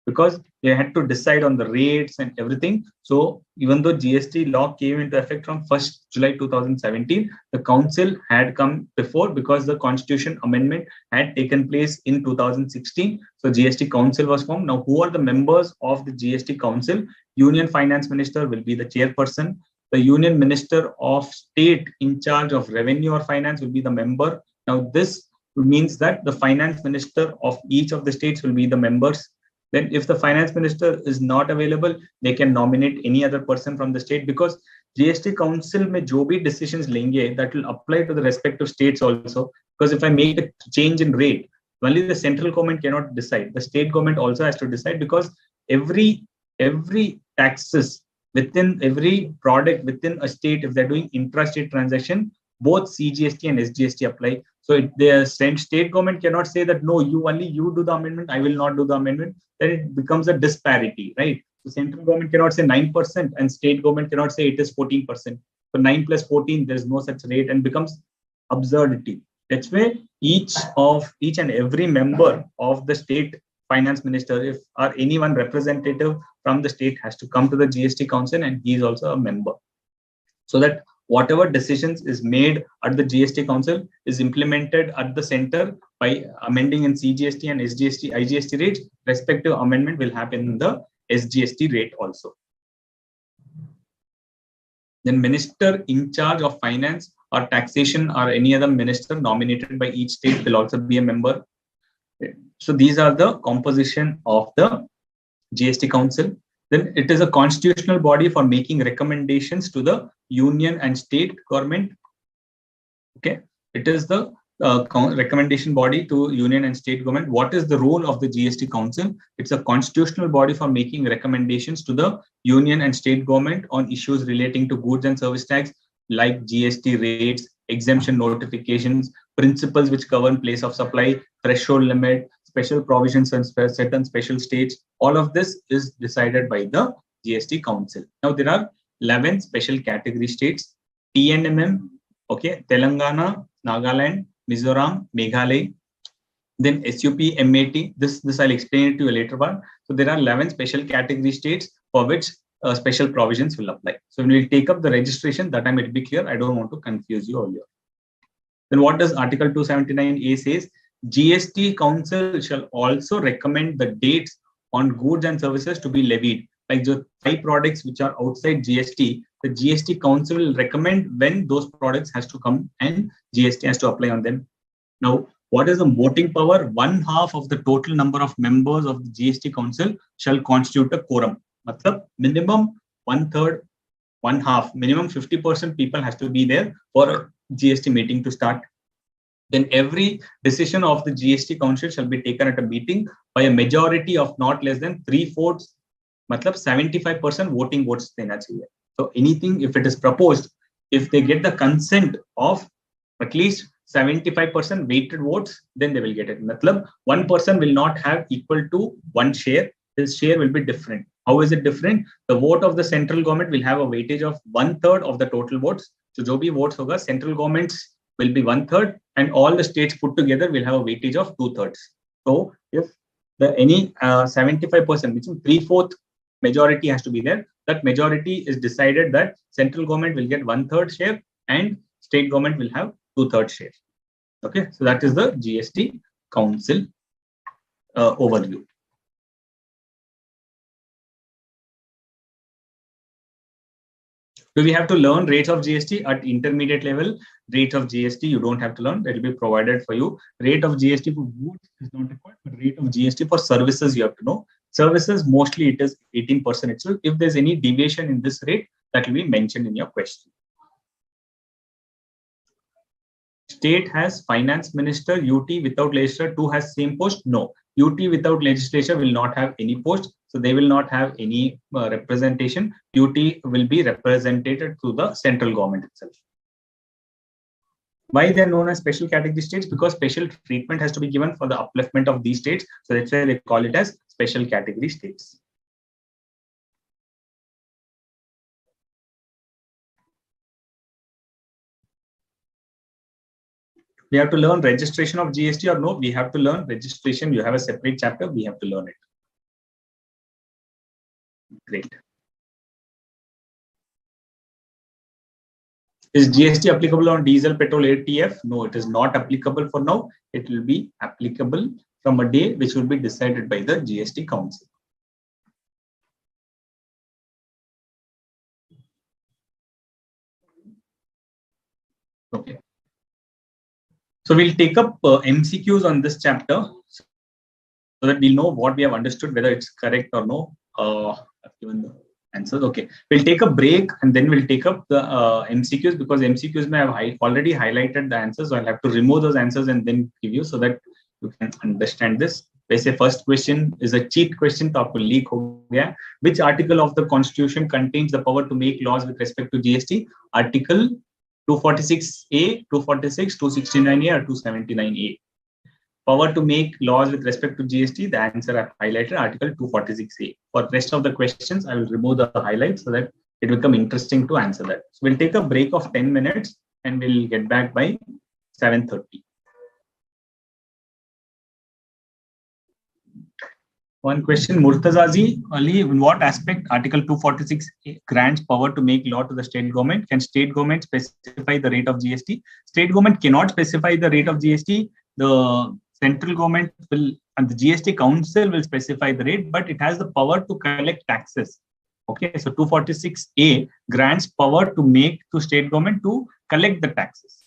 because they had to decide on the rates and everything. So even though GST law came into effect from 1st July 2017, the council had come before, because the constitution amendment had taken place in 2016. So GST Council was formed. Now, who are the members of the GST Council? Union Finance Minister will be the chairperson. The Union Minister of State in charge of Revenue or Finance will be the member. Now, this means that the Finance Minister of each of the states will be the members. Then if the finance minister is not available, they can nominate any other person from the state, because GST Council mein jo bhi decisions lenge, that will apply to the respective states also. Because if I make a change in rate, only the central government cannot decide. The state government also has to decide, because every taxes within every product within a state, if they're doing intrastate transaction, both CGST and SGST apply. So the state government cannot say that, no, you do the amendment, I will not do the amendment. Then it becomes a disparity, right? So central government cannot say 9% and state government cannot say it is 14%. So 9 plus 14, there's no such rate, and becomes absurdity. That's why each and every member of the state finance minister, or anyone representative from the state, has to come to the GST Council, and he is also a member, so that whatever decisions is made at the GST Council is implemented at the center by amending in CGST and SGST, IGST rates. Respective amendment will happen in the SGST rate also. Then minister in charge of finance or taxation or any other minister nominated by each state will also be a member. So these are the composition of the GST Council. Then it is a constitutional body for making recommendations to the union and state government. Okay, it is the recommendation body to union and state government. What is the role of the GST Council? It's a constitutional body for making recommendations to the union and state government on issues relating to goods and service tax, like GST rates, exemption notifications, principles which govern place of supply, threshold limit, special provisions and certain special states. All of this is decided by the GST Council. Now there are 11 special category states: TNMM, okay, Telangana, Nagaland, Mizoram, Meghalaya. Then SUP, MAT. This I'll explain it to you later on. So there are 11 special category states for which special provisions will apply. So when we take up the registration, that time it will be clear. I don't want to confuse you earlier. Then what does Article 279A says? GST Council shall also recommend the dates on goods and services to be levied. Like the 5 products which are outside GST, the GST Council will recommend when those products has to come and GST has to apply on them. Now, what is the voting power? 1/2 of the total number of members of the GST Council shall constitute a quorum. Matlab, minimum 1/3 one half, minimum 50% people has to be there for a GST meeting to start. Then every decision of the GST Council shall be taken at a meeting by a majority of not less than 3/4, matlab 75% voting votes dena chahiye. So anything, if it is proposed, if they get the consent of at least 75% weighted votes, then they will get it. Matlab, one person will not have equal to one share. His share will be different. How is it different? The vote of the central government will have a weightage of 1/3 of the total votes. So jo bhi votes hoga, central governments will be 1/3, and all the states put together will have a weightage of 2/3. So if the any 75%, which is 3/4 majority has to be there, that majority is decided that central government will get 1/3 share and state government will have 2/3 share. Okay, so that is the GST Council overview. Do we have to learn rates of GST at intermediate level? Rate of GST you don't have to learn. That will be provided for you. Rate of GST for goods is not required, but rate of GST for services you have to know. Services, mostly it is 18% itself. If there's any deviation in this rate, that will be mentioned in your question. State has finance minister, UT without legislature, 2 has same post? No. UT without legislature will not have any post, so they will not have any representation. UT will be represented through the central government itself. Why they are known as special category states? Because special treatment has to be given for the upliftment of these states, so that's why they call it as special category states. We have to learn registration of GST or no? We have to learn registration. You have a separate chapter. We have to learn it. Great. Is GST applicable on diesel, petrol, ATF? No, it is not applicable for now. It will be applicable from a day which will be decided by the GST Council. Okay. So we'll take up MCQs on this chapter so that we'll know what we have understood, whether it's correct or no. I've given the answers. Okay, we'll take a break and then we'll take up the MCQs, because MCQs may have already highlighted the answers. So I'll have to remove those answers and then give you so that you can understand this. वैसे first question is a cheat question, तो आपको leak हो गया. Which article of the Constitution contains the power to make laws with respect to GST? Article 246A, 246, 269A, or 279A. Power to make laws with respect to GST, the answer I've highlighted, Article 246A. For the rest of the questions, I will remove the highlights so that it will become interesting to answer that. So we'll take a break of 10 minutes and we'll get back by 7:30. One question, Murtazaji Ali, in what aspect Article 246 grants power to make law to the state government? Can state government specify the rate of GST? State government cannot specify the rate of GST. The central government will, and the GST Council will specify the rate, but it has the power to collect taxes. Okay, so 246A grants power to make to state government to collect the taxes.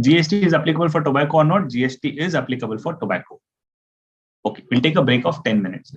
GST is applicable for tobacco or not? GST is applicable for tobacco. Okay, we'll take a break of 10 minutes.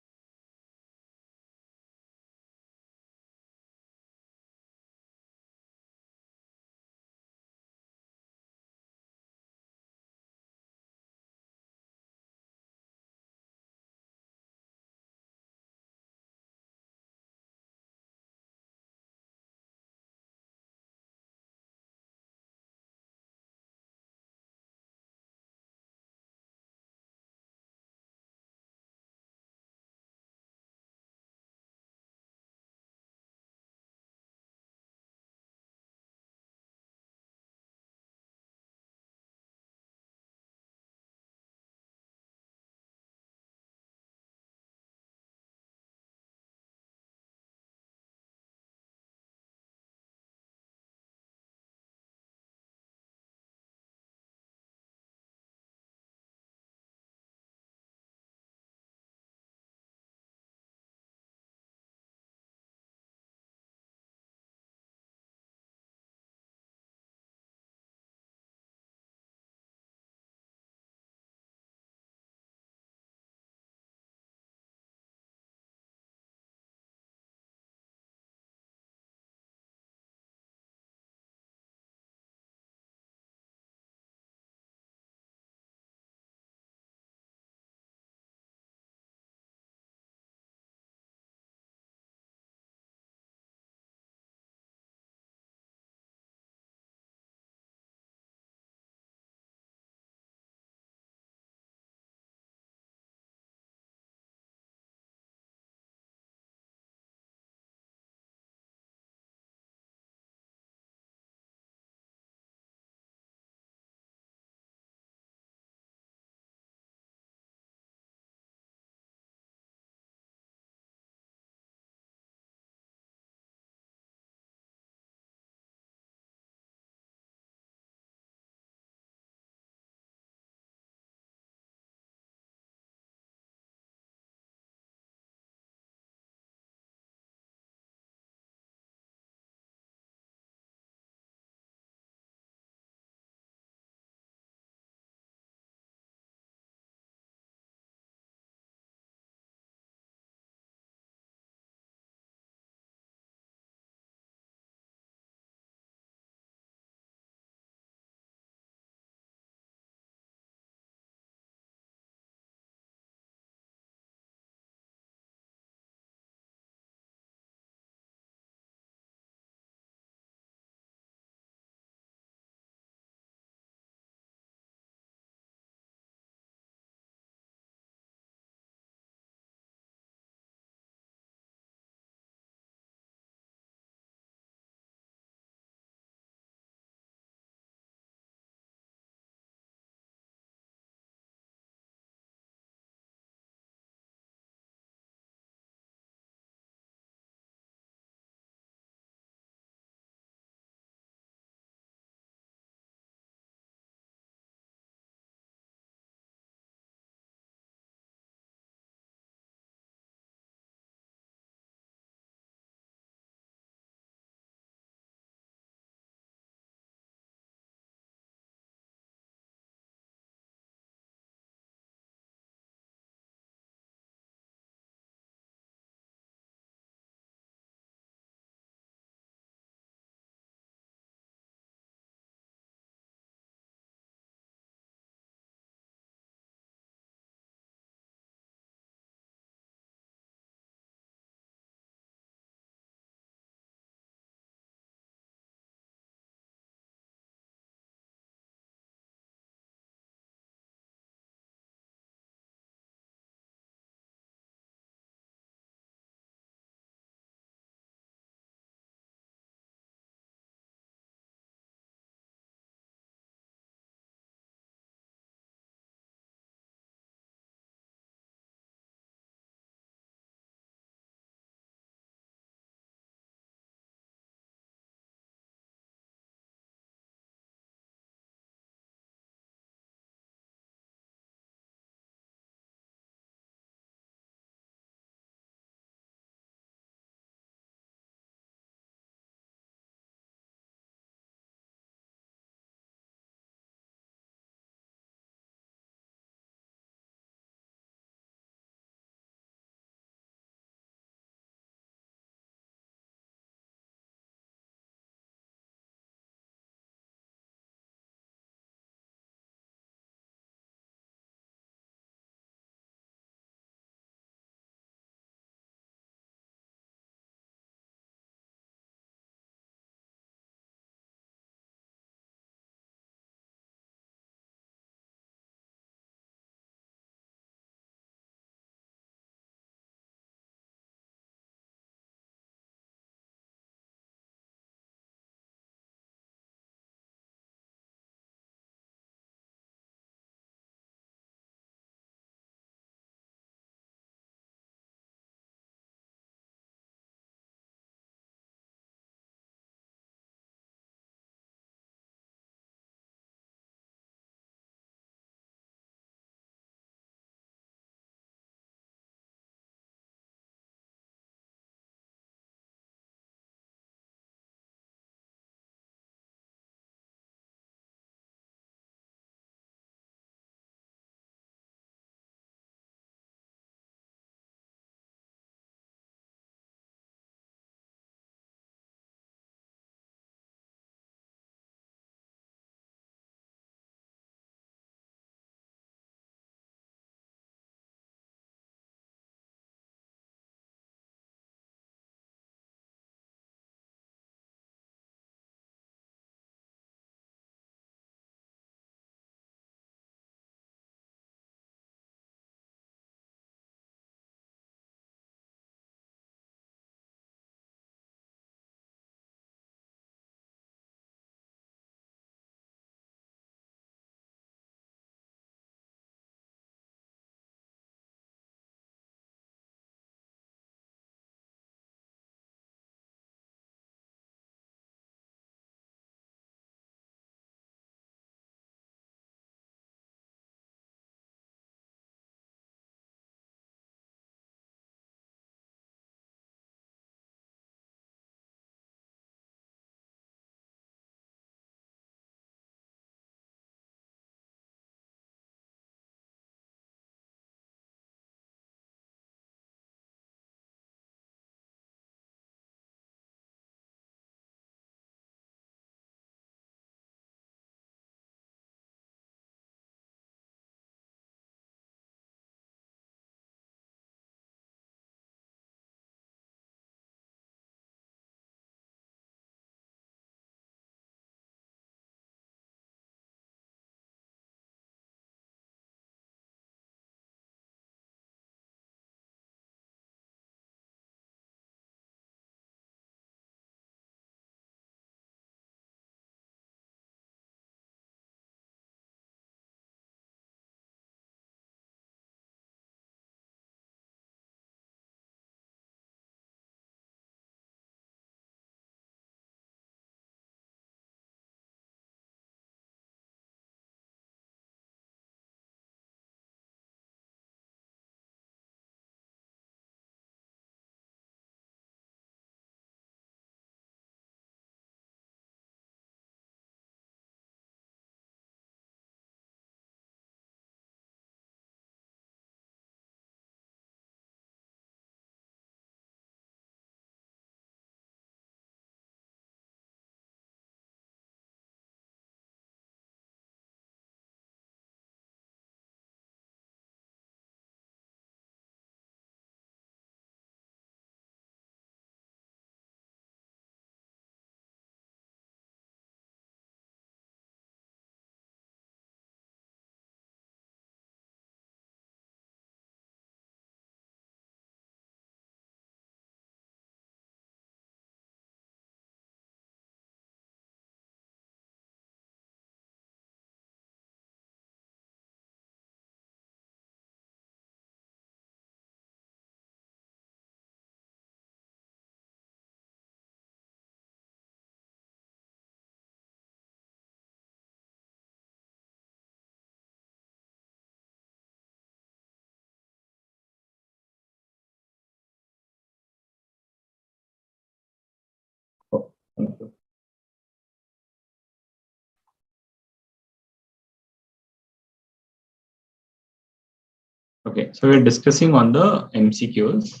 Okay, so we're discussing on the MCQs.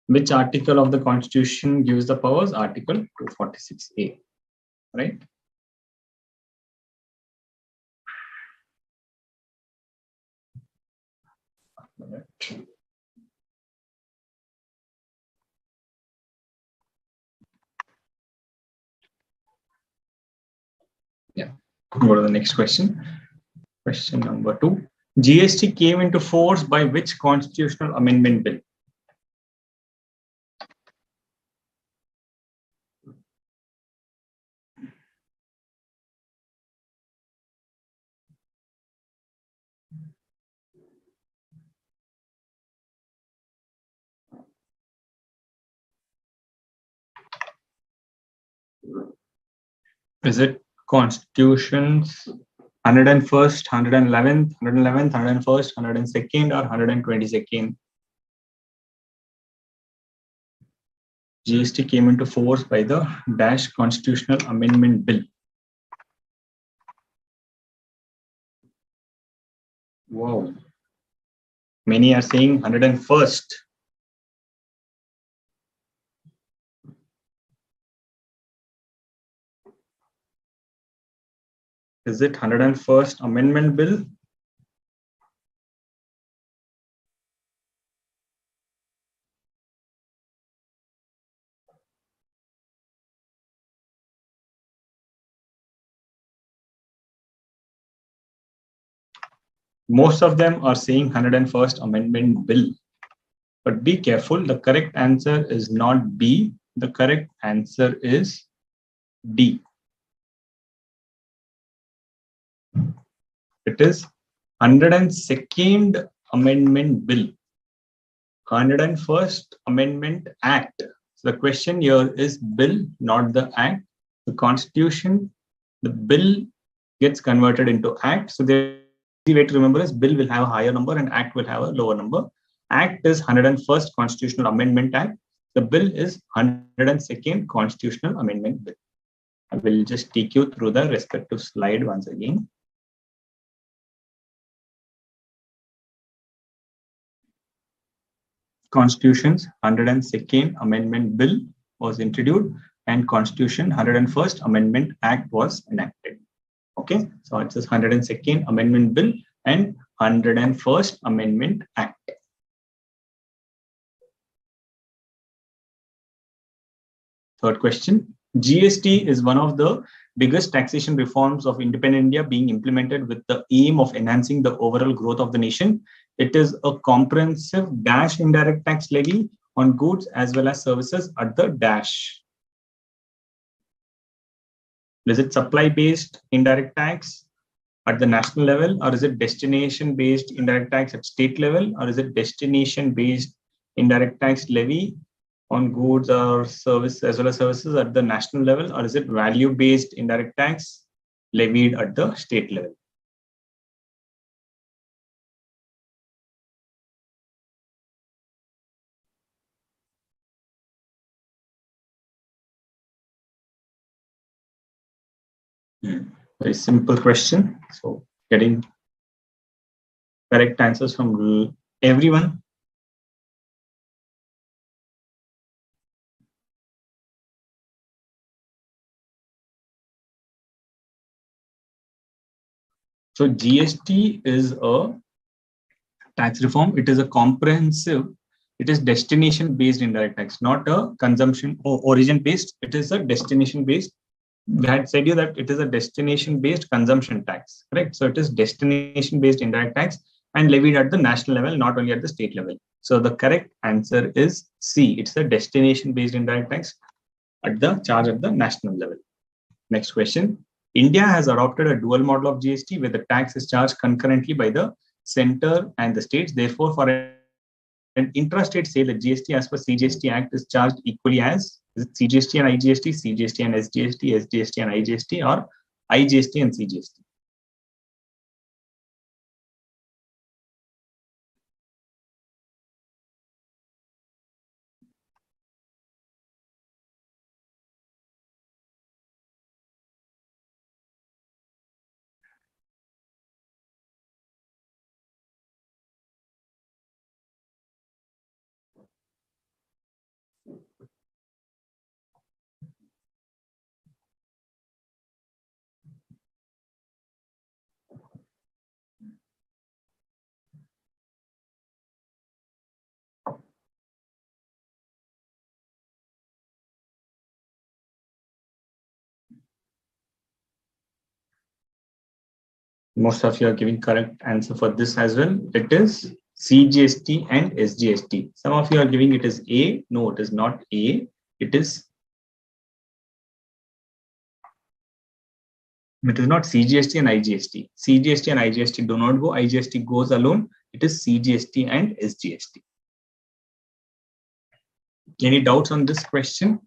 Which article of the Constitution gives the powers? Article 246A, right? Yeah, go to the next question. Question number 2. GST came into force by which constitutional amendment bill? Is it Constitution's 101st, 111th, 111th, 101st, 102nd, or 122nd? GST came into force by the dash constitutional amendment bill. Wow. Many are saying 101st. Is it 101st amendment bill? Most of them are saying 101st amendment bill. But be careful, the correct answer is not B. The correct answer is D. It is 102nd Amendment Bill. 101st Amendment Act. So the question here is bill, not the act. The Constitution, the bill gets converted into act. So the easy way to remember is bill will have a higher number and act will have a lower number. Act is 101st Constitutional Amendment Act. The bill is 102nd Constitutional Amendment Bill. I will just take you through the respective slide once again. Constitution's 102nd Amendment Bill was introduced and Constitution 101st Amendment Act was enacted. Okay, so it says 102nd Amendment Bill and 101st Amendment Act. Third question. GST is one of the biggest taxation reforms of independent India being implemented with the aim of enhancing the overall growth of the nation. It is a comprehensive dash indirect tax levy on goods as well as services at the dash. Is it supply-based indirect tax at the national level, or is it destination-based indirect tax at state level, or is it destination-based indirect tax levy on goods or service as well as services at the national level, or is it value-based indirect tax levied at the state level? Very simple question. So getting correct answers from everyone. So GST is a tax reform. It is a comprehensive, it is destination based indirect tax, not a consumption or origin based. It is a destination based. We had said you that it is a destination based consumption tax, correct? So it is destination based indirect tax and levied at the national level, not only at the state level. So the correct answer is C. It's a destination based indirect tax at the charge at the national level. Next question. India has adopted a dual model of GST where the tax is charged concurrently by the center and the states. Therefore, for an intrastate sale, the GST as per CGST Act is charged equally as is it CGST and IGST, CGST and SGST, SGST and IGST, or IGST and CGST. Most of you are giving correct answer for this as well. It is CGST and SGST. Some of you are giving it is A. No, it is not A. It is not CGST and IGST. CGST and IGST do not go. IGST goes alone. It is CGST and SGST. Any doubts on this question?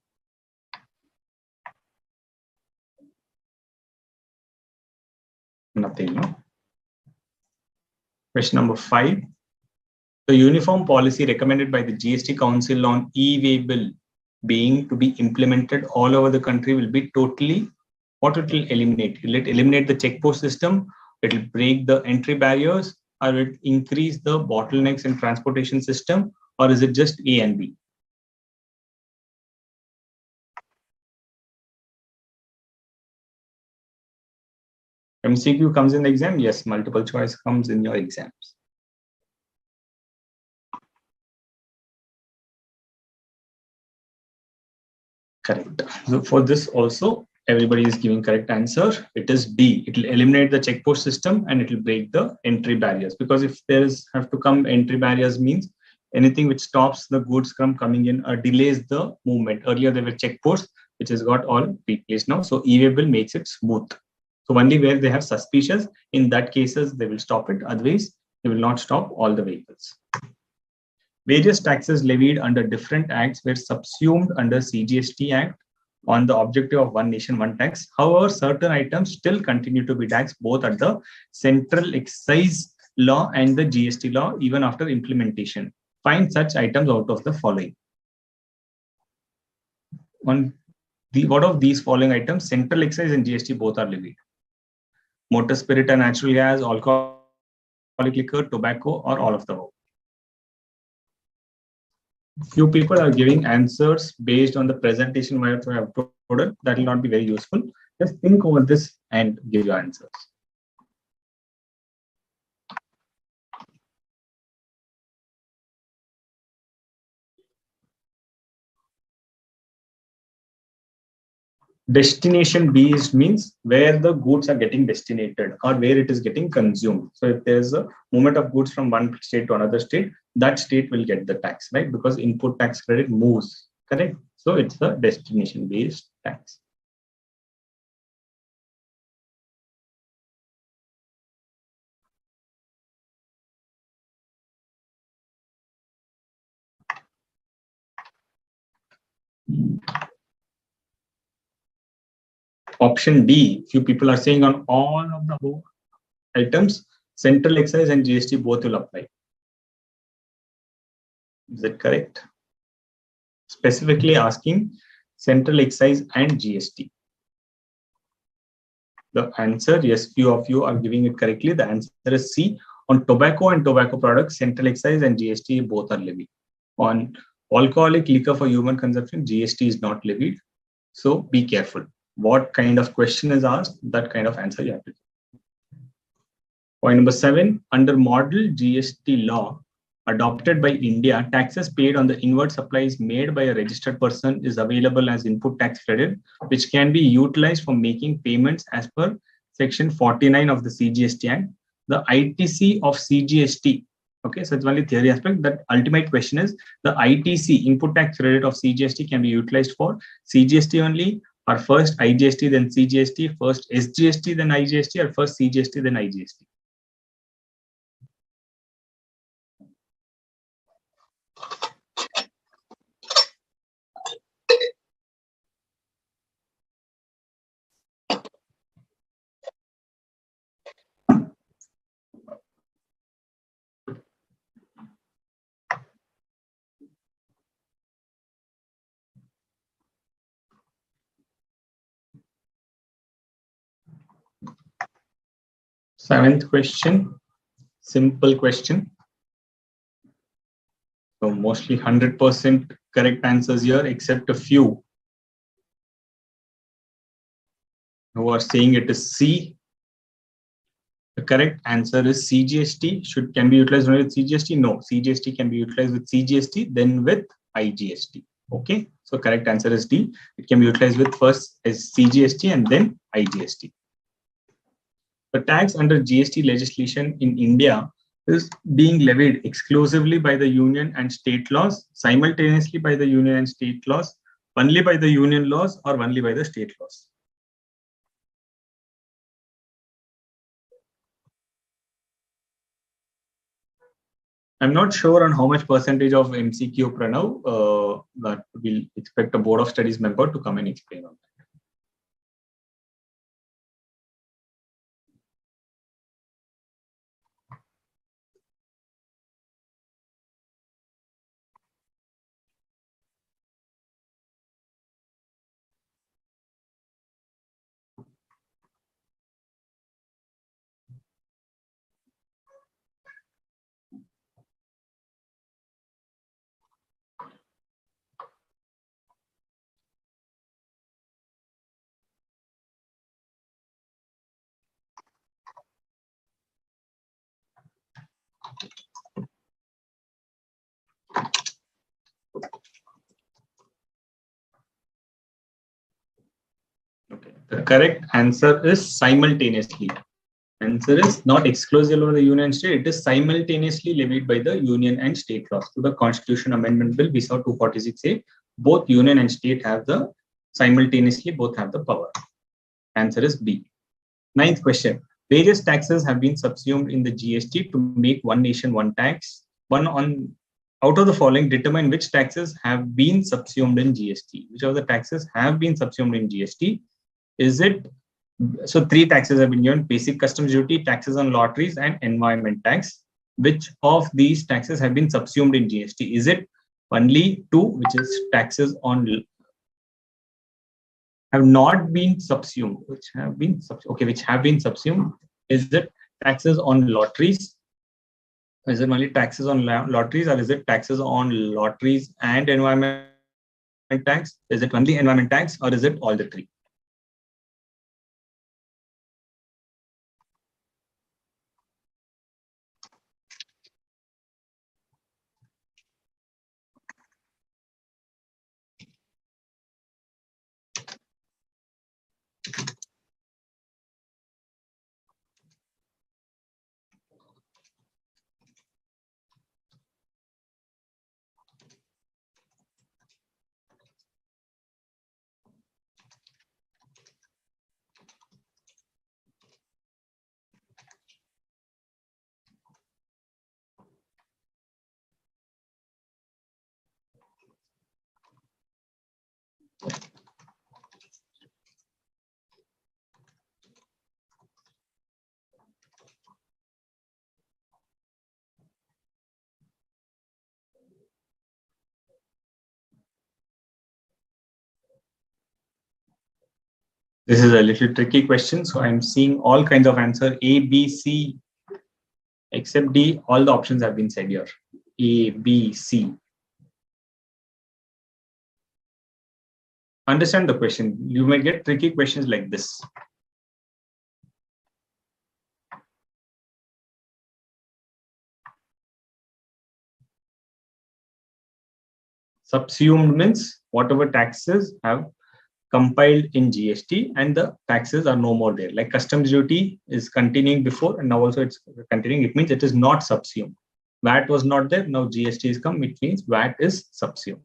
Nothing, no? Question number 5. The uniform policy recommended by the Gst Council on e-way bill being to be implemented all over the country will be totally, what it will eliminate? Will it eliminate the check post system? It will break the entry barriers, or will it increase the bottlenecks in transportation system, or is it just A and B? MCQ comes in the exam? Yes, multiple choice comes in your exams. Correct. So for this also, everybody is giving correct answer. It is B. It will eliminate the check post system and it will break the entry barriers. Because if there is have to come entry barriers means anything which stops the goods from coming in or delays the movement. Earlier there were check posts which has got all replaced now. So e-way bill makes it smooth. So only where they have suspicious, in that cases, they will stop it. Otherwise, they will not stop all the vehicles. Various taxes levied under different acts were subsumed under CGST Act on the objective of one nation, one tax. However, certain items still continue to be taxed both at the central excise law and the GST law even after implementation. Find such items out of the following. What of these following items, central excise and GST both are levied? Motor spirit and natural gas, alcoholic liquor, tobacco, or all of the above. Few people are giving answers based on the presentation we have uploaded. That will not be very useful. Just think over this and give your answers. Destination based means where the goods are getting destinated or where it is getting consumed. So if there's a movement of goods from one state to another state, that state will get the tax, right? Because input tax credit moves, correct? So it's the destination based tax. Option D, few people are saying on all of the above items, central excise and GST both will apply. Is that correct? Specifically asking central excise and GST. The answer, yes, few of you are giving it correctly. The answer is C. On tobacco and tobacco products, central excise and GST both are levied. On alcoholic liquor for human consumption, GST is not levied. So be careful. What kind of question is asked, that kind of answer you have to give. Point number 7, under model GST law adopted by India, taxes paid on the inward supplies made by a registered person is available as input tax credit, which can be utilized for making payments as per Section 49 of the CGST Act. The ITC of CGST, okay, so it's only theory aspect. That ultimate question is the ITC, input tax credit of CGST, can be utilized for CGST only, or first IGST, then CGST, first SGST, then IGST, or first CGST, then IGST. Seventh question, simple question. So mostly 100% correct answers here, except a few who are saying it is C. The correct answer is CGST. Can be utilized only with CGST? No, CGST can be utilized with CGST, then with IGST. Okay, so correct answer is D. It can be utilized with first as CGST and then IGST. The tax under GST legislation in India is being levied exclusively by the union and state laws, simultaneously by the union and state laws, only by the union laws, or only by the state laws. I'm not sure on how much percentage of MCQ, Pranav, that we'll expect a Board of Studies member to come and explain on that. Okay. The correct answer is simultaneously. Answer is not exclusively by the union and state. It is simultaneously levied by the union and state laws. So the Constitution Amendment Bill, we saw 246A, both union and state have the simultaneously both have the power. Answer is B. Ninth question. Various taxes have been subsumed in the GST to make one nation, one tax. Out of the following, determine which taxes have been subsumed in GST. Which of the taxes have been subsumed in GST? Is it, so three taxes have been given: basic customs duty, taxes on lotteries, and environment tax. Which of these taxes have been subsumed in GST? Is it only two, which is taxes on have not been subsumed, which have been subsumed? Is it taxes on lotteries? Is it only taxes on lotteries, or is it taxes on lotteries and environment tax? Is it only environment tax, or is it all the three? This is a little tricky question, so I'm seeing all kinds of answer: A, B, C, except D. All the options have been said here. A, B, C. Understand the question. You may get tricky questions like this. Subsumed means whatever taxes have compiled in GST and the taxes are no more there. Like customs duty is continuing before and now also it's continuing. It means it is not subsumed. VAT was not there. Now GST is come. It means VAT is subsumed.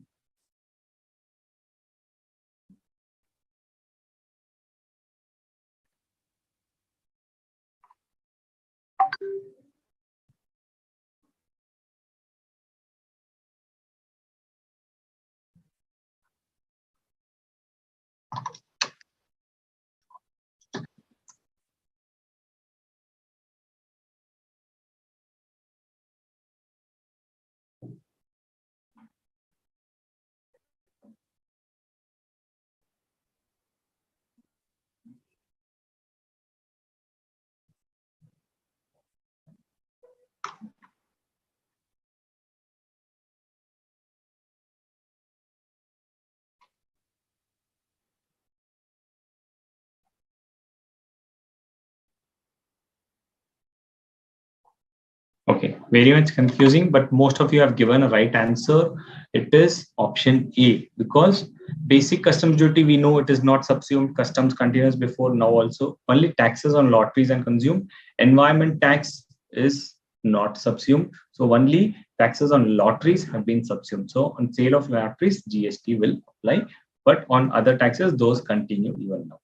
Okay, very much confusing, but most of you have given a right answer. It is option A, because basic customs duty, we know it is not subsumed. Customs continues before, now also. Only taxes on lotteries and consume. Environment tax is not subsumed. So only taxes on lotteries have been subsumed. So on sale of lotteries, GST will apply, but on other taxes, those continue even now.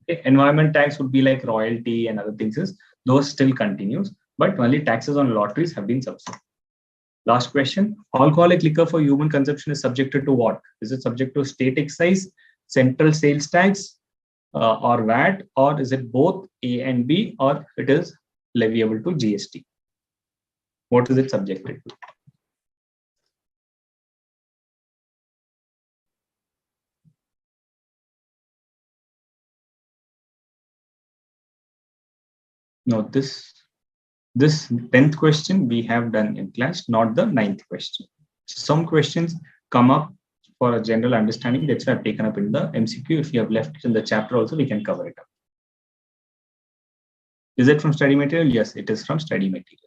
Okay. Environment tax would be like royalty and other things, those still continues, but only taxes on lotteries have been subsumed. Last question. Alcoholic liquor for human consumption is subjected to what? Is it subject to state excise, central sales tax, or VAT, or is it both A and B, or it is leviable to GST? What is it subjected to? No, this 10th question we have done in class, not the 9th question. Some questions come up for a general understanding. That's why I've taken up in the MCQ. If you have left it in the chapter also, we can cover it up. Is it from study material? Yes, it is from study material.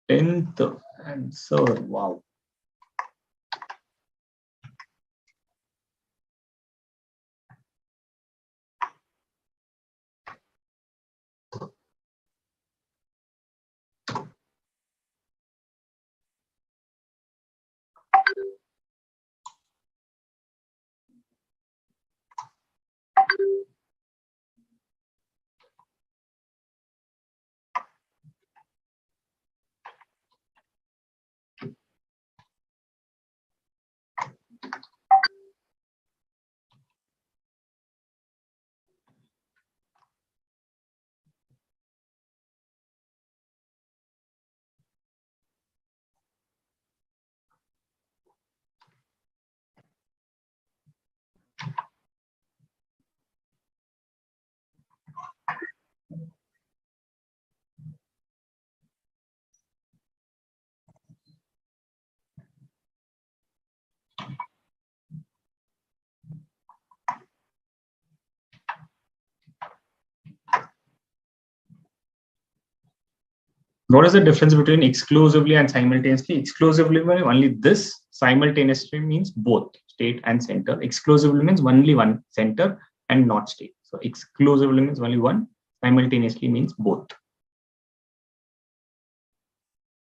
10th answer. Wow. What is the difference between exclusively and simultaneously? Exclusively means only this, simultaneously means both state and center. Exclusively means only one center and not state. So exclusively means only one, simultaneously means both.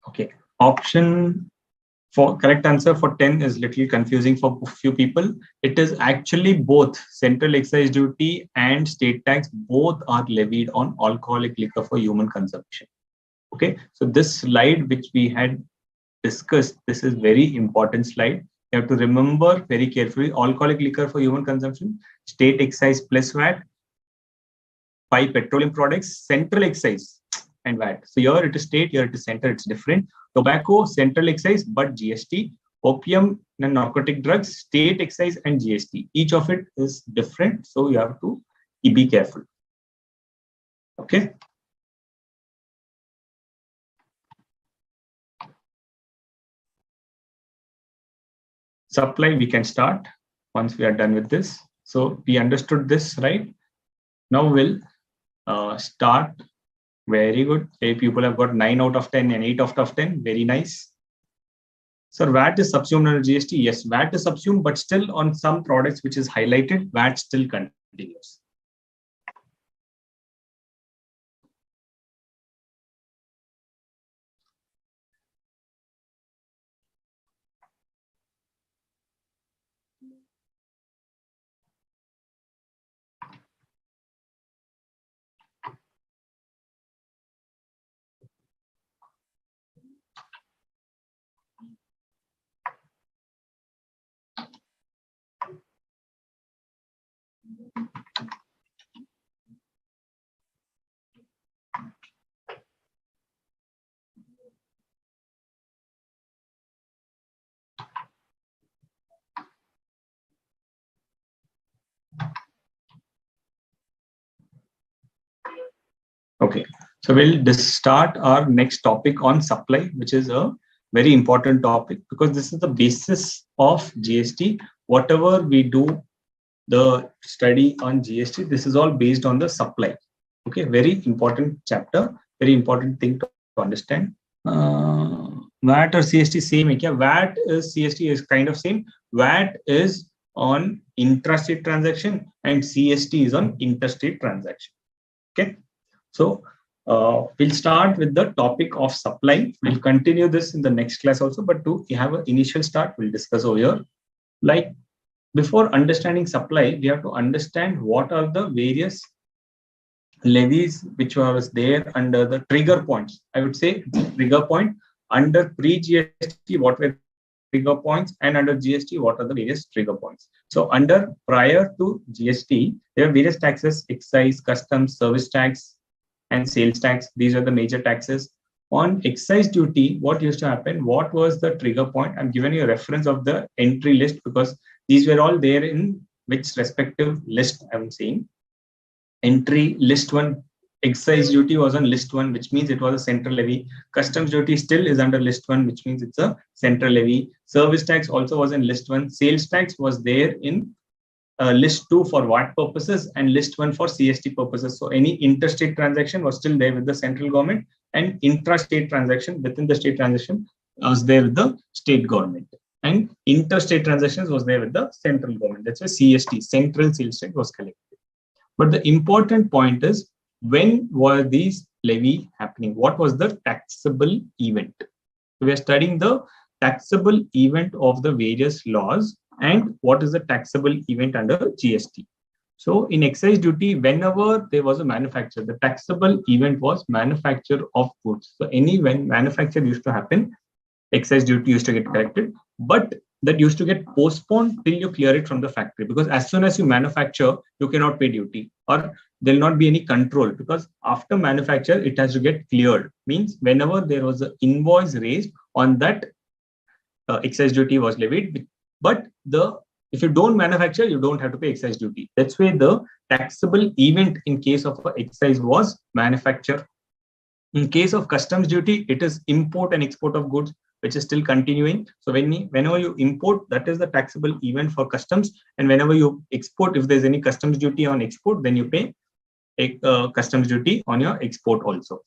Okay, option for correct answer for 10 is little confusing for few people. It is actually both central excise duty and state tax, both are levied on alcoholic liquor for human consumption. Okay, so this slide which we had discussed, this is very important slide. You have to remember very carefully. Alcoholic liquor for human consumption, state excise plus VAT, by petroleum products, central excise and VAT. So here it is state, here it is center, it's different. Tobacco, central excise, but GST. Opium and narcotic drugs, state excise and GST. Each of it is different, so you have to be careful. Okay. Supply, we can start once we are done with this. So we understood this, right? Now we'll start. Very good. Hey, people have got 9 out of 10 and 8 out of 10. Very nice. Sir, VAT is subsumed under GST. Yes, VAT is subsumed, but still on some products which is highlighted, VAT still continues. Okay, so we'll start our next topic on supply, which is a very important topic because this is the basis of GST. Whatever we do the study on GST, this is all based on the supply. Okay, very important chapter, very important thing to understand. VAT or CST same? VAT is CST is kind of same. VAT is on intrastate transaction and CST is on interstate transaction. Okay, so we'll start with the topic of supply. We'll continue this in the next class also, but to have an initial start, we'll discuss over here. Like before understanding supply, we have to understand what are the various levies which was there under the trigger points. I would say trigger point under pre-GST, what were trigger points, and under GST, what are the various trigger points. So under prior to GST, there are various taxes: excise, customs, service tax, and sales tax. These are the major taxes. On excise duty, what used to happen? What was the trigger point? I'm giving you a reference of the entry list because these were all there in which respective list I'm saying. Entry list 1, excise duty was on list 1, which means it was a central levy. Customs duty still is under list 1, which means it's a central levy. Service tax also was in list 1. Sales tax was there in list 2 for VAT purposes and list 1 for CST purposes. So any interstate transaction was still there with the central government, and intrastate transaction within the state transaction was there with the state government, and interstate transactions was there with the central government. That's why CST, central sales tax, was collected. But the important point is, when were these levy happening? What was the taxable event? So we are studying the taxable event of the various laws and what is the taxable event under GST. So in excise duty, whenever there was a manufacture, the taxable event was manufacture of goods. So when manufacture used to happen, excise duty used to get collected, but that used to get postponed till you clear it from the factory, because as soon as you manufacture, you cannot pay duty, or there'll not be any control, because after manufacture, it has to get cleared. Means whenever there was an invoice raised on that, excise duty was levied. But if you don't manufacture, you don't have to pay excise duty. That's why the taxable event in case of excise was manufacture. In case of customs duty, it is import and export of goods, which is still continuing. So whenever you import, that is the taxable event for customs. And whenever you export, if there's any customs duty on export, then you pay a customs duty on your export also.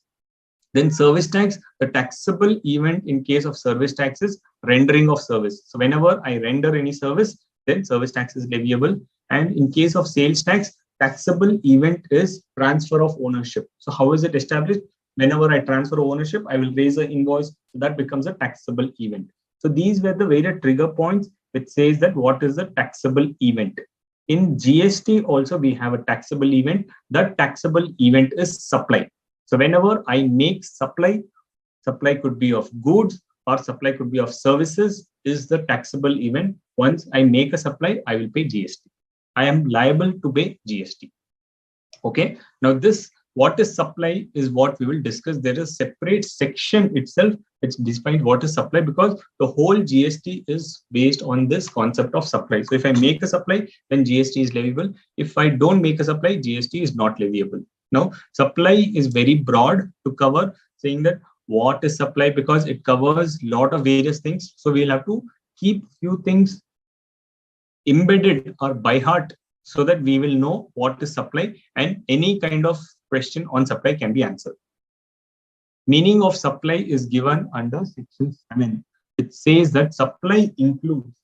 Then service tax, the taxable event in case of service tax is rendering of service. So whenever I render any service, then service tax is leviable. And in case of sales tax, taxable event is transfer of ownership. So how is it established? Whenever I transfer ownership, I will raise an invoice. So that becomes a taxable event. So these were the various trigger points which says that what is the taxable event. In GST also, we have a taxable event. That taxable event is supply. So whenever I make supply could be of goods or supply could be of services, is the taxable event. Once I make a supply, I will pay GST. I am liable to pay GST. Okay. Now this, what is supply is what we will discuss. There is a separate section itself which defines what is supply, because the whole GST is based on this concept of supply. So if I make a supply, then GST is leviable. If I don't make a supply, GST is not leviable. Now, supply is very broad to cover, saying that what is supply, because it covers a lot of various things. So we'll have to keep few things embedded or by heart so that we will know what is supply, and any kind of question on supply can be answered. Meaning of supply is given under section 7. It says that supply includes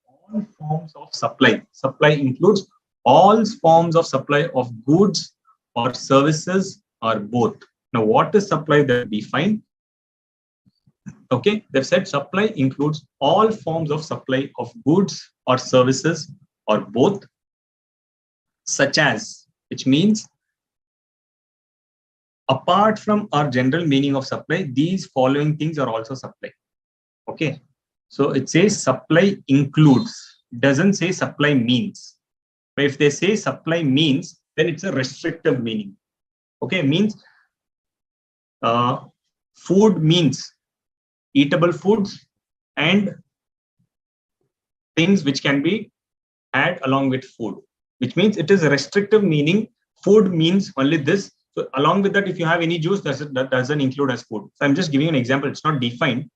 all forms of supply. Supply includes all forms of supply of goods or services or both. Now, what is supply that we find? Okay, they've said supply includes all forms of supply of goods or services or both, such as, which means apart from our general meaning of supply, these following things are also supply. Okay, so it says supply includes, doesn't say supply means. But if they say supply means, then it's a restrictive meaning. Okay, means food means eatable foods and things which can be had along with food, which means it is a restrictive meaning. Food means only this. So along with that, if you have any juice, that doesn't include as food. So I'm just giving an example. It's not defined.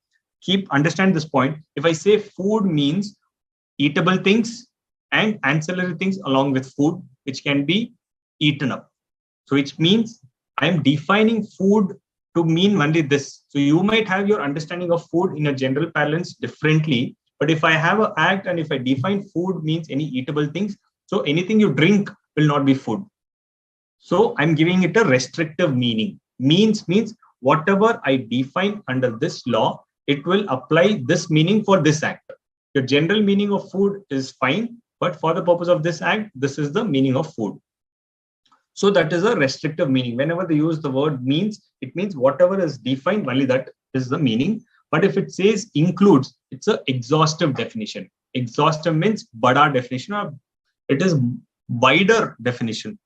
Understand this point. If I say food means eatable things and ancillary things along with food, which can be eaten up. So which means I'm defining food to mean only this. So you might have your understanding of food in a general parlance differently, but if I have an act and if I define food means any eatable things, so anything you drink will not be food. So I'm giving it a restrictive meaning. Means whatever I define under this law, it will apply this meaning for this act. The general meaning of food is fine, but for the purpose of this act, this is the meaning of food. So that is a restrictive meaning. Whenever they use the word means, it means whatever is defined, only that is the meaning. But if it says includes, it's an exhaustive definition. Exhaustive means bada definition, or it is wider definition.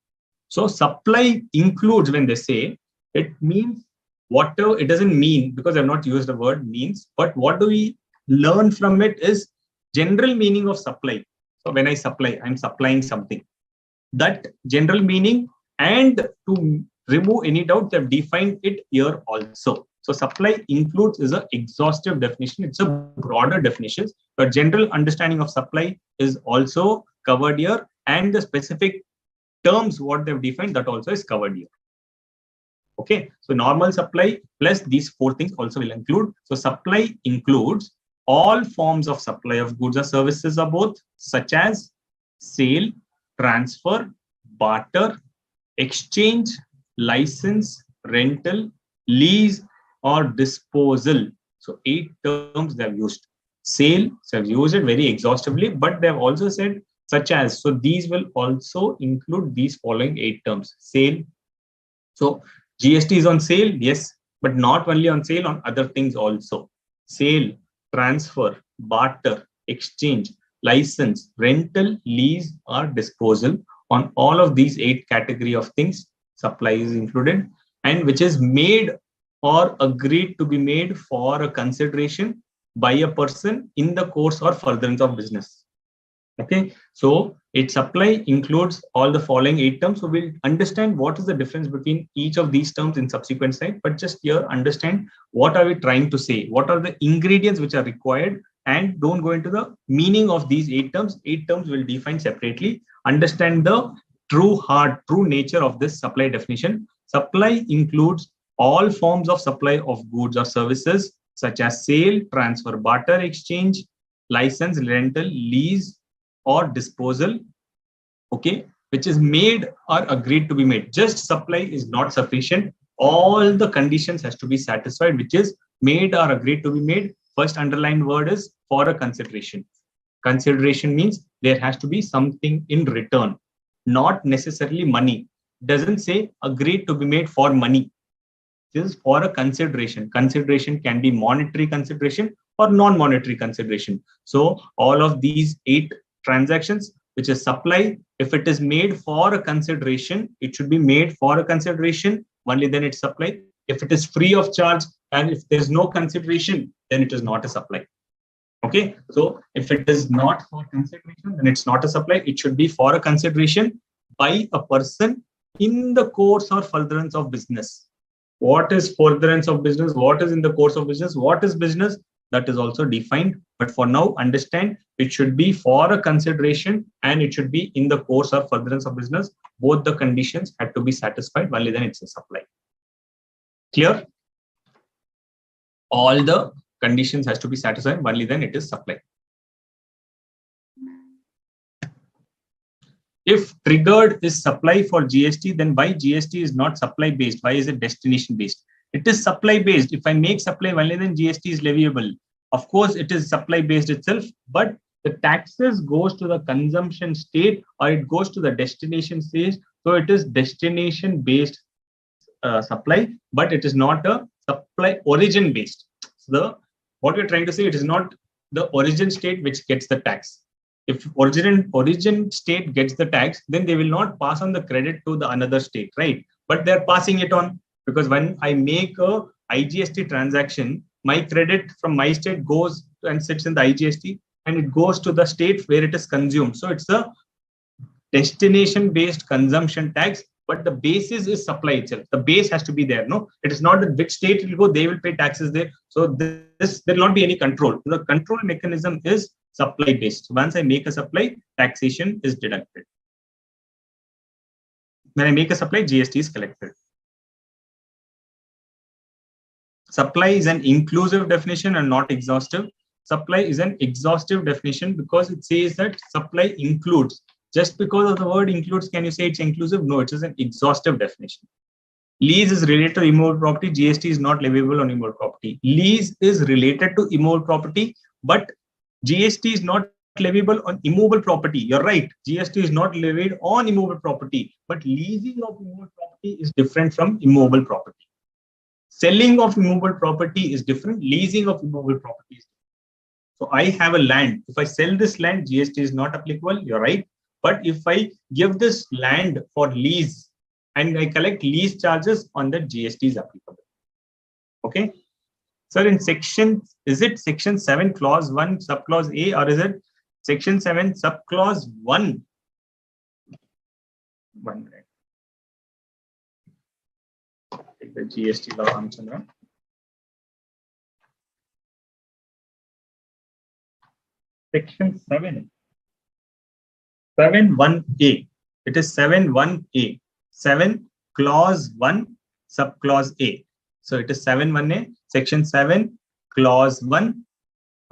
So supply includes, when they say, it means whatever, it doesn't mean, because I've not used the word means, but what do we learn from it is general meaning of supply. So when I supply, I'm supplying something. That general meaning, and to remove any doubt, they've defined it here also. So supply includes is an exhaustive definition. It's a broader definition, but general understanding of supply is also covered here, and the specific terms what they've defined, that also is covered here. Okay, so normal supply plus these four things also will include. So supply includes all forms of supply of goods or services or both, such as sale, transfer, barter, exchange, license, rental, lease, or disposal. So 8 terms they have used. Sale, so I've used it very exhaustively, but they have also said such as. So these will also include these following 8 terms. Sale. So GST is on sale, yes, but not only on sale, on other things also. Sale, transfer, barter, exchange, license, rental, lease, or disposal. On all of these 8 category of things, supply is included, and which is made or agreed to be made for a consideration by a person in the course or furtherance of business. Okay, so its supply includes all the following 8 terms. So we'll understand what is the difference between each of these terms in subsequent slide, but just here understand what are we trying to say, what are the ingredients which are required, and don't go into the meaning of these 8 terms. 8 terms will define separately. Understand the true nature of this supply definition. Supply includes all forms of supply of goods or services, such as sale, transfer, barter, exchange, license, rental, lease, or disposal, okay, which is made or agreed to be made. Just supply is not sufficient. All the conditions has to be satisfied, which is made or agreed to be made. First underlined word is for a consideration. Consideration means there has to be something in return, not necessarily money. Doesn't say agreed to be made for money. This is for a consideration. Consideration can be monetary consideration or non-monetary consideration. So all of these 8 transactions, which is supply, if it is made for a consideration, it should be made for a consideration, only then it's supply. If it is free of charge and if there's no consideration, then it is not a supply. Okay, so if it is not for consideration, then it's not a supply. It should be for a consideration by a person in the course or furtherance of business. What is furtherance of business? What is in the course of business? What is business? That is also defined. But for now, understand it should be for a consideration and it should be in the course or furtherance of business. Both the conditions had to be satisfied, only then it's a supply. Clear? All the conditions has to be satisfied, only then it is supply. If triggered is supply for GST, then why GST is not supply based? Why is it destination based? It is supply based. If I make supply, only then GST is leviable. Of course, it is supply based itself, but the taxes goes to the consumption state or it goes to the destination stage. So it is destination based supply, but it is not a supply origin based. So what we're trying to say, it is not the origin state which gets the tax. If origin state gets the tax, then they will not pass on the credit to the another state, right? But they're passing it on, because when I make a IGST transaction, my credit from my state goes and sits in the IGST and it goes to the state where it is consumed. So it's a destination based consumption tax, but the basis is supply itself. The base has to be there. No, it is not that which state it will go, they will pay taxes there. So this there will not be any control. The control mechanism is supply based. Once I make a supply, taxation is deducted. When I make a supply, GST is collected. Supply is an inclusive definition and not exhaustive. Supply is an exhaustive definition because it says that supply includes. Just because of the word includes, can you say it's inclusive? No, it is an exhaustive definition. Lease is related to immovable property. GST is not leviable on immovable property. Lease is related to immovable property, but GST is not leviable on immovable property. You're right. GST is not levied on immovable property, but leasing of immovable property is different from immovable property. Selling of immovable property is different. Leasing of immovable property is different. So I have a land. If I sell this land, GST is not applicable. You're right. But if I give this land for lease and I collect lease charges, on that GST is applicable. Okay. Sir, in section, is it section 7 clause 1 subclause A, or is it section 7 subclause 1? 1 minute. Take the GST law, Ramchandra. Section 7. 7(1)A. It is 7(1)A. 7 clause 1 subclause A. So it is 7(1)A, section 7 clause 1.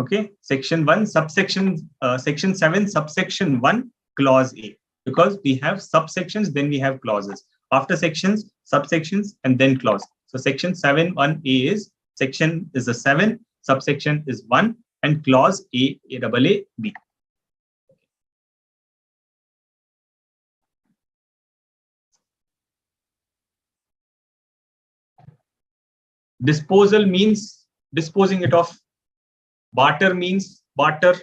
Okay, section 1 subsection section 7 subsection 1 clause A. Because we have subsections, then we have clauses. After sections, subsections, and then clause. So section 7(1)A is section is a 7, subsection is 1, and clause A, B. Disposal means disposing it off. Barter means barter.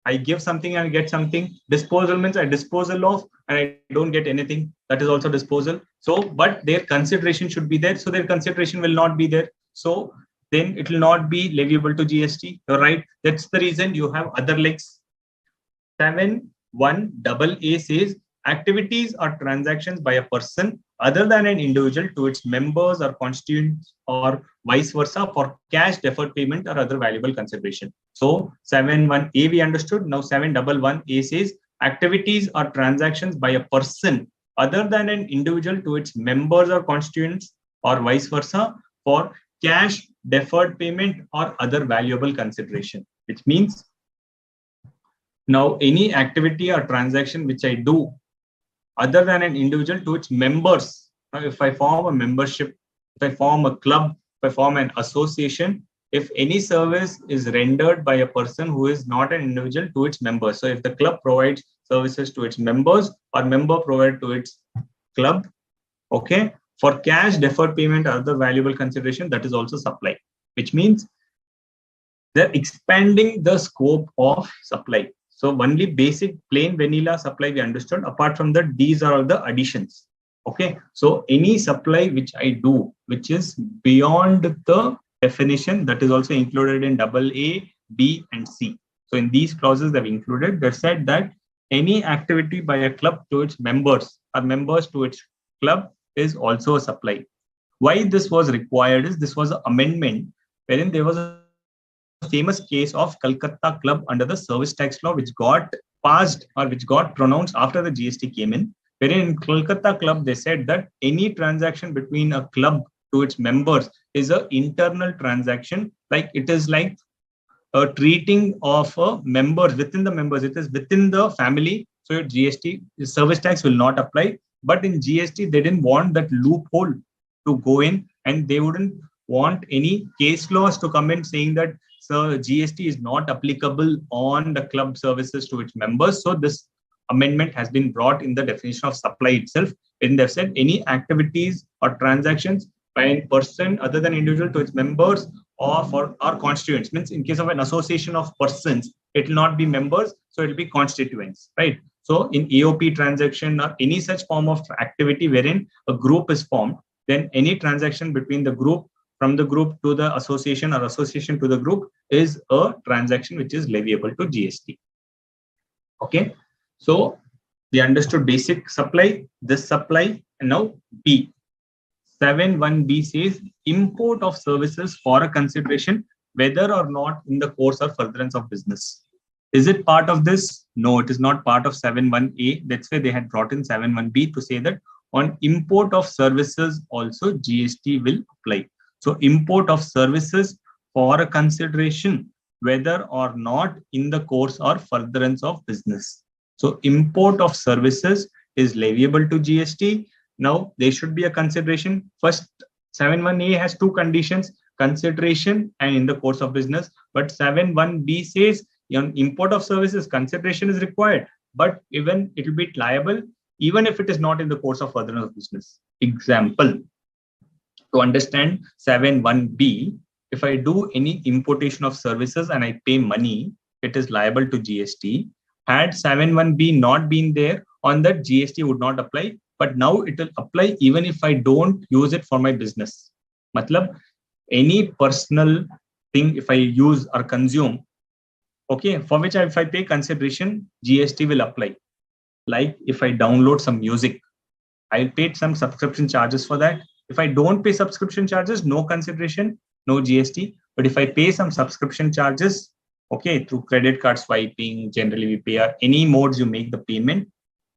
I give something and I get something. Disposal means I disposal of and I don't get anything. That is also disposal. So, but their consideration should be there. So their consideration will not be there. So then it will not be leviable to GST. You're right. That's the reason you have other legs. 7(1)AA says activities or transactions by a person other than an individual to its members or constituents or vice versa for cash, deferred payment, or other valuable consideration. So 7(1)A we understood. Now 7(1)A says activities or transactions by a person other than an individual to its members or constituents or vice versa for cash, deferred payment, or other valuable consideration, which means now any activity or transaction which I do other than an individual to its members. Now, if I form a membership, if I form a club, if I form an association, if any service is rendered by a person who is not an individual to its members. So if the club provides services to its members or member provide to its club, okay, for cash, deferred payment, or other valuable consideration, that is also supply, which means they're expanding the scope of supply. So only basic plain vanilla supply we understood. Apart from that, these are all the additions. Okay. So any supply which I do, which is beyond the definition, that is also included in AA, B, and C. So in these clauses that we included, they said that any activity by a club to its members or members to its club is also a supply. Why this was required is this was an amendment wherein there was a famous case of Calcutta Club under the service tax law, which got passed or which got pronounced after the GST came in. Wherein in Calcutta Club, they said that any transaction between a club to its members is an internal transaction. Like it is like a treating of a members within the members. It is within the family. So GST service tax will not apply. But in GST, they didn't want that loophole to go in, and they wouldn't want any case laws to come in saying that GST is not applicable on the club services to its members. So this amendment has been brought in the definition of supply itself. And they've said any activities or transactions by a person other than individual to its members or for our constituents. Means in case of an association of persons, it will not be members, so it will be constituents, right? So in EOP transaction or any such form of activity wherein a group is formed, then any transaction between the group, from the group to the association or association to the group is a transaction which is leviable to GST. Okay. So we understood basic supply, this supply, and now B. 7(1)B says import of services for a consideration, whether or not in the course or furtherance of business. Is it part of this? No, it is not part of 7.1a. That's why they had brought in 7.1b to say that on import of services also GST will apply. So import of services for a consideration, whether or not in the course or furtherance of business. So import of services is leviable to GST. Now there should be a consideration. First, 7.1a has two conditions, consideration and in the course of business. But 7.1b says on import of services, consideration is required, but even it will be liable even if it is not in the course of furtherance of business. Example, to understand 7.1b, if I do any importation of services and I pay money, it is liable to GST. Had 7.1b not been there, on that GST would not apply, but now it will apply even if I don't use it for my business. Matlab, any personal thing if I use or consume, okay, for which if I pay consideration, GST will apply. Like if I download some music, I'll pay some subscription charges for that. If I don't pay subscription charges, no consideration, no GST. But if I pay some subscription charges, okay, through credit card swiping, generally we pay, any modes you make the payment,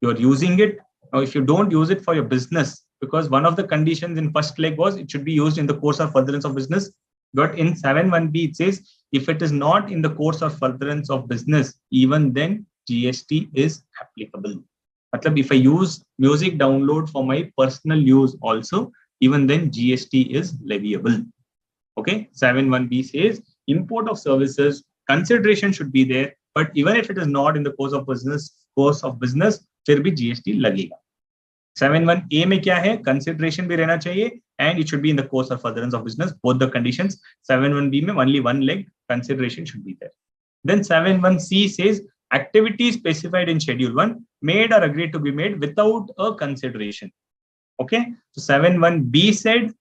you're using it. Now, if you don't use it for your business, because one of the conditions in first leg was it should be used in the course or furtherance of business. But in 7.1b, it says if it is not in the course or furtherance of business, even then GST is applicable. Matlab, if I use music download for my personal use also, even then GST is leviable. Okay, 7.1b says import of services, consideration should be there, but even if it is not in the course of business, फिर भी GST लगेगा. 7.1a में क्या है? Consideration भी रहना चाहिए and it should be in the course or furtherance of business. Both the conditions. 7.1b में only one leg, consideration should be there. Then 7.1c says activities specified in Schedule 1 made or agreed to be made without a consideration. Okay, so 7.1b said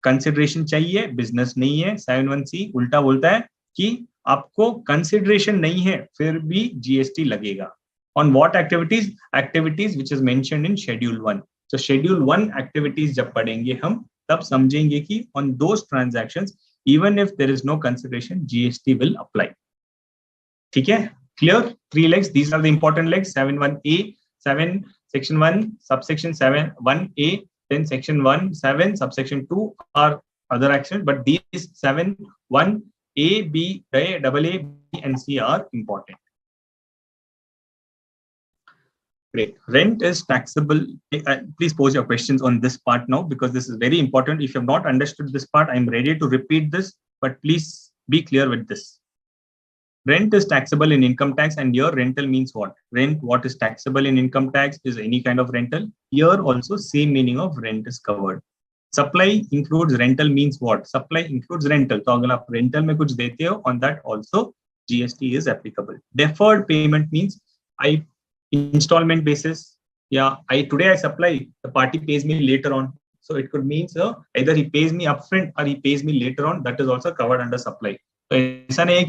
consideration चाहिए, business नहीं है. 7.1c उल्टा बोलता है कि आपको consideration नहीं है, फिर भी GST लगेगा. On what activities? Activities which is mentioned in Schedule 1. So Schedule 1 activities जब पढ़ेंगे हम, तब समझेंगे कि on those transactions, even if there is no consideration, GST will apply. ठीक है? Clear? 3 legs. These are the important legs. 7.1a, 7, section 1, subsection 7, 1a, then section 1, 7, subsection 2 are other actions, but these 7, 1, a, b, a, double a, b, and c are important. Great. Rent is taxable. Please pose your questions on this part now, because this is very important. If you have not understood this part, I'm ready to repeat this, but please be clear with this. Rent is taxable in income tax, and here rental means what? Rent, what is taxable in income tax is any kind of rental. Here also same meaning of rent is covered. Supply includes rental means what? Supply includes rental. So अगर आप rental में कुछ देते हो, on that also GST is applicable. Deferred payment means I installment basis. Yeah, today I supply, the party pays me later on. So it could mean either he pays me upfront or he pays me later on. That is also covered under supply. So ऐसा नहीं है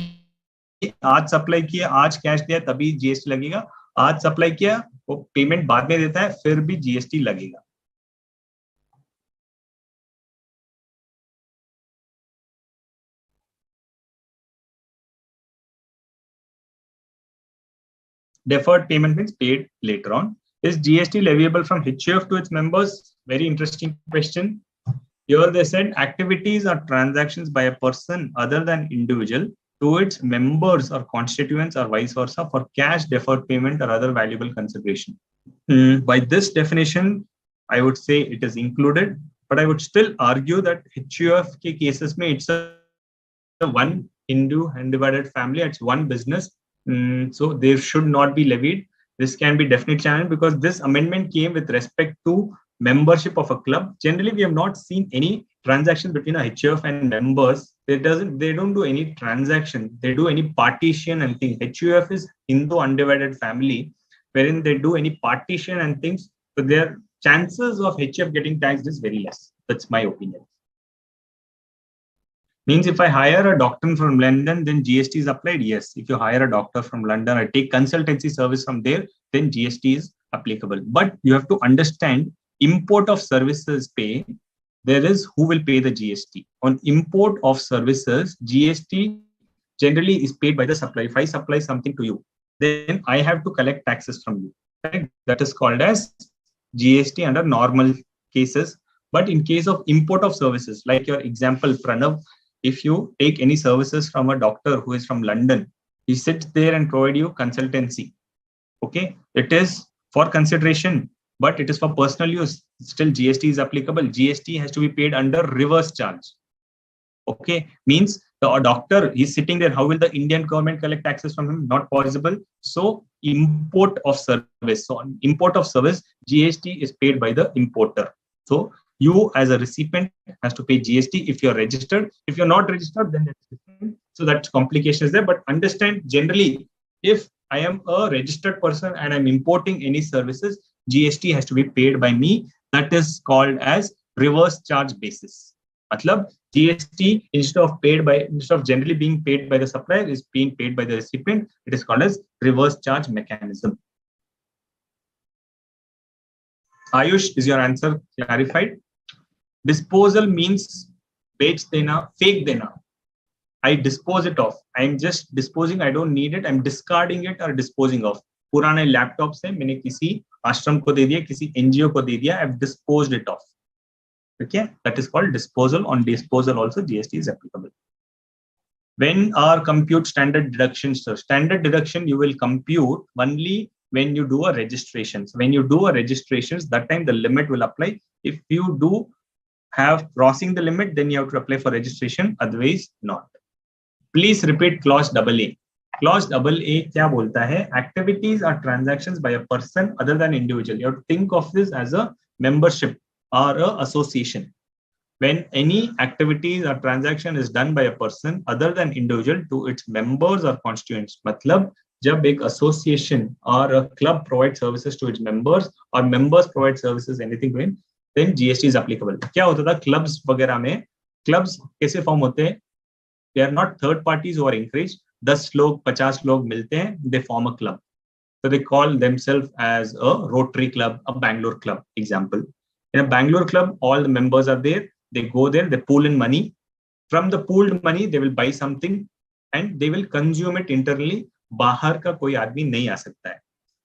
कि आज supply किया, आज cash दिया तभी GST लगेगा. आज सप्लाई किया, वो पेमेंट बाद में देता है, फिर भी जीएसटी लगेगा. Deferred payment means paid later on. Is GST leviable from HUF to its members? Very interesting question. Here they said activities or transactions by a person other than individual to its members or constituents or vice versa for cash, deferred payment or other valuable consideration. By this definition, I would say it is included, but I would still argue that HUF ke cases mein it's a one Hindu undivided family, it's one business. So they should not be levied. This can be definitely challenged because this amendment came with respect to membership of a club. Generally, we have not seen any transaction between a HUF and members. They don't do any transaction. They do any partition and things. HUF is Hindu undivided family, wherein they do any partition and things. So their chances of HUF getting taxed is very less. That's my opinion. Means if I hire a doctor from London, then GST is applied? Yes. If you hire a doctor from London, I take consultancy service from there, then GST is applicable. But you have to understand import of services pay, there is who will pay the GST. On import of services, GST generally is paid by the supplier. If I supply something to you, then I have to collect taxes from you. Right? That is called as GST under normal cases. But in case of import of services, like your example, Pranav, if you take any services from a doctor who is from London, he sits there and provide you consultancy. Okay, it is for consideration, but it is for personal use. Still, GST is applicable. GST has to be paid under reverse charge. Okay, means the doctor is sitting there. How will the Indian government collect taxes from him? Not possible. So, import of service. So, on import of service, GST is paid by the importer. So, you as a recipient has to pay GST if you're registered. If you're not registered, then that's different. So, that complication is there. But understand, generally, if I am a registered person and I'm importing any services, GST has to be paid by me. That is called as reverse charge basis. Matlab, GST instead of generally being paid by the supplier is being paid by the recipient. It is called as reverse charge mechanism. Ayush, is your answer clarified? Disposal means बेच देना, फेंक देना. I dispose it off. I'm just disposing. I don't need it. I'm discarding it or disposing of. पुराने laptop से मैंने किसी आश्रम को दे दिया, किसी NGO को दे दिया. I've disposed it off. Okay, that is called disposal. On disposal also GST is applicable. When our compute standard deductions, so standard deduction you will compute only when you do a registration. So when you do a registration, that time the limit will apply. If you do have crossing the limit, then you have to apply for registration. Otherwise, not. Please repeat clause AA. Clause AA क्या बोलता है? Activities are transactions by a person other than individual. You have to think of this as a membership or a association. When any activities or transaction is done by a person other than individual to its members or constituents. मतलब जब एक association or a club provides services to its members or members provide services anything to him, then GST is applicable. क्या होता था clubs वगैरह में? Clubs कैसे form होते हैं? They are not third parties who are encouraged. 10 लोग 50 लोग मिलते हैं, they form a club. So they call themselves as a Rotary Club, a Bangalore Club, example. In a Bangalore Club, all the members are there. They go there, they pool in money. From the pooled money, they will buy something and they will consume it internally. बाहर का कोई आदमी नहीं आ सकता है.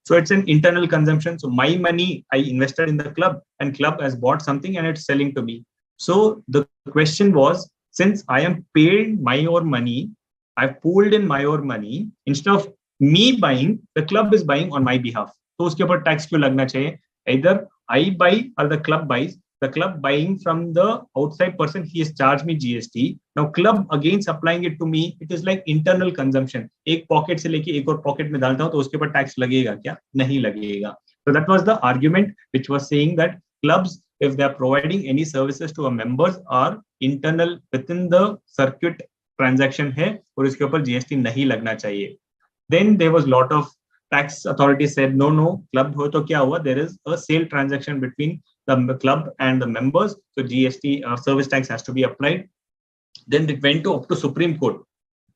So it's an internal consumption. So my money, I invested in the club and club has bought something and it's selling to me. So the question was, since I am paid my own money, I've pooled in my own money, instead of me buying, the club is buying on my behalf. So उसके ऊपर tax क्यों लगना चाहिए? Either I buy or the club buys. The club buying from the outside person, he has charged me GST. Now club again supplying it to me, it is like internal consumption. एक pocket से लेके एक और pocket में डालता हूँ तो उसके ऊपर tax लगेगा क्या? नहीं लगेगा. So that was the argument which was saying that clubs, if they are providing any services to a members, are internal within the circuit transaction है और इसके ऊपर GST नहीं लगना चाहिए. Then there was lot of tax authorities said no, club हो तो क्या हुआ? There is a sale transaction between the club and the members, so GST service tax has to be applied. Then it went up to Supreme Court.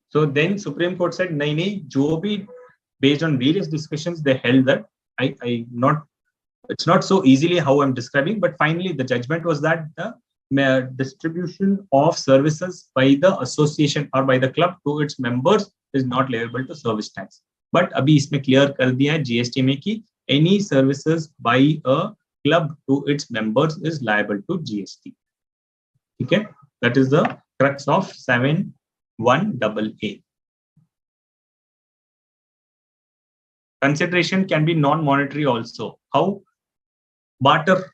So then Supreme Court said nahi, jo bhi, based on various discussions they held that it's not so easily how I'm describing, but finally the judgment was that the distribution of services by the association or by the club to its members is not liable to service tax. But abhi isme clear kar diya hai GST mein ki any services by a club to its members is liable to GST. Okay, that is the crux of 7(1)AA. Consideration can be non-monetary also. How? Barter.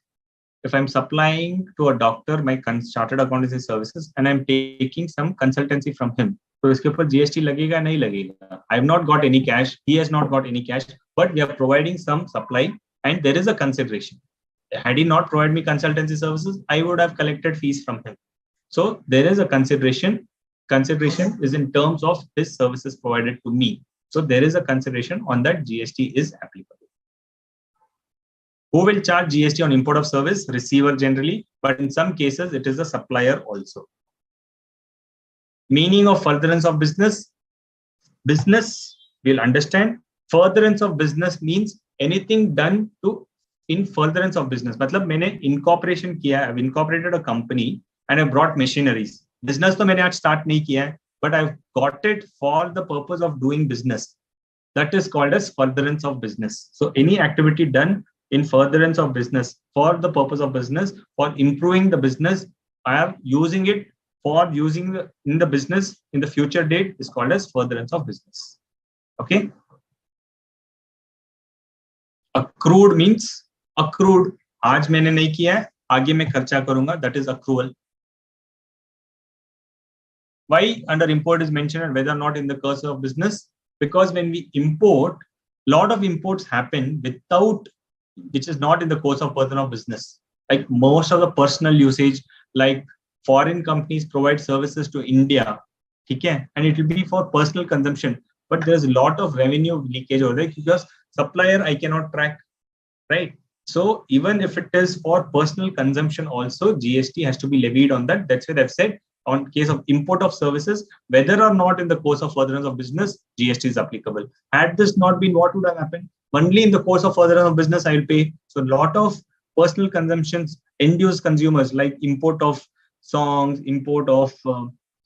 If I'm supplying to a doctor my chartered accountancy services and I'm taking some consultancy from him, so इसके ऊपर GST लगेगा नहीं लगेगा? I have not got any cash. He has not got any cash, but we are providing some supply and there is a consideration. Had he not provided me consultancy services, I would have collected fees from him. So there is a consideration. Consideration is in terms of his services provided to me. So there is a consideration on that GST is applicable. Who will charge GST on import of service? Receiver generally, but in some cases it is a supplier also. Meaning of furtherance of business. Business, we'll understand. Furtherance of business means anything done to in furtherance of business. मतलब मैंने incorporation किया, I've incorporated a company and I brought machineries. Business तो मैंने आज start नहीं किया है, but I've got it for the purpose of doing business. That is called as furtherance of business. So any activity done in furtherance of business for the purpose of business, for improving the business, I am using it for using in the business in the future date is called as furtherance of business. Okay. Accrued means accrued. आज मैंने नहीं किया है, आगे मैं खर्चा करूंगा. That is accrual. Why under import is mentioned and whether or not in the course of business? Because when we import, lot of imports happen without, which is not in the course of furtherance of business. Like most of the personal usage, like foreign companies provide services to India, okay, and it will be for personal consumption. But there's a lot of revenue leakage over there because supplier I cannot track, right? So even if it is for personal consumption also, GST has to be levied on that. That's what I've said. On case of import of services, whether or not in the course of furtherance of business, GST is applicable. Had this not been, what would have happened? Only in the course of furtherance of business, I will pay. So a lot of personal consumptions, end-use consumers like import of songs, import of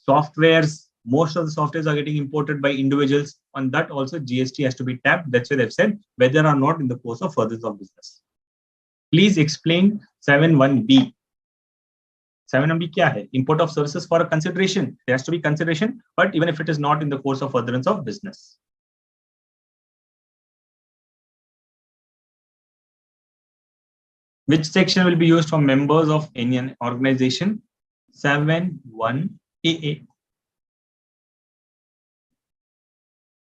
softwares. Most of the softwares are getting imported by individuals. On that also, GST has to be tapped. That's why they've said whether or not in the course of furtherance of business. Please explain 7.1b. 7.1b क्या है? Import of services for a consideration. There has to be consideration, but even if it is not in the course of furtherance of business. Which section will be used for members of any organization? 7.1a.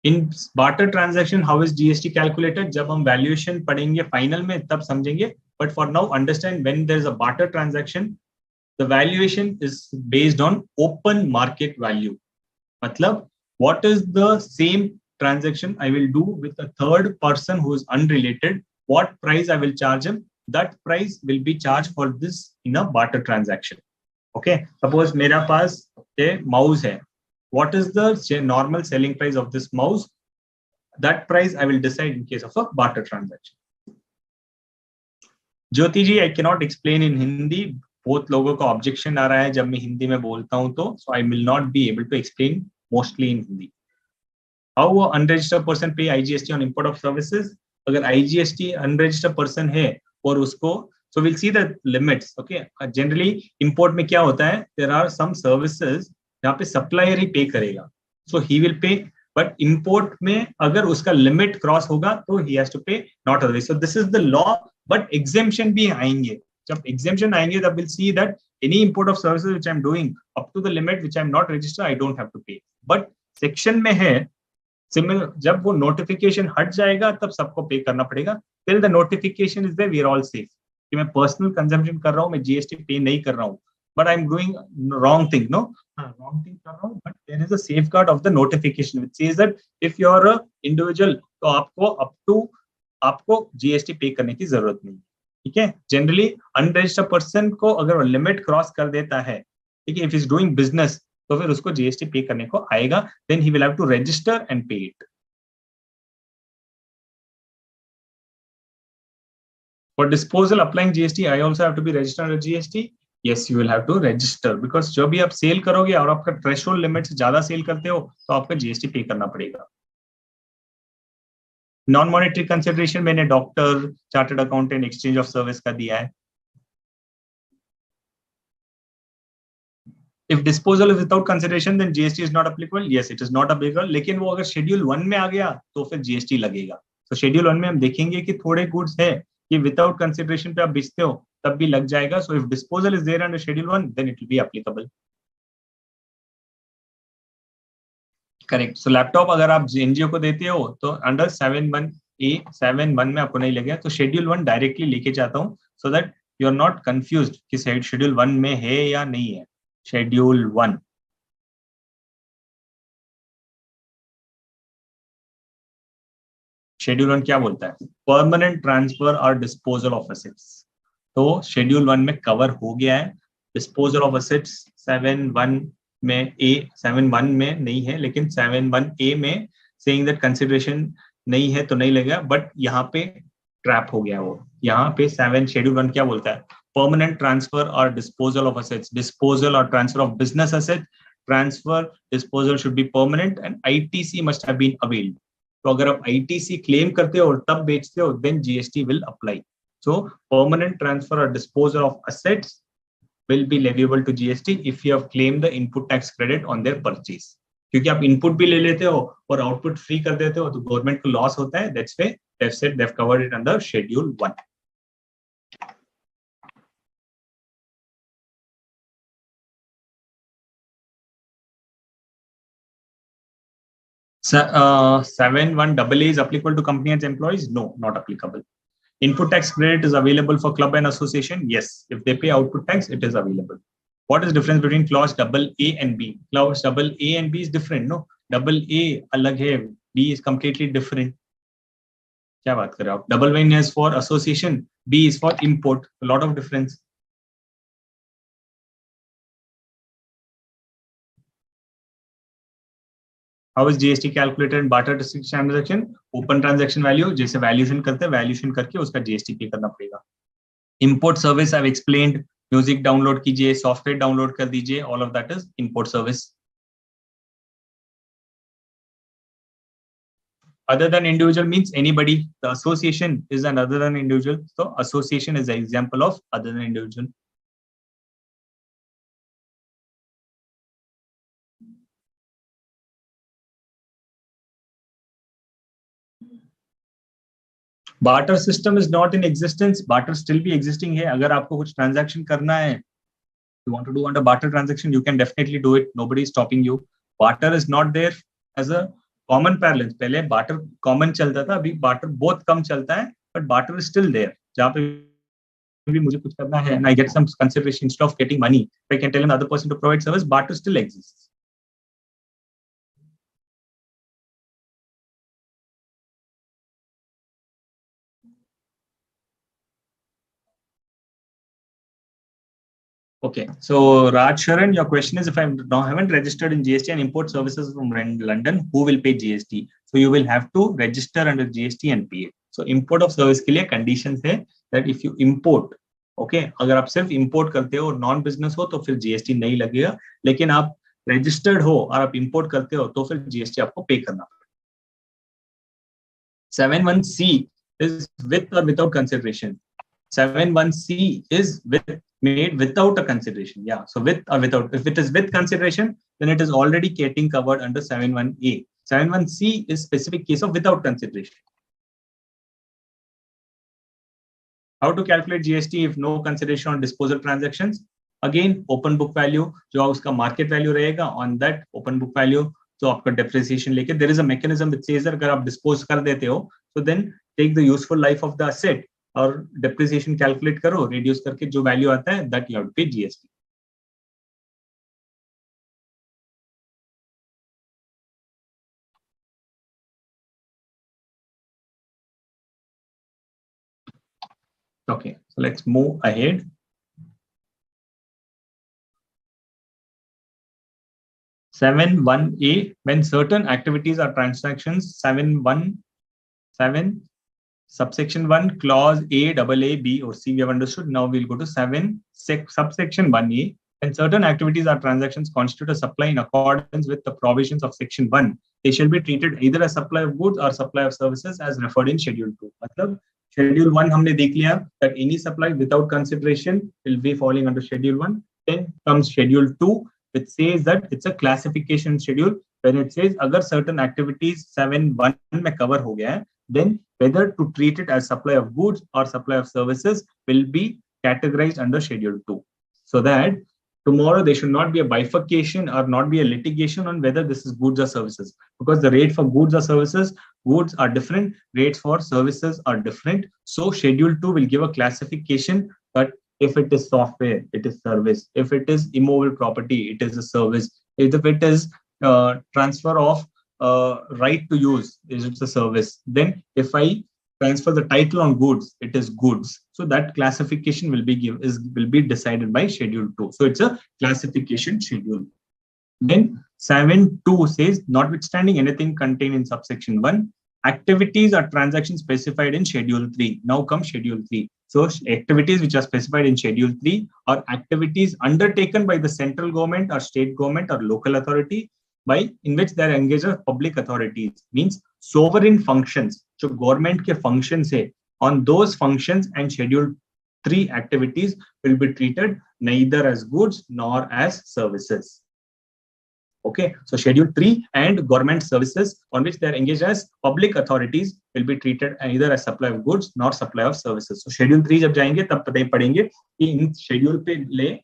In barter transaction, how is GST calculated? जब हम valuation पढ़ेंगे final में तब समझेंगे. But for now, understand when there is a barter transaction, the valuation is based on open market value. Matlab, what is the same transaction I will do with a third person who is unrelated? What price I will charge him? That price will be charged for this in a barter transaction. Okay. Suppose मेरा पास a mouse है. What is the normal selling price of this mouse? That price I will decide in case of a barter transaction. Jyoti ji, I cannot explain in Hindi. बहुत लोगों का objection आ रहा है जब मैं हिंदी में बोलता हूं तो so I will not be able to explain mostly in Hindi. How unregistered person पे IGST on import of services. अगर आईजीएसटी अनरजिस्टर्ड पर्सन है और उसको so will see the limits. Okay, generally import में क्या होता है, देयर आर सम सर्विसेज जहां पे सप्लायर ही पे करेगा, so he will pay. But import में अगर उसका लिमिट क्रॉस होगा तो he has to pay, not otherwise. So this is the law. But exemption भी आएंगे. जब exemption आएंगे तब we'll see that any import of services which I'm doing up to the limit which I'm not registered, I don't have to pay. But section में है similar, जब वो notification हट जाएगा तब सबको पे करना पड़ेगा. Till the notification is there, we are all safe. कि मैं personal consumption कर रहा हूँ, मैं GST पे नहीं कर रहा हूँ, but I'm doing wrong thing, no? Wrong thing कर रहा हूँ, but there is a safeguard of the notification which says that if you are a individual, तो आपको GST पे करने की जरूरत नहीं. ठीक है. जनरली अनरजिस्टर्ड पर्सन को अगर लिमिट क्रॉस कर देता है, ठीक है, इफ इज डूइंग बिजनेस, तो फिर उसको जीएसटी पे करने को आएगा. Then he will have to register and pay it. For disposal applying GST, I also have to be registered under GST. Yes, you will have to register, because जब भी आप सेल करोगे और आपका थ्रेशोल्ड लिमिट से ज्यादा cell करते हो तो आपका जीएसटी पे करना पड़ेगा. नॉन मॉनेटरी कंसिडरेशन मैंने doctor, chartered accountant, exchange of service का दिया है. If disposal is without consideration then GST is not applicable. Yes, it is not applicable. लेकिन वो अगर शेड्यूल 1 में आ गया तो फिर जीएसटी लगेगा. तो शेड्यूल 1 में हम देखेंगे कि थोड़े गुड्स है कि विदाउट कंसिडरेशन पे आप बेचते हो तब भी लग जाएगा. So if disposal is there under schedule 1 then it will be applicable. Correct. So laptop अगर आप एनजीओ को देते हो तो अंडर 7.1a 7.1 में आपको नहीं लगेगा. तो शेड्यूल 1 डायरेक्टली लेके जाता हूं so that you are not confused कि शेड्यूल 1 में है या नहीं है. शेड्यूल 1. शेड्यूल 1 क्या बोलता है? परमानेंट ट्रांसफर और डिस्पोजल ऑफ एसेट्स. तो शेड्यूल 1 में कवर हो गया है. डिस्पोजल ऑफ एसेट्स 7.1 में A7.1 में नहीं है, लेकिन 7.1A में सेइंग दैट कंसिडरेशन नहीं है तो नहीं लगेगा. बट यहाँ पे ट्रैप हो गया वो. यहाँ पे 7 शेड्यूल 1 क्या बोलता है? परमानेंट ट्रांसफर और डिस्पोजल ऑफ एसेट्स. डिस्पोजल और transfer of business asset transfer disposal should be permanent and ITC must have been availed. तो अगर आप ITC claim करते हो और तब बेचते हो, then GST will apply. So permanent transfer or disposal of assets will be leviable to GST if you have claimed the input tax credit on their purchase. क्योंकि आप इनपुट भी ले लेते हो और आउटपुट फ्री कर देते हो तो गवर्नमेंट को लॉस होता है. That's why they've said they've covered it under Schedule 1. So, 7(1)AA is applicable to company and employees? No, not applicable. Input tax credit is available for club and association? Yes. If they pay output tax, it is available. What is the difference between clause AA and B? Clause AA and B is different, no? AA अलग है, B is completely different. क्या बात कर रहे हो आप? AA is for association, B is for import. A lot of difference. How is GST calculated in barter transaction? Open transaction value, जैसे valuation करते हैं, valuation करके उसका GST पे करना पड़ेगा. Import service I've explained. Music download कीजिए, software download कर दीजिए. All of that is import service. Other than individual means anybody. The association is an other than individual. So association is an example of other than individual. Barter system is not in existence. Barter still be existing है. अगर आपको कुछ transaction करना है, you want to do under barter transaction, you can definitely do it. Nobody is stopping you. Barter is not there as a common parlance. पहले barter common चलता था, अभी barter बहुत कम चलता है, but barter is still there. जहाँ पे भी मुझे कुछ करना है and I get some consideration instead of getting money, I can tell another person to provide service. Barter still exists. Okay, so Raj Sharan, your question is, if I haven't registered in GST and import services from London, who will pay GST? So you will have to register under GST and pay it. So import of service के लिए conditions है that if you import, okay, अगर आप सिर्फ import करते हो और non business हो तो फिर GST नहीं लगेगा, लेकिन आप registered हो और आप import करते हो तो फिर GST आपको pay करना पड़ेगा. 7(1)C is with or without consideration. 7(1)C is made without a consideration. Yeah, so with or without. If it is with consideration, then it is already getting covered under 7(1)A. 7(1)C is specific case of without consideration. How to calculate GST if no consideration on disposal transactions? Again, open book value, जो उसका market value रहेगा, on that open book value, तो आपका depreciation लेके, there is a mechanism which says अगर आप dispose कर देते हो, so then take the useful life of the asset और depreciation calculate करो, reduce करके जो value आता है, that you have to pay GST. Okay, so let's move ahead. 7(1)A, when certain activities or transactions, 7(1)(7) subsection 1 clause A, AA, B or C we have understood. Now we'll go to 7 subsection 1A. When certain activities or transactions constitute a supply in accordance with the provisions of section 1, they shall be treated either as supply of goods or supply of services as referred in schedule 2. मतलब schedule 1 हमने देख लिया that any supply without consideration will be falling under schedule 1. Then comes schedule 2, which says that it's a classification schedule. When it says अगर certain activities 7(1) में cover हो गया है, then whether to treat it as supply of goods or supply of services will be categorized under schedule 2. So that tomorrow there should not be a bifurcation or not be a litigation on whether this is goods or services, because the rate for goods or services, goods are different, rates for services are different. So schedule 2 will give a classification that if it is software, it is service. If it is immovable property, it is a service. If it is transfer of right to use, it's a service. Then if I transfer the title on goods, it is goods. So that classification will be decided by schedule 2. So it's a classification schedule. Then 7(2) says, notwithstanding anything contained in subsection 1, activities or transactions specified in schedule 3. Now comes schedule 3. So activities which are specified in Schedule 3 are activities undertaken by the central government or state government or local authority in which they are engaged as public authorities, means sovereign functions. So government के functions है, on those functions and Schedule 3 activities will be treated neither as goods nor as services. Okay, so Schedule 3 and government services on which they are engaged as public authorities will be treated either as supply of goods nor supply of services. So Schedule 3 जब जाएंगे तब पता ही पड़ेंगे कि इन Schedule पे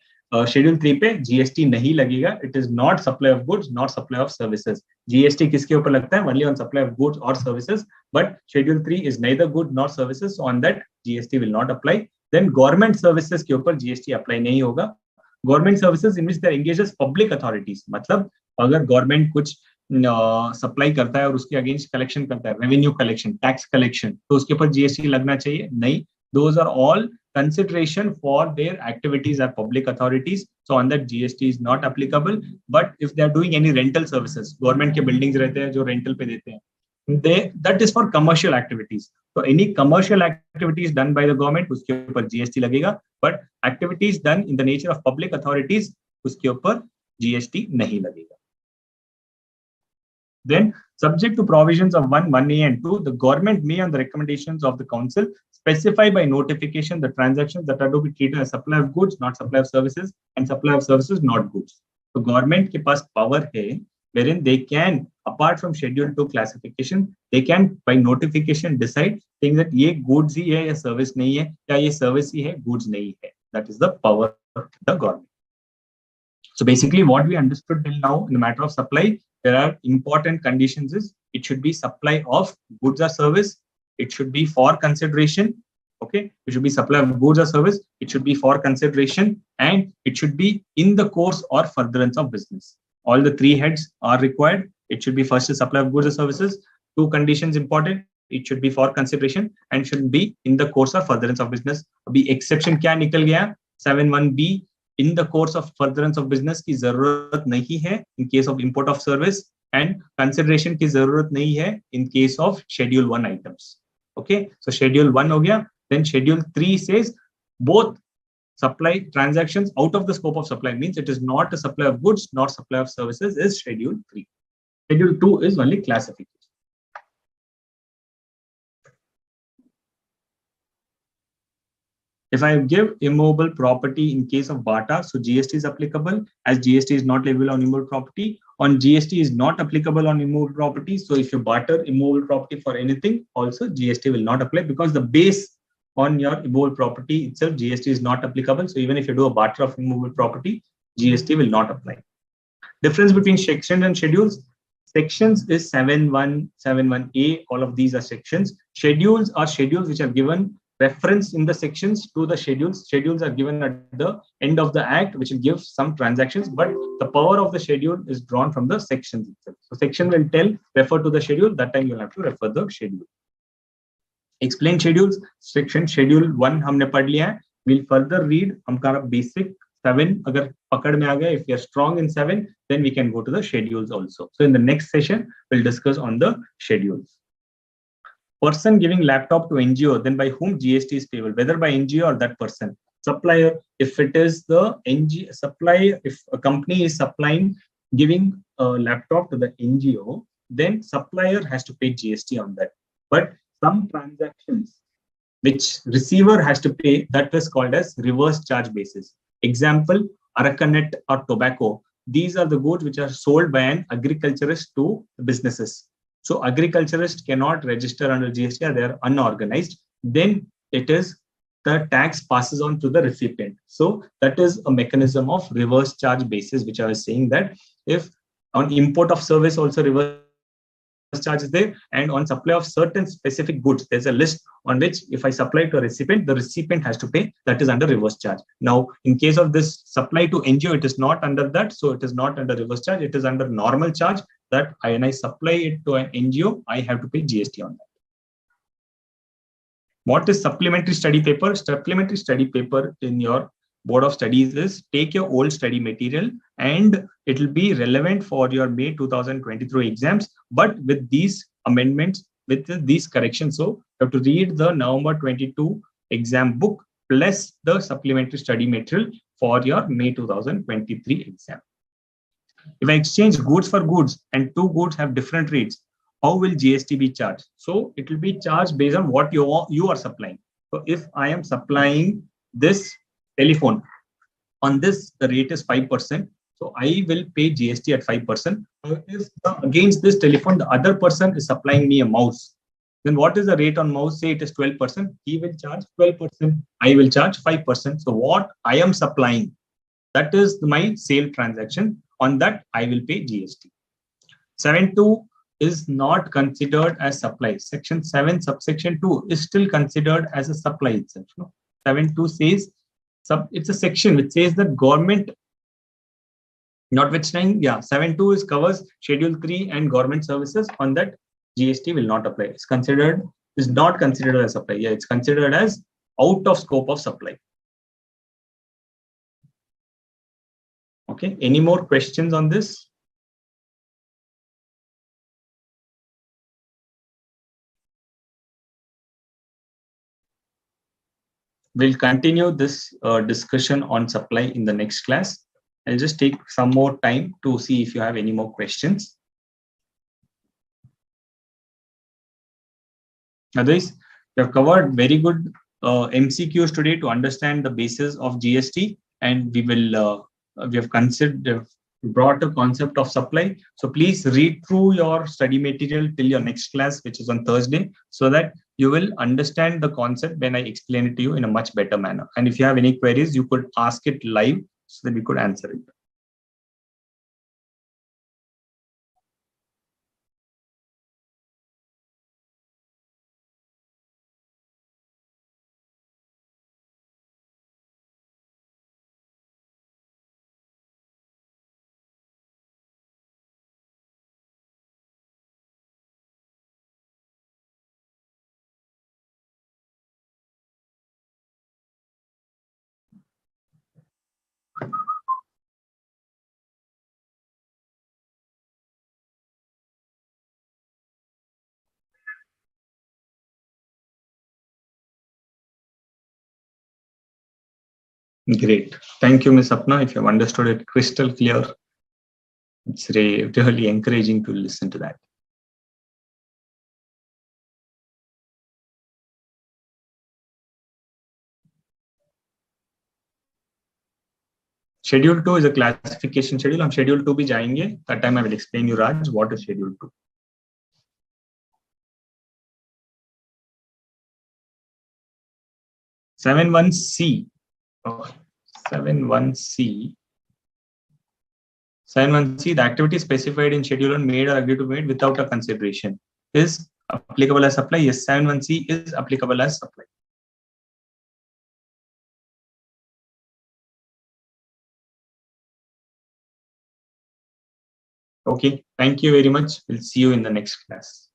Schedule 3 पे GST नहीं लगेगा. It is not supply of goods nor supply of services. GST किसके ऊपर लगता है? Only on supply of goods or services. But Schedule 3 is neither good nor services. So on that GST will not apply. Then government services के ऊपर GST apply नहीं होगा. Government services in which they are engaged as public authorities. मतलब अगर government कुछ supply करता है और उसके अगेंस्ट कलेक्शन करता है, रेवेन्यू कलेक्शन, टैक्स कलेक्शन, तो उसके ऊपर जीएसटी लगना चाहिए? नहीं. Those are all consideration for their activities are public authorities. So on that GST is not applicable. But if they are doing any rental services, government के buildings रहते हैं जो rental पे देते हैं, that is for commercial activities. So any commercial activities done by the government, उसके ऊपर GST लगेगा. But activities done in the nature of public authorities, उसके ऊपर GST नहीं लगेगा. Then, subject to provisions of 1A and 2, the government may, on the recommendations of the council, specify by notification the transactions that are to be treated as supply of goods, not supply of services, and supply of services, not goods. So, government के पास power है, wherein they can, apart from Schedule 2 classification, they can by notification decide saying that ये goods ही है या service नहीं है, या ये service ही है, goods नहीं है. That is the power of the government. So basically, what we understood till now in the matter of supply, there are important conditions is it should be supply of goods or service. It should be for consideration. Okay. It should be supply of goods or service. It should be for consideration, and it should be in the course or furtherance of business. All the three heads are required. It should be first a supply of goods or services. Two conditions important. It should be for consideration and should be in the course or furtherance of business. अभी exception क्या निकल गया? 7(1)(b). In the course of furtherance of business की जरूरत नहीं है in case of import of service, and consideration की जरूरत नहीं है in case of Schedule 1 items. Okay, so Schedule 1 हो गया. Then Schedule 3 says both supply transactions out of the scope of supply, means it is not a supply of goods nor supply of services, is Schedule 3. Schedule 2 is only classification. If I give immovable property in case of barter, so GST is applicable, as GST is not leviable on immovable property. On GST is not applicable on immovable property. So if you barter immovable property for anything, also GST will not apply, because the base on your immovable property itself, GST is not applicable. So even if you do a barter of immovable property, GST will not apply. Difference between sections and schedules. Sections is 7(1), 7(1)(a). All of these are sections. Schedules are schedules which are given reference in the sections to the schedules. Schedules are given at the end of the act, which will give some transactions, but the power of the schedule is drawn from the sections itself. So section will refer to the schedule. That time you'll have to refer the schedule. Explain schedules. Section Schedule 1 हमने पढ़ लिया है. We'll further read हमारा basic 7 अगर पकड़ में आ गया. If we are strong in 7, then we can go to the schedules also. So in the next session, we'll discuss on the schedules. Person giving laptop to NGO, then by whom GST is payable, whether by NGO or that person. Supplier, if it is the NGO supplier, if a company is supplying, giving a laptop to the NGO, then supplier has to pay GST on that. But some transactions which receiver has to pay, that is called as reverse charge basis. Example, Aracanet or tobacco. These are the goods which are sold by an agriculturist to businesses. So agriculturists cannot register under GST, they are unorganized. Then it is the tax passes on to the recipient. So that is a mechanism of reverse charge basis, which I was saying that if on import of service also reverse charge is there, and on supply of certain specific goods, there's a list on which if I supply to a recipient, the recipient has to pay. That is under reverse charge. Now, in case of this supply to NGO, it is not under that. So it is not under reverse charge. It is under normal charge that when I supply it to an NGO, I have to pay GST on that. What is supplementary study paper? Supplementary study paper in your Board of Studies is take your old study material and it will be relevant for your May 2023 exams, but with these amendments, with these corrections. So you have to read the November 22 exam book plus the supplementary study material for your May 2023 exam. If I exchange goods for goods and two goods have different rates, how will GST be charged? So it will be charged based on what you are supplying. So if I am supplying this telephone, on this the rate is 5%. So I will pay GST at 5%. If against this telephone, the other person is supplying me a mouse, then what is the rate on mouse? Say it is 12%. He will charge 12%. I will charge 5%. So what I am supplying, that is my sale transaction. On that, I will pay GST. 7.2 is not considered as supply. Section 7, subsection 2 is still considered as a supply itself. No? 7.2 says, it's a section which says that government, notwithstanding, 7.2 is covers Schedule 3 and government services. On that, GST will not apply. Is not considered as supply. Yeah, it's considered as out of scope of supply. Okay, any more questions on this? We'll continue this discussion on supply in the next class. I'll just take some more time to see if you have any more questions. Otherwise, we have covered very good MCQs today to understand the basis of GST, and we have brought a concept of supply. So please read through your study material till your next class, which is on Thursday, so that you will understand the concept when I explain it to you in a much better manner. And if you have any queries, you could ask it live so that we could answer it. Great. Thank you, Ms. Sapna. If you have understood it crystal clear, it's really encouraging to listen to that. Schedule 2 is a classification schedule. हम Schedule 2 भी जाएंगे. That time I will explain you, Raj, what is Schedule 2. Seven one C. 7.1C. 7.1C, the activity specified in schedule and made or agreed to made without a consideration is applicable as supply. Yes, 7.1C is applicable as supply. Okay, thank you very much. We'll see you in the next class.